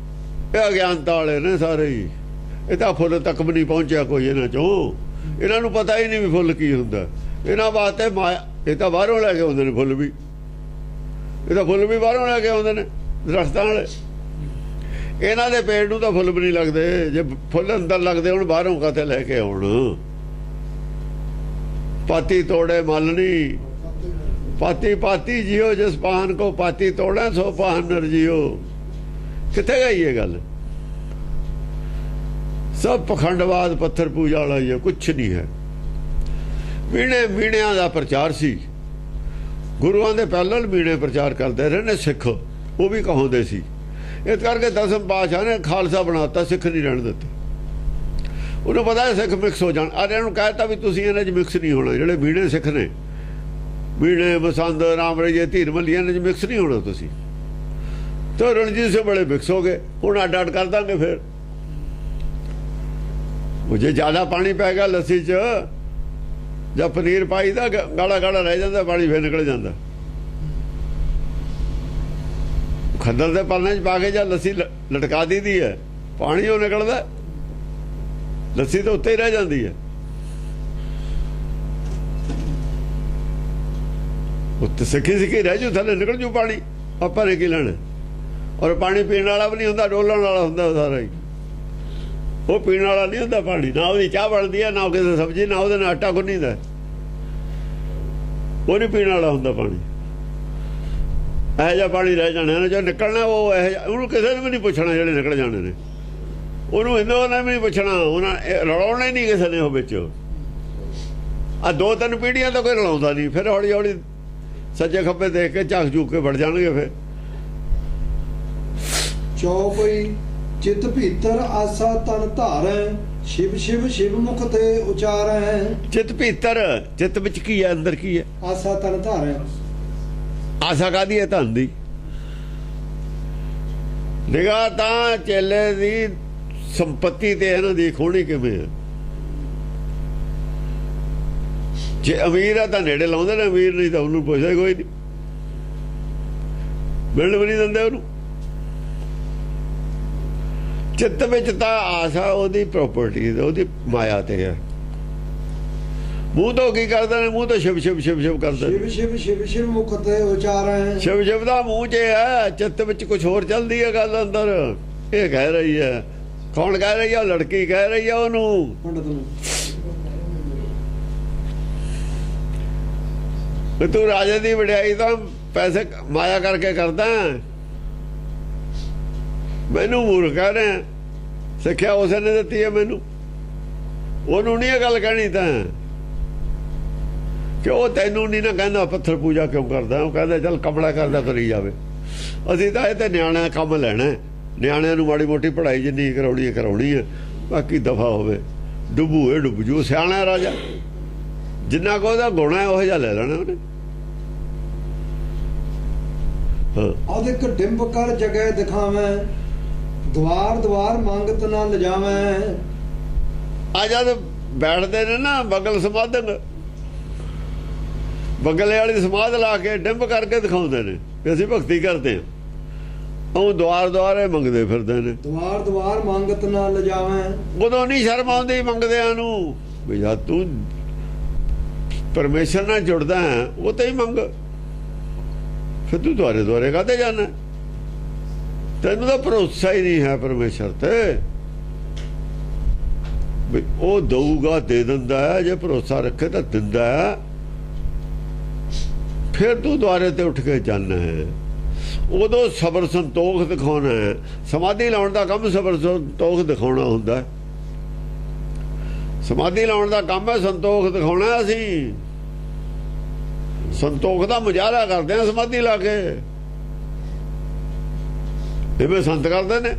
ਇਹ ਅਗਿਆਨਤਾ ਵਾਲੇ ਨੇ ਸਾਰੇ ਹੀ। ਇਹ ਤਾਂ ਫੁੱਲ ਤੱਕ ਵੀ ਨਹੀਂ ਪਹੁੰਚਿਆ ਕੋਈ ਇਹਨਾਂ 'ਚੋਂ। ਇਹਨਾਂ ਨੂੰ ਪਤਾ ਹੀ ਨਹੀਂ ਵੀ ਫੁੱਲ ਕੀ ਹੁੰਦਾ। ਇਹਨਾਂ ਵਾਸਤੇ ਮਾਇਆ, ਇਹ ਤਾਂ ਬਾਹਰੋਂ ਲੈ ਕੇ ਆਉਂਦੇ ਨੇ ਫੁੱਲ ਵੀ। ਇਹ ਤਾਂ ਫੁੱਲ ਵੀ ਬਾਹਰੋਂ ਲੈ ਕੇ ਆਉਂਦੇ ਨੇ ਦਰਖਤਾਂ ਵਾਲੇ। ਇਹਨਾਂ ਦੇ ਪੇੜ ਨੂੰ ਤਾਂ ਫੁੱਲ ਵੀ ਨਹੀਂ ਲੱਗਦੇ। ਜੇ ਫੁੱਲ ਅੰਦਰ ਲੱਗਦੇ ਹੁਣ ਬਾਹਰੋਂ ਕਾਤੇ ਲੈ ਕੇ ਆਉਣ? ਪਾਤੀ ਤੋੜੇ ਮਲ ਨਹੀਂ, ਪਾਤੀ ਪਾਤੀ ਜਿਓ ਜਿਸ ਪਾਨ ਕੋ ਪਾਤੀ ਤੋੜਾ ਸੋ ਪਾਨ ਨਰ ਜਿਓ। ਕਿੱਥੇ ਗਈ ਇਹ ਗੱਲ? ਸਭ ਪਖੰਡਵਾਦ, ਪੱਥਰ ਪੂਜਾ ਵਾਲਾ ਹੀ ਹੈ, ਕੁਛ ਨਹੀਂ ਹੈ। ਮੀਣੇ ਮੀਣਿਆਂ ਦਾ ਪ੍ਰਚਾਰ ਸੀ। ਗੁਰੂਆਂ ਦੇ ਪਹਿਲਾਂ ਮੀਣੇ ਪ੍ਰਚਾਰ ਕਰਦੇ ਰਹੇ ਨੇ ਸਿੱਖ, ਉਹ ਵੀ ਕਹਾਉਂਦੇ ਸੀ। ਇਸ ਕਰਕੇ 10ਵੇਂ ਪਾਤਸ਼ਾਹ ਨੇ ਖਾਲਸਾ ਬਣਾਤਾ, ਸਿੱਖ ਨਹੀਂ ਰਹਿਣ ਦਿੱਤੇ। ਉਹਨੂੰ ਪਤਾ ਸਿੱਖ ਮਿਕਸ ਹੋ ਜਾਣ। ਆਰਿਆਂ ਨੂੰ ਕਹਿਤਾ ਵੀ ਤੁਸੀਂ ਇਹਨਾਂ 'ਚ ਮਿਕਸ ਨਹੀਂ ਹੋਣਾ। ਜਿਹੜੇ ਮੀਣੇ ਸਿੱਖ ਨੇ, ਮੀਣੇ ਬਸੰਤ ਰਾਮ ਰਈਏ ਧੀਰ ਮੱਲੀਆਂ ਨੇ ਮਿਕਸ ਨਹੀਂ ਹੋਣਾ ਤੁਸੀਂ। ਤਾਂ ਰਣਜੀਤ ਸਿੰਘ ਬੜੇ ਮਿਕਸ ਹੋ ਗਏ। ਹੁਣ ਅੱਡ ਅੱਡ ਕਰ ਦਾਂਗੇ। ਫਿਰ ਉਹ ਜੇ ਜ਼ਿਆਦਾ ਪਾਣੀ ਪੈ ਗਿਆ ਲੱਸੀ 'ਚ, ਜਾਂ ਪਨੀਰ ਪਾਈ ਦਾ ਗਾੜਾ ਗਾੜਾ ਰਹਿ ਜਾਂਦਾ, ਪਾਣੀ ਫਿਰ ਨਿਕਲ ਜਾਂਦਾ। ਖੱਦਰ ਦੇ ਪਰਨੇ 'ਚ ਪਾ ਕੇ ਜਾਂ ਲੱਸੀ ਲਟਕਾ ਦੀ ਹੈ, ਪਾਣੀ ਉਹ ਨਿਕਲਦਾ, ਲੱਸੀ ਤਾਂ ਉੱਤੇ ਹੀ ਰਹਿ ਜਾਂਦੀ ਹੈ। ਉੱਤੇ ਸਿੱਖੀ ਸਿੱਖੀ ਰਹਿ ਜੂ, ਥੱਲੇ ਨਿਕਲ ਜੂ ਪਾਣੀ। ਆਪਾਂ ਨੇ ਕੀ ਲੈਣਾ? ਔਰ ਪਾਣੀ ਪੀਣ ਵਾਲਾ ਵੀ ਨਹੀਂ ਹੁੰਦਾ, ਡੋਲਣ ਵਾਲਾ ਹੁੰਦਾ ਸਾਰਾ ਹੀ। ਉਹ ਪੀਣ ਵਾਲਾ ਨਹੀਂ ਹੁੰਦਾ ਪਾਣੀ। ਨਾ ਉਹਦੀ ਚਾਹ ਬਣਦੀ ਹੈ, ਨਾ ਕਿਸੇ ਸਬਜ਼ੀ, ਨਾ ਉਹਦੇ ਨਾਲ ਆਟਾ ਗੁੰਨੀਦਾ। ਉਹ ਨਹੀਂ ਪੀਣ ਵਾਲਾ ਹੁੰਦਾ ਪਾਣੀ। ਇਹੋ ਜਿਹਾ ਪਾਣੀ ਰਹਿ ਜਾਣਾ ਨਾ, ਜੋ ਨਿਕਲਣਾ ਉਹ ਇਹੋ ਜਿਹਾ। ਉਹਨੂੰ ਕਿਸੇ ਨੂੰ ਵੀ ਨਹੀਂ ਪੁੱਛਣਾ ਜਿਹੜੇ ਨਿਕਲ ਜਾਣੇ ਨੇ। ਉਹਨੂੰ ਇਹਨਾਂ ਨੇ ਵੀ ਨਹੀਂ ਪੁੱਛਣਾ, ਉਹਨਾਂ ਰਲਾਉਣਾ ਹੀ ਨਹੀਂ ਕਿਸੇ ਨੇ ਉਹ ਵਿੱਚ। ਆ 2-3 ਪੀੜ੍ਹੀਆਂ ਤਾਂ ਕੋਈ ਰਲਾਉਂਦਾ ਨਹੀਂ। ਫਿਰ ਹੌਲੀ ਹੌਲੀ ਸੱਜੇ ਖੱਬੇ ਦੇਖ ਕੇ ਝਾਕ ਝੂਕ ਕੇ ਵੜ ਜਾਣਗੇ। ਫਿਰ ਚੌਪਈ ਚਿਤ ਭੀਤਰ ਆਸਾ ਤਨ ਧਾਰੈ, ਸ਼ਿਵ ਸ਼ਿਵ ਸ਼ਿਵ ਮੁਖ ਤੇ ਉਚਾਰੈ। ਚਿਤ ਭੀਤਰ, ਚਿੱਤ ਵਿੱਚ ਕੀ ਹੈ, ਅੰਦਰ ਕੀ ਹੈ? ਆਸਾ ਤਨ ਧਾਰੈ। ਆਸਾ ਕਾਹਦੀ ਹੈ? ਧਨ ਦੀ। ਨਿਗਾਹ ਤਾਂ ਚੇਲੇ ਦੀ ਸੰਪਤੀ ਤੇ ਇਹਨਾਂ ਦੀ ਖੋਣੀ ਕਿਵੇਂ ਹੈ? ਜੇ ਅਮੀਰ ਆ ਤਾਂ ਨੇੜੇ ਲਾਉਂਦੇ ਨੇ, ਅਮੀਰ ਨਹੀਂ ਤਾਂ ਉਹਨੂੰ ਪੁੱਛਦਾ ਕੋਈ ਨਹੀਂ, ਮਿਲਣ ਵੀ ਨਹੀਂ ਦਿੰਦੇ ਉਹਨੂੰ। ਚਿੱਤ ਵਿੱਚ ਤਾਂ ਆਸਾ ਉਹਦੀ ਪ੍ਰਾਪਰਟੀ, ਉਹਦੀ ਮਾਇਆ ਤੇ ਹੈ। ਮੂੰਹ ਤੋਂ ਕੀ ਕਰਦੇ ਨੇ? ਮੂੰਹ ਤੋਂ ਸ਼ਿਵ ਸ਼ਿਵ ਸ਼ਿਵ ਸ਼ਿਵ ਕਰਦੇ। ਸ਼ਿਵ ਸ਼ਿਵ ਸ਼ਿਵ ਸ਼ਿਵ ਮੁਖ ਤੇ ਉਚਾਰੈ। ਸ਼ਿਵ ਸ਼ਿਵ ਦਾ ਮੂੰਹ 'ਚ ਹੈ, ਚਿੱਤ ਵਿੱਚ ਕੁਝ ਹੋਰ ਚੱਲਦੀ ਹੈ ਗੱਲ ਅੰਦਰ। ਇਹ ਕਹਿ ਰਹੀ ਹੈ। ਕੌਣ ਕਹਿ ਰਹੀ ਹੈ? ਲੜਕੀ ਕਹਿ ਰਹੀ ਹੈ ਉਹਨੂੰ, ਪੰਡਤ ਨੂੰ। ਤੂੰ ਰਾਜੇ ਦੀ ਵਡਿਆਈ ਤਾਂ ਪੈਸੇ ਮਾਇਆ ਕਰਕੇ ਕਰਦਾ। ਮੈਨੂੰ ਮੂਰਖ ਕਹਿ ਰਿਹਾ। ਸਿੱਖਿਆ ਉਸੇ ਨੇ ਦਿੱਤੀ ਹੈ ਮੈਨੂੰ, ਉਹਨੂੰ ਨਹੀਂ ਇਹ ਗੱਲ ਕਹਿਣੀ। ਤਾਂ ਕਿ ਉਹ ਤੈਨੂੰ ਨਹੀਂ ਨਾ ਕਹਿੰਦਾ ਪੱਥਰ ਪੂਜਾ ਕਿਉਂ ਕਰਦਾ, ਉਹ ਕਹਿੰਦਾ ਚੱਲ ਕਮਲਾ ਕਰਦਾ ਕਰੀ ਜਾਵੇ। ਅਸੀਂ ਤਾਂ ਇਹ ਤੇ ਨਿਆਣਿਆਂ ਕੰਮ ਲੈਣਾ, ਨਿਆਣਿਆਂ ਨੂੰ ਮਾੜੀ ਮੋਟੀ ਪੜ੍ਹਾਈ ਜਿੰਨੀ ਕਰਾਉਣੀ ਹੈ, ਬਾਕੀ ਦਫਾ ਹੋਵੇ। ਡੁੱਬੂ ਇਹ ਡੁੱਬ ਜੂ, ਸਿਆਣਾ ਰਾਜਾ, ਜਿੰਨਾ ਕੋ ਉਹਦਾ ਗੁਣਾ ਹੈ ਉਹ ਜਿਹਾ ਲੈ ਲੈਣਾ ਉਹਨੇ। ਅਧਿਕ ਡਿੰਬ ਕਰ ਜਗੈ ਦਿਖਾਵੇਂ, ਦਵਾਰ ਦਵਾਰ ਮੰਗਤ ਨਾ ਲਿਜਾਵੇਂ। ਆ ਜਦ ਬੈਠਦੇ ਨੇ ਨਾ ਬਗਲ ਸਮਾਧਕ, ਬਗਲੇ ਵਾਲੀ ਸਮਾਧ ਲਾ ਕੇ ਡਿੰਬ ਕਰਕੇ ਦਿਖਾਉਂਦੇ ਨੇ ਵੀ ਅਸੀਂ ਭਗਤੀ ਕਰਦੇ ਹਾਂ। ਉਹ ਦੁਆਰ ਦੁਆਰੇ ਮੰਗਦੇ ਫਿਰਦੇ ਨੇ, ਦਵਾਰ ਦਵਾਰ ਮੰਗਤ ਨਾ ਲਿਜਾਵੇਂ। ਉਦੋਂ ਨਹੀਂ ਸ਼ਰਮ ਆਉਂਦੀ ਮੰਗਦਿਆਂ ਨੂੰ ਵੀ ਜਦ ਤੂੰ ਪਰਮੇਸ਼ਰ ਨਾਲ ਜੁੜਦਾ ਹੈ ਉਹ ਤੇ ਹੀ ਮੰਗ, ਫਿਰ ਤੂੰ ਦੁਆਰੇ ਦੁਆਰੇ ਕਾਹਤੇ ਜਾਣਾ? ਤੈਨੂੰ ਤਾਂ ਭਰੋਸਾ ਹੀ ਨਹੀਂ ਹੈ ਪਰਮੇਸ਼ਰ ਤੇ ਵੀ ਉਹ ਦਊਗਾ, ਦੇ ਦਿੰਦਾ ਹੈ। ਜੇ ਭਰੋਸਾ ਰੱਖੇ ਤਾਂ ਦਿੰਦਾ ਹੈ, ਫਿਰ ਤੂੰ ਦੁਆਰੇ ਤੇ ਉੱਠ ਕੇ ਜਾਣਾ ਹੈ। ਉਦੋਂ ਸਬਰ ਸੰਤੋਖ ਦਿਖਾਉਣਾ ਹੈ। ਸਮਾਧੀ ਲਾਉਣ ਦਾ ਕੰਮ ਸਬਰ ਸੰਤੋਖ ਦਿਖਾਉਣਾ ਹੁੰਦਾ। ਸਮਾਧੀ ਲਾਉਣ ਦਾ ਕੰਮ ਹੈ ਸੰਤੋਖ ਦਿਖਾਉਣਾ। ਅਸੀਂ ਸੰਤੋਖ ਦਾ ਮੁਜ਼ਾਹਰਾ ਕਰਦੇ ਹਾਂ ਸਮਾਧੀ ਲਾ ਕੇ, ਜਿਵੇਂ ਸੰਤ ਕਰਦੇ ਨੇ।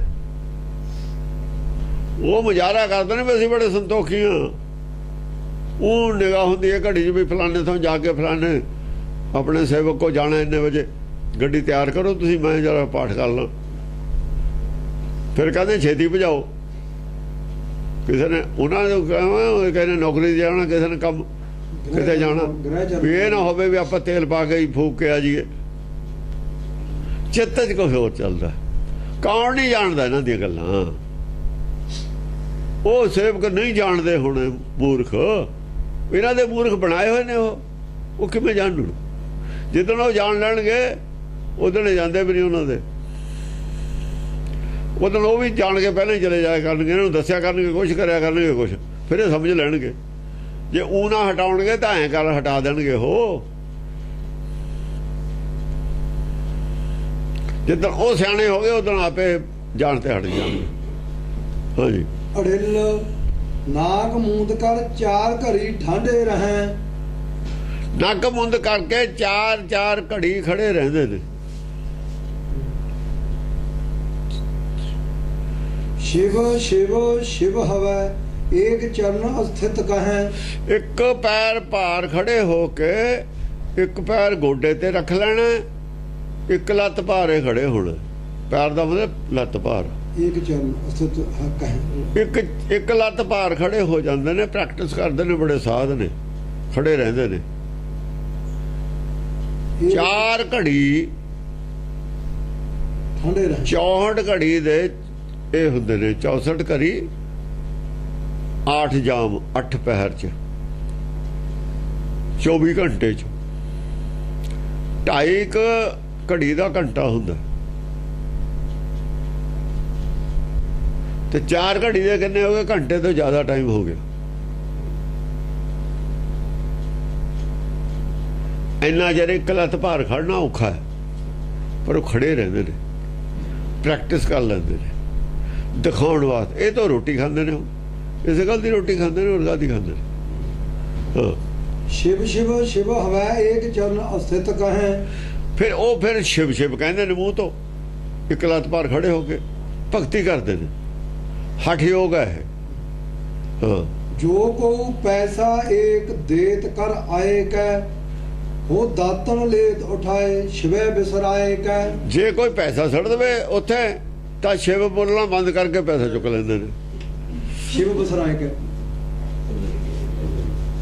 ਉਹ ਮੁਜ਼ਾਹਰਾ ਕਰਦੇ ਨੇ ਵੀ ਅਸੀਂ ਬੜੇ ਸੰਤੋਖੀ ਹਾਂ। ਉਹ ਨਿਗਾਹ ਹੁੰਦੀ ਹੈ ਘੜੀ 'ਚ ਵੀ ਫਲਾਣੇ ਤੋਂ ਜਾ ਕੇ ਫਲਾਣੇ ਆਪਣੇ ਸੇਵਕ ਕੋ ਜਾਣਾ, ਇੰਨੇ ਵਜੇ ਗੱਡੀ ਤਿਆਰ ਕਰੋ ਤੁਸੀਂ, ਮੈਂ ਜਰਾ ਪਾਠ ਕਰ ਲਾਂ। ਫਿਰ ਕਹਿੰਦੇ ਛੇਤੀ ਭਜਾਓ। ਕਿਸੇ ਨੇ ਉਹਨਾਂ ਨੇ ਕਹਿੰਦੇ ਨੌਕਰੀ ਜਾਣਾ, ਕਿਸੇ ਨੇ ਕੰਮ ਕਿਤੇ ਜਾਣਾ, ਵੀ ਇਹ ਨਾ ਹੋਵੇ ਵੀ ਆਪਾਂ ਤੇਲ ਪਾ ਕੇ ਹੀ ਫੂਕ ਕੇ ਆ ਜਾਈਏ। ਚਿੱਤ 'ਚ ਕੁਛ ਹੋਰ ਚੱਲਦਾ। ਕੌਣ ਨਹੀਂ ਜਾਣਦਾ ਇਹਨਾਂ ਦੀਆਂ ਗੱਲਾਂ? ਉਹ ਸੇਵਕ ਨਹੀਂ ਜਾਣਦੇ ਹੁਣ, ਮੂਰਖ। ਇਹਨਾਂ ਦੇ ਮੂਰਖ ਬਣਾਏ ਹੋਏ ਨੇ। ਉਹ ਕਿਵੇਂ ਜਾਣਨ? ਜਿੱਦਣ ਉਹ ਜਾਣ ਲੈਣਗੇ ਉਦਣ ਜਾਂਦੇ ਵੀ ਨਹੀਂ ਉਹਨਾਂ ਦੇ। ਉਦੋਂ ਉਹ ਵੀ ਜਾਣ ਕੇ ਪਹਿਲਾਂ ਹੀ ਚਲੇ ਜਾਇਆ ਕਰਨਗੇ, ਇਹਨਾਂ ਨੂੰ ਦੱਸਿਆ ਕਰਨਗੇ, ਕੁਛ ਕਰਿਆ ਕਰਨਗੇ ਕੁਛ, ਫਿਰ ਇਹ ਸਮਝ ਲੈਣਗੇ। ਜੇ ਉਹ ਨਾ ਹਟਾਉਣਗੇ ਤਾਂ ਐਂ ਕਰ ਹਟਾ ਦੇਣਗੇ। ਉਹ ਜਿੱਦਣ ਉਹ ਸਿਆਣੇ ਹੋ ਗਏ ਉਦੋਂ ਆਪੇ ਜਾਣ ਤੇ ਹਟ ਜਾਣਗੇ। ਹਾਂਜੀ। ਅੜਿਲ ਨਾਕ ਮੂੰਦ ਕਰ ਚਾਰ ਘੜੀ ਠਾਂਡੇ ਰਹੇ। ਨੱਕ ਮੁੰਦ ਕਰਕੇ ਚਾਰ ਘੜੀ ਖੜੇ ਰਹਿੰਦੇ ਨੇ। शिव शिव शिव हवै एक चरण स्थित कहें। ਇੱਕ ਪੈਰ ਭਾਰ ਖੜੇ ਹੋ ਕੇ ਇੱਕ ਪੈਰ ਗੋਡੇ ਤੇ ਰੱਖ ਲੈਣਾ, ਇੱਕ ਲੱਤ ਭਾਰੇ ਖੜੇ ਹੋਣਾ। ਪੈਰ ਦਾ ਮਤਲਬ ਲੱਤ ਭਾਰ। एक चरण स्थित कहें। ਇੱਕ ਲੱਤ ਭਾਰ ਖੜੇ ਹੋ ਜਾਂਦੇ ਨੇ। ਪ੍ਰੈਕਟਿਸ ਕਰਦੇ ਨੇ, ਬੜੇ ਸਾਧ ਨੇ, ਖੜੇ ਰਹਿੰਦੇ ਨੇ। ਚਾਰ ਘੜੀ ਠੰਡੇ ਰਹੇ। 64 ਘੜੀ ਦੇ ਇਹ ਹੁੰਦੇ ਨੇ। 64 ਘੜੀ 8 ਜਾਮ 8 ਪਹਿਰ ਚ 24 ਘੰਟੇ ਚ 2.5 ਘੜੀ ਦਾ ਘੰਟਾ ਹੁੰਦਾ। ਤੇ 4 ਘੜੀ ਦੇ ਕਿੰਨੇ ਹੋ ਗਏ? ਘੰਟੇ ਤੋਂ ਜ਼ਿਆਦਾ ਟਾਈਮ ਹੋ ਗਿਆ। ਇੰਨਾ ਚਿਰ ਇੱਕ ਲੱਤ ਭਾਰ ਖੜਨਾ ਔਖਾ ਹੈ, ਪਰ ਉਹ ਖੜੇ ਰਹਿੰਦੇ ਨੇ, ਪ੍ਰੈਕਟਿਸ ਕਰ ਲੈਂਦੇ ਨੇ ਦਿਖਾਉਣ ਵਾਸਤੇ। ਇਹ ਤਾਂ ਰੋਟੀ ਖਾਂਦੇ ਨੇ, ਇਸੇ ਗੱਲ ਦੀ ਰੋਟੀ ਖਾਂਦੇ ਨੇ, ਹੋਰ ਕਾਹਦੀ ਖਾਂਦੇ ਨੇ। ਹਾਂ। शिव शिव शिव हवै एक चरण स्थित कहें। ਫਿਰ ਉਹ ਫਿਰ ਸ਼ਿਵ ਸ਼ਿਵ ਕਹਿੰਦੇ ਨੇ ਮੂੰਹ ਤੋਂ, ਇੱਕ ਲੱਤ ਭਾਰ ਖੜੇ ਹੋ ਕੇ ਭਗਤੀ ਕਰਦੇ ਨੇ। ਹਠ ਯੋਗ ਹੈ। ਹਾਂ। जो को पैसा एक देत कर आए कै, हो दातन लेत उठाए शिवे बिसराए कै। ਜੇ ਕੋਈ ਪੈਸਾ ਛੱਡ ਦੇਵੇ ਉੱਥੇ ਤਾਂ ਸ਼ਿਵ ਬੋਲਣਾ ਬੰਦ ਕਰਕੇ ਪੈਸਾ ਚੁੱਕ ਲੈਂਦੇ ਨੇ। शिव बिसराए कै।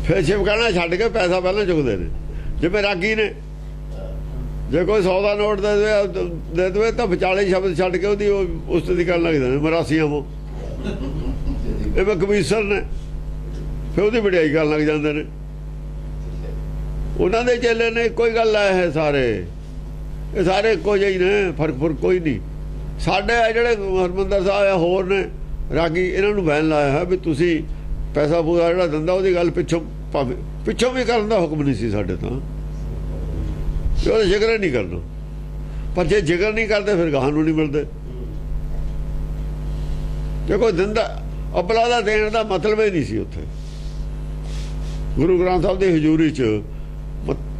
ਫਿਰ ਸ਼ਿਵ ਕਹਿਣਾ ਛੱਡ ਕੇ ਪੈਸਾ ਪਹਿਲਾਂ ਚੁੱਕਦੇ ਨੇ। ਜਿਵੇਂ ਰਾਗੀ ਨੇ, ਜੇ ਕੋਈ 100 ਦਾ ਨੋਟ ਦੇ ਦੇਵੇ ਤਾਂ ਵਿਚਾਲੇ ਸ਼ਬਦ ਛੱਡ ਕੇ ਉਹਦੀ ਉਸ ਦੀ ਕਰਨ ਲੱਗਦੇ ਨੇ। ਮਰਾਸੀਆਂ ਉਹ ਇਹ ਕਬੀਸਰ ਨੇ, ਫਿਰ ਉਹਦੀ ਵਡਿਆਈ ਕਰਨ ਲੱਗ ਜਾਂਦੇ ਨੇ। ਉਹਨਾਂ ਦੇ ਚੇਲੇ ਨੇ। ਕੋਈ ਗੱਲ ਹੈ, ਸਾਰੇ ਇਹ ਸਾਰੇ ਇੱਕੋ ਜਿਹੇ ਨੇ, ਫਰਕ ਕੋਈ ਨਹੀਂ। ਸਾਡੇ ਆ ਜਿਹੜੇ ਹਰਮੰਦਰ ਸਾਹਿਬ ਆ ਹੋਰ ਨੇ ਰਾਗੀ, ਇਹਨਾਂ ਨੂੰ ਬੈਨ ਲਾਇਆ ਹੈ ਵੀ ਤੁਸੀਂ ਪੈਸਾ ਪੂਰਾ ਜਿਹੜਾ ਦਿੰਦਾ ਉਹਦੀ ਗੱਲ ਪਿੱਛੋਂ ਵੀ ਕਰਨ ਦਾ ਹੁਕਮ ਨਹੀਂ ਸੀ ਸਾਡੇ ਤਾਂ। ਉਹਦਾ ਜ਼ਿਕਰ ਨਹੀਂ ਕਰਨਾ, ਪਰ ਜੇ ਜ਼ਿਕਰ ਨਹੀਂ ਕਰਦੇ ਫਿਰ ਗਾਹਾਂ ਨੂੰ ਨਹੀਂ ਮਿਲਦੇ। ਜੇ ਕੋਈ ਦਿੰਦਾ ਅਬਲਾ ਦਾ ਦੇਣ ਦਾ ਮਤਲਬ ਹੀ ਨਹੀਂ ਸੀ ਉੱਥੇ। ਗੁਰੂ ਗ੍ਰੰਥ ਸਾਹਿਬ ਦੀ ਹਜ਼ੂਰੀ 'ਚ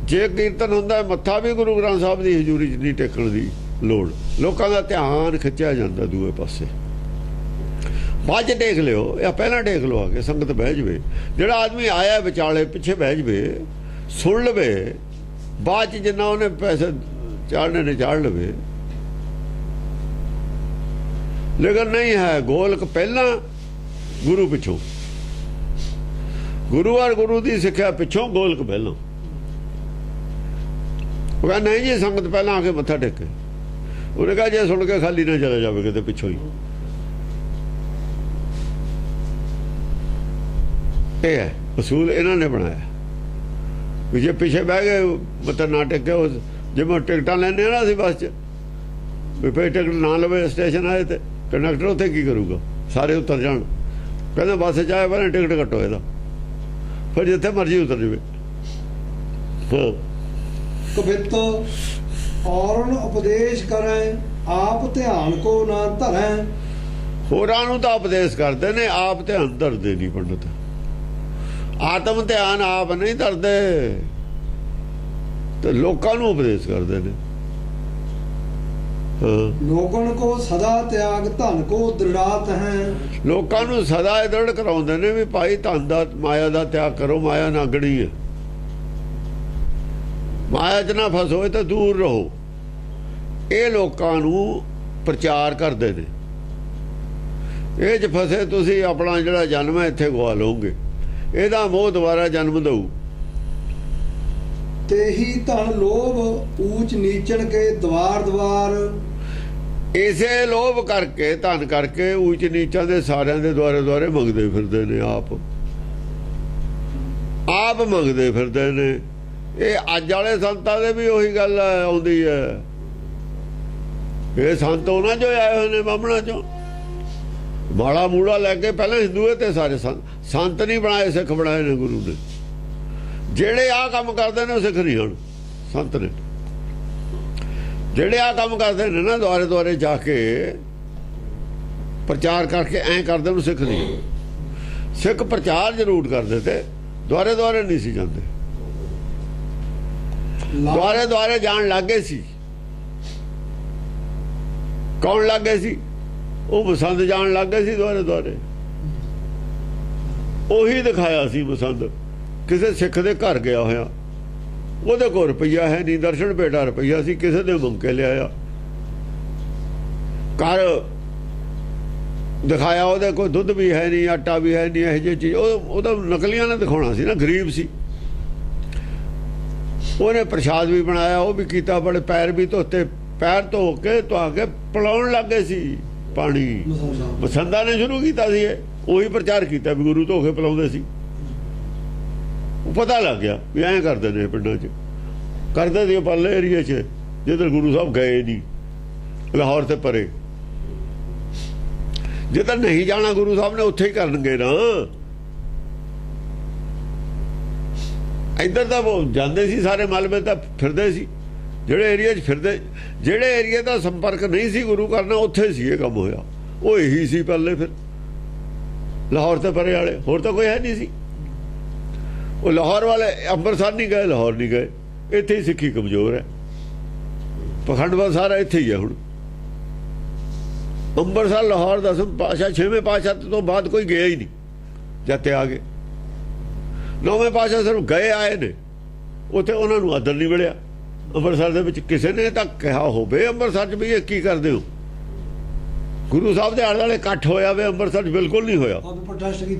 ਜੇ ਕੀਰਤਨ ਹੁੰਦਾ ਮੱਥਾ ਵੀ ਗੁਰੂ ਗ੍ਰੰਥ ਸਾਹਿਬ ਦੀ ਹਜ਼ੂਰੀ 'ਚ ਨਹੀਂ ਟੇਕਣ ਦੀ ਲੋੜ। ਲੋਕਾਂ ਦਾ ਧਿਆਨ ਖਿੱਚਿਆ ਜਾਂਦਾ ਦੂਏ ਪਾਸੇ। ਬਾਅਦ 'ਚ ਟੇਕ ਲਿਓ ਜਾਂ ਪਹਿਲਾਂ ਟੇਕ ਲਓ, ਆ ਕੇ ਸੰਗਤ ਬਹਿ ਜਵੇ। ਜਿਹੜਾ ਆਦਮੀ ਆਇਆ ਵਿਚਾਲੇ ਪਿੱਛੇ ਬਹਿ ਜਵੇ, ਸੁਣ ਲਵੇ, ਬਾਅਦ 'ਚ ਜਿੰਨਾ ਉਹਨੇ ਪੈਸੇ ਚਾੜਨੇ ਨੇ ਚਾੜ ਲਵੇ। ਲੇਕਿਨ ਨਹੀਂ ਹੈ, ਗੋਲਕ ਪਹਿਲਾਂ ਗੁਰੂ ਪਿੱਛੋਂ, ਗੁਰੂ ਔਰ ਗੁਰੂ ਦੀ ਸਿੱਖਿਆ ਪਿੱਛੋਂ, ਗੋਲਕ ਪਹਿਲਾਂ। ਉਹ ਕਹਿੰਦਾ ਨਹੀਂ ਜੀ ਸੰਗਤ ਪਹਿਲਾਂ ਆ ਕੇ ਮੱਥਾ ਟੇਕੇ। ਉਹਨੇ ਕਿਹਾ ਜੇ ਸੁਣ ਕੇ ਖਾਲੀ ਨਾ ਚਲਾ ਜਾਵੇ ਕਿਤੇ ਪਿੱਛੋਂ ਹੀ। ਇਹ ਹੈ ਅਸੂਲ ਇਹਨਾਂ ਨੇ ਬਣਾਇਆ ਵੀ ਜੇ ਪਿੱਛੇ ਬਹਿ ਗਏ ਮੱਥਾ ਨਾ ਟੇਕੇ। ਉਹ ਜਿਵੇਂ ਟਿਕਟਾਂ ਲੈਂਦੇ ਆ ਨਾ ਅਸੀਂ ਬੱਸ 'ਚ, ਵੀ ਫਿਰ ਟਿਕਟ ਨਾ ਲਵੇ ਸਟੇਸ਼ਨ ਆਏ ਤੇ ਕੰਡਕਟਰ ਉੱਥੇ ਕੀ ਕਰੂਗਾ? ਸਾਰੇ ਉਤਰ ਜਾਣ। ਕਹਿੰਦਾ ਬੱਸ 'ਚ ਆਏ ਪਹਿਲਾਂ ਟਿਕਟ ਕੱਟੋ ਇਹਦਾ, ਫਿਰ ਜਿੱਥੇ ਮਰਜ਼ੀ ਉਤਰ ਜਾਵੇ। ਕਬਿਤ ਔਰਨ ਉਪਦੇਸ਼ ਕਰੈ, ਆਪ ਧਿਆਨ ਕੋ ਨਾ ਧਰੈ। ਹੋਰਾਂ ਨੂੰ ਤਾਂ ਉਪਦੇਸ਼ ਕਰਦੇ ਨੇ, ਆਪ ਧਿਆਨ ਧਰਦੇ ਨਹੀਂ ਪੰਡਤ। ਆਤਮ ਧਿਆਨ ਆਪ ਨਹੀਂ ਧਰਦੇ ਤੇ ਲੋਕਾਂ ਨੂੰ ਉਪਦੇਸ਼ ਕਰਦੇ ਨੇ। ਲੋਗਣ ਕੋ ਸਦਾ ਤਿਆਗ, ਧਨ ਕੋ ਦ੍ਰਿੜਾਤ ਹੈ। ਲੋਕਾਂ ਨੂੰ ਸਦਾ ਇਹ ਦ੍ਰਿੜ ਕਰਾਉਂਦੇ ਨੇ ਵੀ ਭਾਈ ਧਨ ਦਾ, ਮਾਇਆ ਦਾ ਤਿਆਗ ਕਰੋ, ਮਾਇਆ ਨਾਗਣੀ ਹੈ, ਮਾਇਆ 'ਚ ਨਾ ਫਸੋ, ਇਹ ਤਾਂ ਦੂਰ ਰਹੋ। ਇਹ ਲੋਕਾਂ ਨੂੰ ਪ੍ਰਚਾਰ ਕਰਦੇ ਨੇ। ਇਹ 'ਚ ਫਸੇ ਤੁਸੀਂ ਆਪਣਾ ਜਿਹੜਾ ਜਨਮ ਹੈ ਇੱਥੇ ਗਵਾ ਲਓਗੇ। ਇਹਦਾ ਮੋਹ ਦੁਬਾਰਾ ਜਨਮ ਦਊ। ਤੇਹੀ ਧਨ ਲੋਭ ਊਚ ਨੀਚਣ ਕੇ ਦਵਾਰ ਦਵਾਰ। ਇਸੇ ਲੋਭ ਕਰਕੇ, ਧਨ ਕਰਕੇ ਊਚ ਨੀਚਾਂ ਦੇ ਸਾਰਿਆਂ ਦੇ ਦੁਆਰੇ ਦੁਆਰੇ ਮੰਗਦੇ ਫਿਰਦੇ ਨੇ। ਆਪ ਮੰਗਦੇ ਫਿਰਦੇ ਨੇ। ਇਹ ਅੱਜ ਵਾਲੇ ਸੰਤਾਂ ਦੇ ਵੀ ਉਹੀ ਗੱਲ ਆਉਂਦੀ ਹੈ। ਇਹ ਸੰਤ ਉਹਨਾਂ 'ਚੋਂ ਆਏ ਹੋਏ ਨੇ, ਬਾਹਮਣਾਂ 'ਚੋਂ। ਮਾੜਾ ਮੂੜਾ ਲੈ ਕੇ ਪਹਿਲਾਂ ਹਿੰਦੂ ਤੇ ਸਾਰੇ ਸੰਤ ਨਹੀਂ ਬਣਾਏ, ਸਿੱਖ ਬਣਾਏ ਨੇ ਗੁਰੂ ਨੇ। ਜਿਹੜੇ ਆਹ ਕੰਮ ਕਰਦੇ ਨੇ ਉਹ ਸਿੱਖ ਨਹੀਂ ਹਨ, ਸੰਤ ਨੇ। ਜਿਹੜੇ ਆਹ ਕੰਮ ਕਰਦੇ ਨੇ ਨਾ ਦੁਆਰੇ ਦੁਆਰੇ ਜਾ ਕੇ ਪ੍ਰਚਾਰ ਕਰਕੇ ਐਂ ਕਰਦੇ ਨੂੰ ਸਿੱਖ ਨਹੀਂ। ਸਿੱਖ ਪ੍ਰਚਾਰ ਜ਼ਰੂਰ ਕਰਦੇ ਤੇ ਦੁਆਰੇ ਦੁਆਰੇ ਨਹੀਂ ਸੀ ਜਾਂਦੇ। ਦੁਆਰੇ ਦੁਆਰੇ ਜਾਣ ਲੱਗੇ ਸੀ। ਕੌਣ ਲੱਗੇ ਸੀ? ਉਹ ਮਸੰਦ ਜਾਣ ਲੱਗੇ ਸੀ ਦੁਆਰੇ ਦੁਆਰੇ। ਉਹੀ ਦਿਖਾਇਆ ਸੀ ਮਸੰਦ। ਕਿਸੇ ਸਿੱਖ ਦੇ ਘਰ ਗਿਆ ਹੋਇਆ, ਉਹਦੇ ਕੋਲ ਰੁਪਈਆ ਹੈ ਨਹੀਂ, ਦਰਸ਼ਨ ਭੇਟਾ ਰੁਪਈਆ ਸੀ, ਕਿਸੇ ਦੇ ਮੰਗ ਕੇ ਲਿਆਇਆ। ਘਰ ਦਿਖਾਇਆ, ਉਹਦੇ ਕੋਲ ਦੁੱਧ ਵੀ ਹੈ ਨਹੀਂ, ਆਟਾ ਵੀ ਹੈ ਨਹੀਂ, ਇਹੋ ਜਿਹੀ ਚੀਜ਼। ਉਹਦਾ ਨਕਲੀਆਂ ਨੇ ਦਿਖਾਉਣਾ ਸੀ ਨਾ, ਗਰੀਬ ਸੀ। ਉਹਨੇ ਪ੍ਰਸ਼ਾਦ ਵੀ ਬਣਾਇਆ, ਉਹ ਵੀ ਕੀਤਾ, ਬੜੇ ਪੈਰ ਵੀ ਧੋਤੇ, ਪੈਰ ਧੋ ਕੇ ਧਵਾ ਕੇ ਪਿਲਾਉਣ ਲੱਗੇ ਸੀ ਪਾਣੀ। ਮਸੰਦਾਂ ਨੇ ਸ਼ੁਰੂ ਕੀਤਾ ਸੀ ਇਹ, ਉਹੀ ਪ੍ਰਚਾਰ ਕੀਤਾ ਵੀ ਗੁਰੂ ਧੋ ਕੇ ਪਿਲਾਉਂਦੇ ਸੀ। ਉਹ ਪਤਾ ਲੱਗ ਗਿਆ ਵੀ ਐਂ ਕਰਦੇ ਨੇ ਪਿੰਡਾਂ 'ਚ, ਕਰਦੇ ਸੀ ਪਰਲੇ ਏਰੀਏ 'ਚ ਜਿੱਧਰ ਗੁਰੂ ਸਾਹਿਬ ਗਏ ਨਹੀਂ, ਲਾਹੌਰ ਤੇ ਪਰੇ। ਜਿੱਧਰ ਨਹੀਂ ਜਾਣਾ ਗੁਰੂ ਸਾਹਿਬ ਨੇ ਉੱਥੇ ਹੀ ਕਰਨਗੇ ਨਾ। ਇੱਧਰ ਤਾਂ ਜਾਂਦੇ ਸੀ ਸਾਰੇ ਮਲਬੇ ਤਾਂ ਫਿਰਦੇ ਸੀ। ਜਿਹੜੇ ਏਰੀਏ 'ਚ ਫਿਰਦੇ, ਜਿਹੜੇ ਏਰੀਏ ਦਾ ਸੰਪਰਕ ਨਹੀਂ ਸੀ ਗੁਰੂ ਕਰਨਾ, ਉੱਥੇ ਸੀ ਇਹ ਕੰਮ ਹੋਇਆ। ਉਹ ਇਹੀ ਸੀ ਪਹਿਲੇ, ਫਿਰ ਲਾਹੌਰ ਤੇ ਪਰੇ ਵਾਲੇ, ਹੋਰ ਤਾਂ ਕੋਈ ਹੈ ਨਹੀਂ ਸੀ। ਉਹ ਲਾਹੌਰ ਵਾਲੇ ਅੰਮ੍ਰਿਤਸਰ ਨਹੀਂ ਗਏ, ਲਾਹੌਰ ਨਹੀਂ ਗਏ। ਇੱਥੇ ਹੀ ਸਿੱਖੀ ਕਮਜ਼ੋਰ ਹੈ। ਪਖੰਡਵਾ ਸਾਰਾ ਇੱਥੇ ਹੀ ਹੈ। ਹੁਣ ਅੰਮ੍ਰਿਤਸਰ, ਲਾਹੌਰ, ਦਸਮ ਪਾਤਸ਼ਾਹ, ਛੇਵੇਂ ਪਾਤਸ਼ਾਹ ਤੋਂ ਬਾਅਦ ਕੋਈ ਗਿਆ ਹੀ ਨਹੀਂ ਜਦ ਤੇ ਆ ਗਏ। ਨੌਵੇਂ ਪਾਤਸ਼ਾਹ ਸਿਰਫ ਗਏ ਆਏ ਨੇ, ਉੱਥੇ ਉਹਨਾਂ ਨੂੰ ਆਦਰ ਨਹੀਂ ਮਿਲਿਆ। ਅੰਮ੍ਰਿਤਸਰ ਦੇ ਵਿੱਚ ਕਿਸੇ ਨੇ ਤਾਂ ਕਿਹਾ ਹੋਵੇ ਅੰਮ੍ਰਿਤਸਰ 'ਚ ਵੀ ਇਹ ਕੀ ਕਰਦੇ ਹੋ? ਗੁਰੂ ਸਾਹਿਬ ਦੇ ਆਲੇ ਦੁਆਲੇ ਇਕੱਠ ਹੋਇਆ ਵੇ, ਅੰਮ੍ਰਿਤਸਰ 'ਚ ਬਿਲਕੁਲ ਨਹੀਂ ਹੋਇਆ।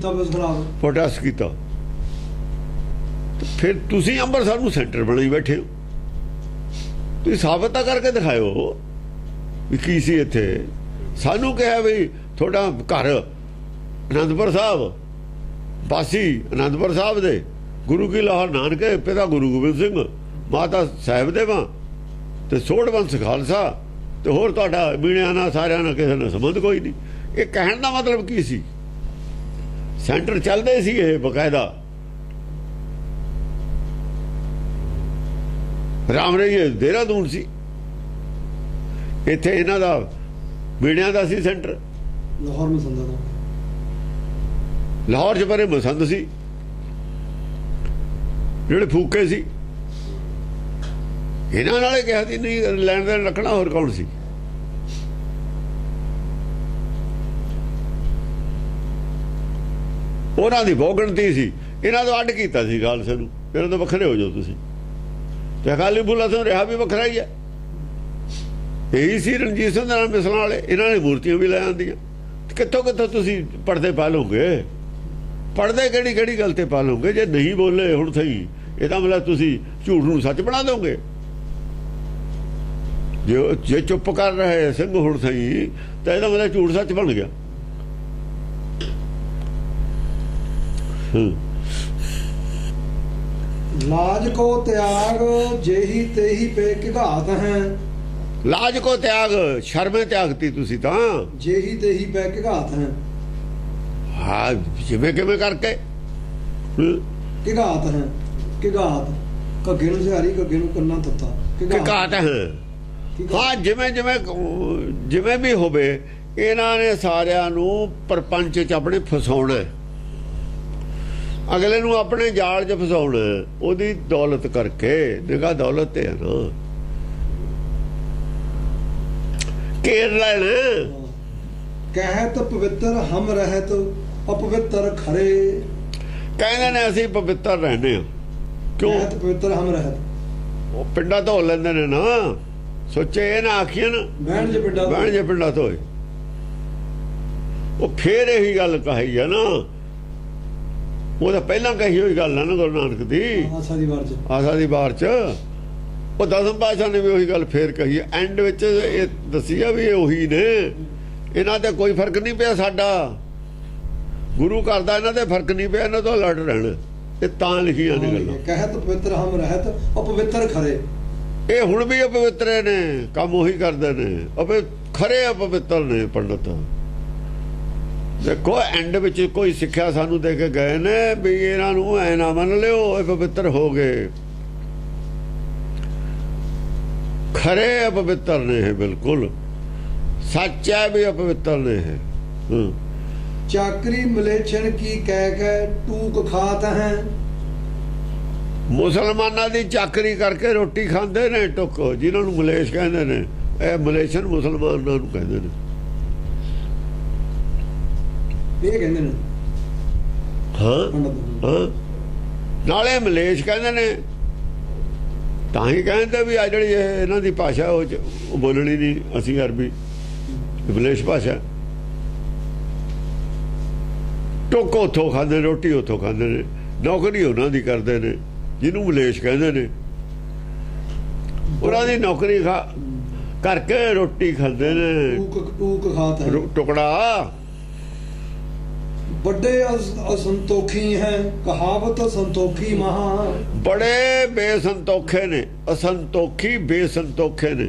ਪ੍ਰੋਟੈਸਟ ਕੀਤਾ। ਫਿਰ ਤੁਸੀਂ ਅੰਮ੍ਰਿਤਸਰ ਨੂੰ ਸੈਂਟਰ ਬਣਾਈ ਬੈਠੇ ਹੋ। ਤੁਸੀਂ ਸਾਬਤ ਤਾਂ ਕਰਕੇ ਦਿਖਾਇਓ ਵੀ ਕੀ ਸੀ ਇੱਥੇ। ਸਾਨੂੰ ਕਿਹਾ ਵੀ ਤੁਹਾਡਾ ਘਰ ਅਨੰਦਪੁਰ ਸਾਹਿਬ, ਬਾਸੀ ਅਨੰਦਪੁਰ ਸਾਹਿਬ ਦੇ, ਗੁਰੂ ਕੀ ਲਾਹੌਰ ਨਾਨਕੇ, ਪਿਤਾ ਗੁਰੂ ਗੋਬਿੰਦ ਸਿੰਘ, ਮਾਤਾ ਸਾਹਿਬ ਦੇਵਾਂ ਤੇ ਸੋਢ ਵੰਸ਼ ਖਾਲਸਾ, ਤੇ ਹੋਰ ਤੁਹਾਡਾ ਮੀਣਿਆਂ ਨਾਲ ਸਾਰਿਆਂ ਨਾਲ ਕਿਸੇ ਨਾਲ ਸੰਬੰਧ ਕੋਈ ਨਹੀਂ। ਇਹ ਕਹਿਣ ਦਾ ਮਤਲਬ ਕੀ ਸੀ? ਸੈਂਟਰ ਚੱਲਦੇ ਸੀ ਇਹ ਬਕਾਇਦਾ। ਰਾਮ ਰਹੀਏ ਦੇਹਰਾਦੂਨ ਸੀ, ਇੱਥੇ ਇਹਨਾਂ ਦਾ ਮੀਣਿਆਂ ਦਾ ਸੀ ਸੈਂਟਰ। ਲਾਹੌਰ ਮਸੰਦਾਂ ਦਾ, ਲਾਹੌਰ 'ਚ ਪਰੇ ਮਸੰਦ ਸੀ ਜਿਹੜੇ ਫੂਕੇ ਸੀ। ਇਹਨਾਂ ਨਾਲੇ ਕਿਹਾ ਸੀ ਨਹੀਂ ਲੈਣ ਦੇਣ ਰੱਖਣਾ, ਹੋਰ ਕੌਣ ਸੀ? ਉਹਨਾਂ ਦੀ ਬਹੁਤ ਗਿਣਤੀ ਸੀ, ਇਹਨਾਂ ਤੋਂ ਅੱਡ ਕੀਤਾ ਸੀ ਖਾਲਸੇ ਨੂੰ, ਇਹਨਾਂ ਤੋਂ ਵੱਖਰੇ ਹੋ ਜਾਓ ਤੁਸੀਂ। ਤੇ ਅਕਾਲੀ ਬੁਲਾ ਤੋਂ ਰਿਹਾ ਵੀ ਵੱਖਰਾ ਹੀ ਹੈ। ਇਹੀ ਸੀ ਰਣਜੀਤ ਸਿੰਘ ਨਾਲ ਮਿਸਲਾਂ ਵਾਲੇ, ਇਹਨਾਂ ਨੇ ਮੂਰਤੀਆਂ ਵੀ ਲੈ ਆਂਦੀਆਂ। ਕਿੱਥੋਂ ਕਿੱਥੋਂ ਤੁਸੀਂ ਪੜਦੇ ਪਾ ਲਓਗੇ? ਪੜਦੇ ਕਿਹੜੀ ਗੱਲ ਤੇ ਪਾ ਲਓਗੇ? ਜੇ ਨਹੀਂ ਬੋਲੇ ਹੁਣ ਸਹੀ, ਇਹਦਾ ਮਤਲਬ ਤੁਸੀਂ ਝੂਠ ਨੂੰ ਸੱਚ ਬਣਾ ਦੋਗੇ। ਜੇ ਚੁੱਪ ਕਰ ਰਹੇ ਸਿੰਘ ਹੁਣ ਸਹੀ, ਤਾਂ ਇਹਦਾ ਮਤਲਬ ਝੂਠ ਸੱਚ ਬਣ ਗਿਆ। ਲਾਜ ਕੋ ਤਿਆਗ ਜਿਹੀ ਤੇਹੀ ਪੇ ਘਾਤ ਹੈ। ਲਾਜ ਕੋ ਤਿਆਗ, ਸ਼ਰਮੇ ਤਿਆਗਤੀ ਤੁਸੀਂ ਤਾਂ। ਜਿਹੀ ਤੇਹੀ ਪੈ ਘਾਤ ਹੈ। ਹਾਂ, ਜਿਵੇਂ ਕਿਵੇਂ ਕਰਕੇ ਘਾਤ ਹੈ। ਘਾਤ ਘੱਗੇ ਨੂੰ ਸਿਹਾਰੀ, ਘੱਗੇ ਨੂੰ ਕੰਨਾ ਤੱਤਾ। ਘਾਤ ਹੈ। ਹਾਂ, ਜਿਵੇਂ ਵੀ ਹੋਵੇ, ਇਹਨਾਂ ਨੇ ਸਾਰਿਆਂ ਨੂੰ ਪਰਪੰਚ ਚ ਆਪਣੇ ਫਸਾਉਣਾ, ਅਗਲੇ ਨੂੰ ਆਪਣੇ ਜਾਲ 'ਚ ਫਸਾਉਣਾ, ਉਹਦੀ ਦੌਲਤ ਕਰਕੇ। ਨਿਗਾਹ ਦੌਲਤ ਤੇ ਹੈ ਨਾ, ਘੇਰ ਲੈਣ। ਕਹਿਤ ਪਵਿੱਤਰ ਹਮ ਰਹਿਤ ਅਪਵਿੱਤਰ ਖਰੇ। ਕਹਿੰਦੇ ਨੇ ਅਸੀਂ ਪਵਿੱਤਰ ਰਹਿੰਦੇ ਹਾਂ। ਕਿਉਂ? ਕਹਿਤ ਪਵਿੱਤਰ ਹਮ ਰਹਿਤ। ਉਹ ਪਿੰਡਾਂ ਧੋ ਲੈਂਦੇ ਨੇ ਨਾ, ਸੋਚੇ ਇਹ ਨਾ ਆਖੀਏ ਨਾ ਬਹਿਣ ਜੇ ਪਿੰਡਾਂ ਧੋਏ। ਉਹ ਫੇਰ ਇਹੀ ਗੱਲ ਕਹੀ ਹੈ ਨਾ, ਉਹ ਤਾਂ ਪਹਿਲਾਂ ਕਹੀ ਹੋਈ ਗੱਲ ਹੈ ਨਾ ਗੁਰੂ ਨਾਨਕ ਦੀ ਆਸਾ ਦੀ ਵਾਰ ਚ। ਉਹ ਦਸਮ ਪਾਤਸ਼ਾਹ ਨੇ ਵੀ ਉਹੀ ਗੱਲ ਫੇਰ ਕਹੀ ਹੈ। ਐਂਡ ਵਿੱਚ ਇਹ ਦੱਸਿਆ ਵੀ ਇਹ ਉਹੀ ਨੇ, ਇਹਨਾਂ ਤੇ ਕੋਈ ਫਰਕ ਨਹੀਂ ਪਿਆ। ਸਾਡਾ ਗੁਰੂ ਘਰ ਦਾ ਇਹਨਾਂ ਤੇ ਫਰਕ ਨਹੀਂ ਪਿਆ, ਇਹਨਾਂ ਤੋਂ ਲੜ ਰਹਿਣ। ਇਹ ਤਾਂ ਲਿਖੀਆਂ ਨੇ ਗੱਲਾਂ। ਕਹਿਤ ਪਵਿੱਤਰ ਹਮ ਰਹਿਤ ਅਪਵਿੱਤਰ ਖਰੇ। ਇਹ ਹੁਣ ਵੀ ਅਪਵਿੱਤਰੇ ਨੇ, ਕੰਮ ਉਹੀ ਕਰਦੇ ਨੇ। ਖਰੇ ਅਪਵਿੱਤਰ ਨੇ ਪੰਡਤ। ਦੇਖੋ ਐਂਡ ਵਿੱਚ ਕੋਈ ਸਿੱਖਿਆ ਸਾਨੂੰ ਦੇ ਕੇ ਗਏ ਨੇ ਵੀ ਇਹਨਾਂ ਨੂੰ ਐ ਨਾ ਮੰਨ ਲਿਓ, ਇਹ ਪਵਿੱਤਰ ਹੋ ਗਏ। ਖਰੇ ਅਪਵਿੱਤਰ ਨੇ ਇਹ, ਬਿਲਕੁਲ ਸੱਚ ਹੈ ਵੀ ਅਪਵਿੱਤਰ ਨੇ ਇਹ। ਚਾਕਰੀ ਮਲੇਛਣ ਕੀ ਕਹਿ ਟੂਕ ਖਾਤ ਹੈ। ਮੁਸਲਮਾਨਾਂ ਦੀ ਚਾਕਰੀ ਕਰਕੇ ਰੋਟੀ ਖਾਂਦੇ ਨੇ ਟੁੱਕ, ਜਿਨ੍ਹਾਂ ਨੂੰ ਮਲੇਸ਼ ਕਹਿੰਦੇ ਨੇ। ਇਹ ਮਲੇਸ਼ਨ ਮੁਸਲਮਾਨਾਂ ਨੂੰ ਕਹਿੰਦੇ ਨੇ। ਇਹ ਕਹਿੰਦੇ ਨੇ ਹਾਂ, ਨਾਲੇ ਮਲੇਸ਼ ਕਹਿੰਦੇ ਨੇ। ਤਾਂ ਹੀ ਕਹਿੰਦੇ ਵੀ ਆ ਜਿਹੜੀ ਇਹਨਾਂ ਦੀ ਭਾਸ਼ਾ ਉਹ ਬੋਲਣੀ ਨਹੀਂ, ਅਸੀਂ ਅਰਬੀ, ਮਲੇਸ਼ ਭਾਸ਼ਾ। ਟੁੱਕ ਉੱਥੋਂ ਖਾਂਦੇ, ਰੋਟੀ ਉੱਥੋਂ ਖਾਂਦੇ ਨੇ, ਨੌਕਰੀ ਉਹਨਾਂ ਦੀ ਕਰਦੇ ਨੇ ਜਿਹਨੂੰ ਮਲੇਸ਼ ਕਹਿੰਦੇ ਨੇ। ਉਹਨਾਂ ਦੀ ਨੌਕਰੀ ਕਰਕੇ ਰੋਟੀ ਖਾਂਦੇ ਨੇ। ਟੂਕ ਖਾਤ ਹੈ ਟੁਕੜਾ। ਵੱਡੇ ਅਸੰਤੋਖੀ ਹੈ ਕਹਾਵਤ ਸੰਤੋਖੀ ਮਹਾ। ਬੜੇ ਬੇਸੰਤੋਖੇ ਨੇ, ਅਸੰਤੋਖੀ ਬੇਸੰਤੋਖੇ ਨੇ,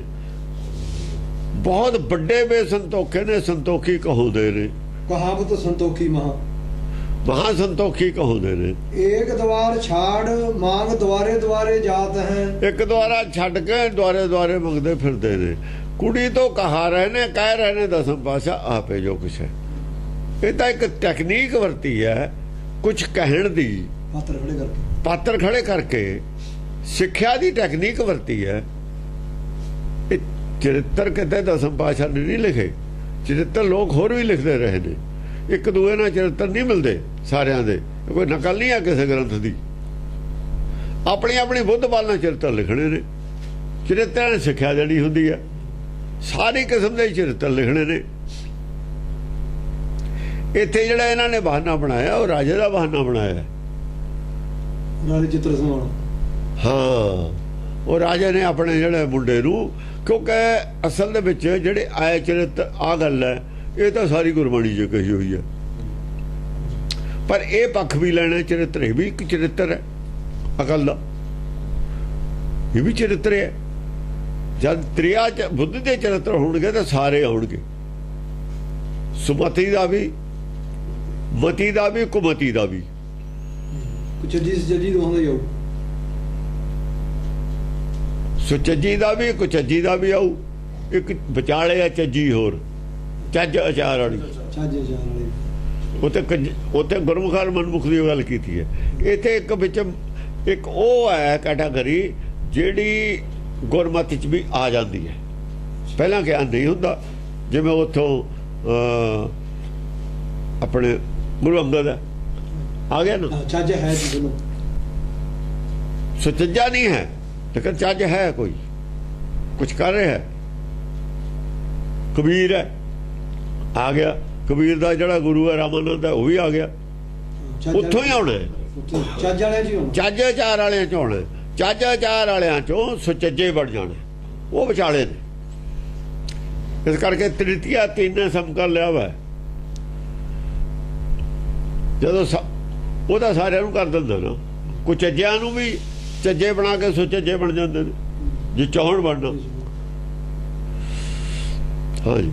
ਬਹੁਤ ਵੱਡੇ ਬੇਸੰਤੋਖੇ ਨੇ। ਸੰਤੋਖੀ ਕਹਾਉਂਦੇ ਨੇ, ਕਹਾਵਤ ਸੰਤੋਖੀ ਮਹਾ ਸੰਤੋਖੀ ਕਹਾਉਂਦੇ ਨੇ। ਏਕ ਦਵਾਰ ਛਾੜ ਮੰਗ ਦੁਆਰੇ ਜਾਤ ਹੈ। ਇੱਕ ਦੁਆਰਾ ਛੱਡ ਕੇ ਦੁਆਰੇ ਮੰਗਦੇ ਫਿਰਦੇ ਨੇ। ਕੁੜੀ ਤੋਂ ਕਹਾ ਰਹੇ ਨੇ, ਕਹਿ ਰਹੇ ਨੇ ਦਸਮ ਪਾਤਸ਼ਾਹ ਆਪੇ ਜੋ ਕੁਛ ਹੈ। ਇਹ ਤਾਂ ਇੱਕ ਟੈਕਨੀਕ ਵਰਤੀ ਹੈ ਕੁਝ ਕਹਿਣ ਦੀ, ਪਾਤਰ ਖੜੇ ਕਰਕੇ ਸਿੱਖਿਆ ਦੀ ਟੈਕਨੀਕ ਵਰਤੀ ਹੈ। ਇਹ ਚਰਿੱਤਰ ਕਿਤੇ ਦਸਮ ਪਾਤਸ਼ਾਹ ਨੇ ਨਹੀਂ ਲਿਖੇ, ਚਰਿੱਤਰ ਲੋਕ ਹੋਰ ਵੀ ਲਿਖਦੇ ਰਹੇ ਨੇ। ਇੱਕ ਦੂਏ ਨਾਲ ਚਰਿੱਤਰ ਨਹੀਂ ਮਿਲਦੇ ਸਾਰਿਆਂ ਦੇ, ਕੋਈ ਨਕਲ ਨਹੀਂ ਆ ਕਿਸੇ ਗ੍ਰੰਥ ਦੀ। ਆਪਣੀ ਆਪਣੀ ਬੁੱਧ ਬਲ ਨਾਲ ਚਰਿੱਤਰ ਲਿਖਣੇ ਨੇ। ਚਰਿੱਤਰਾਂ ਨੇ ਸਿੱਖਿਆ ਜਿਹੜੀ ਹੁੰਦੀ ਹੈ, ਸਾਰੀ ਕਿਸਮ ਦੇ ਚਰਿੱਤਰ ਲਿਖਣੇ ਨੇ। ਇੱਥੇ ਜਿਹੜਾ ਇਹਨਾਂ ਨੇ ਬਹਾਨਾ ਬਣਾਇਆ, ਉਹ ਰਾਜੇ ਦਾ ਬਹਾਨਾ ਬਣਾਇਆ। ਚਿੱਤਰ ਸਮਾਉਣਾ। ਹਾਂ, ਉਹ ਰਾਜੇ ਨੇ ਆਪਣੇ ਜਿਹੜੇ ਮੁੰਡੇ ਨੂੰ, ਕਿਉਂਕਿ ਅਸਲ ਦੇ ਵਿੱਚ ਜਿਹੜੇ ਆਏ ਚਰਿੱਤਰ, ਆ ਗੱਲ ਹੈ, ਇਹ ਤਾਂ ਸਾਰੀ ਗੁਰਬਾਣੀ 'ਚ ਕਹੀ ਹੋਈ ਹੈ। ਪਰ ਇਹ ਪੱਖ ਵੀ ਲੈਣਾ, ਚਰਿੱਤਰ ਇਹ ਵੀ ਇੱਕ ਚਰਿੱਤਰ ਹੈ ਅਕਲ ਦਾ, ਇਹ ਵੀ ਚਰਿੱਤਰ ਹੈ। ਜਦ ਤ੍ਰਿਆ ਬੁੱਧ ਦੇ ਚਰਿੱਤਰ ਹੋਣਗੇ ਤਾਂ ਸਾਰੇ ਆਉਣਗੇ। ਸੁਮਤੀ ਦਾ ਵੀ, ਮਤੀ ਦਾ ਵੀ, ਕੁਮਤੀ ਦਾ ਵੀ। ਸੁਚੱਜੀ ਦਾ ਵੀ, ਕੁਚੱਜੀ ਦਾ ਵੀ ਆਊ। ਇੱਕ ਵਿਚਾਲੇ ਆ ਚੱਜੀ, ਹੋਰ ਚੱਜ ਅਚਾਰ ਵਾਲੀ। ਉੱਥੇ ਗੁਰਮੁਖਾਰ ਮਨਮੁਖ ਦੀ ਗੱਲ ਕੀਤੀ ਹੈ। ਇੱਥੇ ਇੱਕ ਵਿੱਚ ਇੱਕ ਉਹ ਹੈ ਕੈਟਾਗਰੀ ਜਿਹੜੀ ਗੁਰਮਤਿ 'ਚ ਵੀ ਆ ਜਾਂਦੀ ਹੈ। ਪਹਿਲਾਂ ਗਿਆਨ ਨਹੀਂ ਹੁੰਦਾ। ਜਿਵੇਂ ਉੱਥੋਂ ਆਪਣੇ ਗੁਰੂ ਅੰਗਦ ਆ ਗਿਆ ਨਾ, ਚੱਜ ਹੈ ਜੀ ਬੋਲੋ। ਸੁਚੱਜਾ ਨਹੀਂ ਹੈ ਲੇਕਿਨ ਚੱਜ ਹੈ, ਕੋਈ ਕੁਝ ਕਰ ਰਿਹਾ ਹੈ। ਕਬੀਰ ਹੈ, ਆ ਗਿਆ। ਕਬੀਰ ਦਾ ਜਿਹੜਾ ਗੁਰੂ ਹੈ ਰਾਮਾਨੰਦ ਹੈ, ਉਹ ਵੀ ਆ ਗਿਆ। ਉੱਥੋਂ ਹੀ ਆਉਣਾ ਹੈ, ਚੱਜ ਵਾਲਿਆਂ ਜੀ ਹੋਣਾ, ਚੱਜ ਚਾਰ ਵਾਲਿਆਂ ਚੋਂ ਆਉਣਾ। ਚੱਜ ਚਾਰ ਵਾਲਿਆਂ ਚੋਂ ਸੁਚੱਜੇ ਬਣ ਜਾਣਾ, ਉਹ ਵਿਚਾਲੇ ਨੇ। ਇਸ ਕਰਕੇ ਤ੍ਰਿਤੀਆ ਤਿੰਨ ਸਮ ਕਰ ਲਿਆ ਵਾ। ਜਦੋਂ ਉਹਦਾ ਸਾਰਿਆਂ ਨੂੰ ਕਰ ਦਿੰਦਾ ਨਾ, ਕੁਝ ਚੱਜਿਆਂ ਨੂੰ ਵੀ ਚੱਜੇ ਬਣਾ ਕੇ ਸੁਚੱਜੇ ਬਣ ਜਾਂਦੇ ਨੇ, ਜੇ ਚਾਹਣ ਬਣਨਾ। ਹਾਂਜੀ।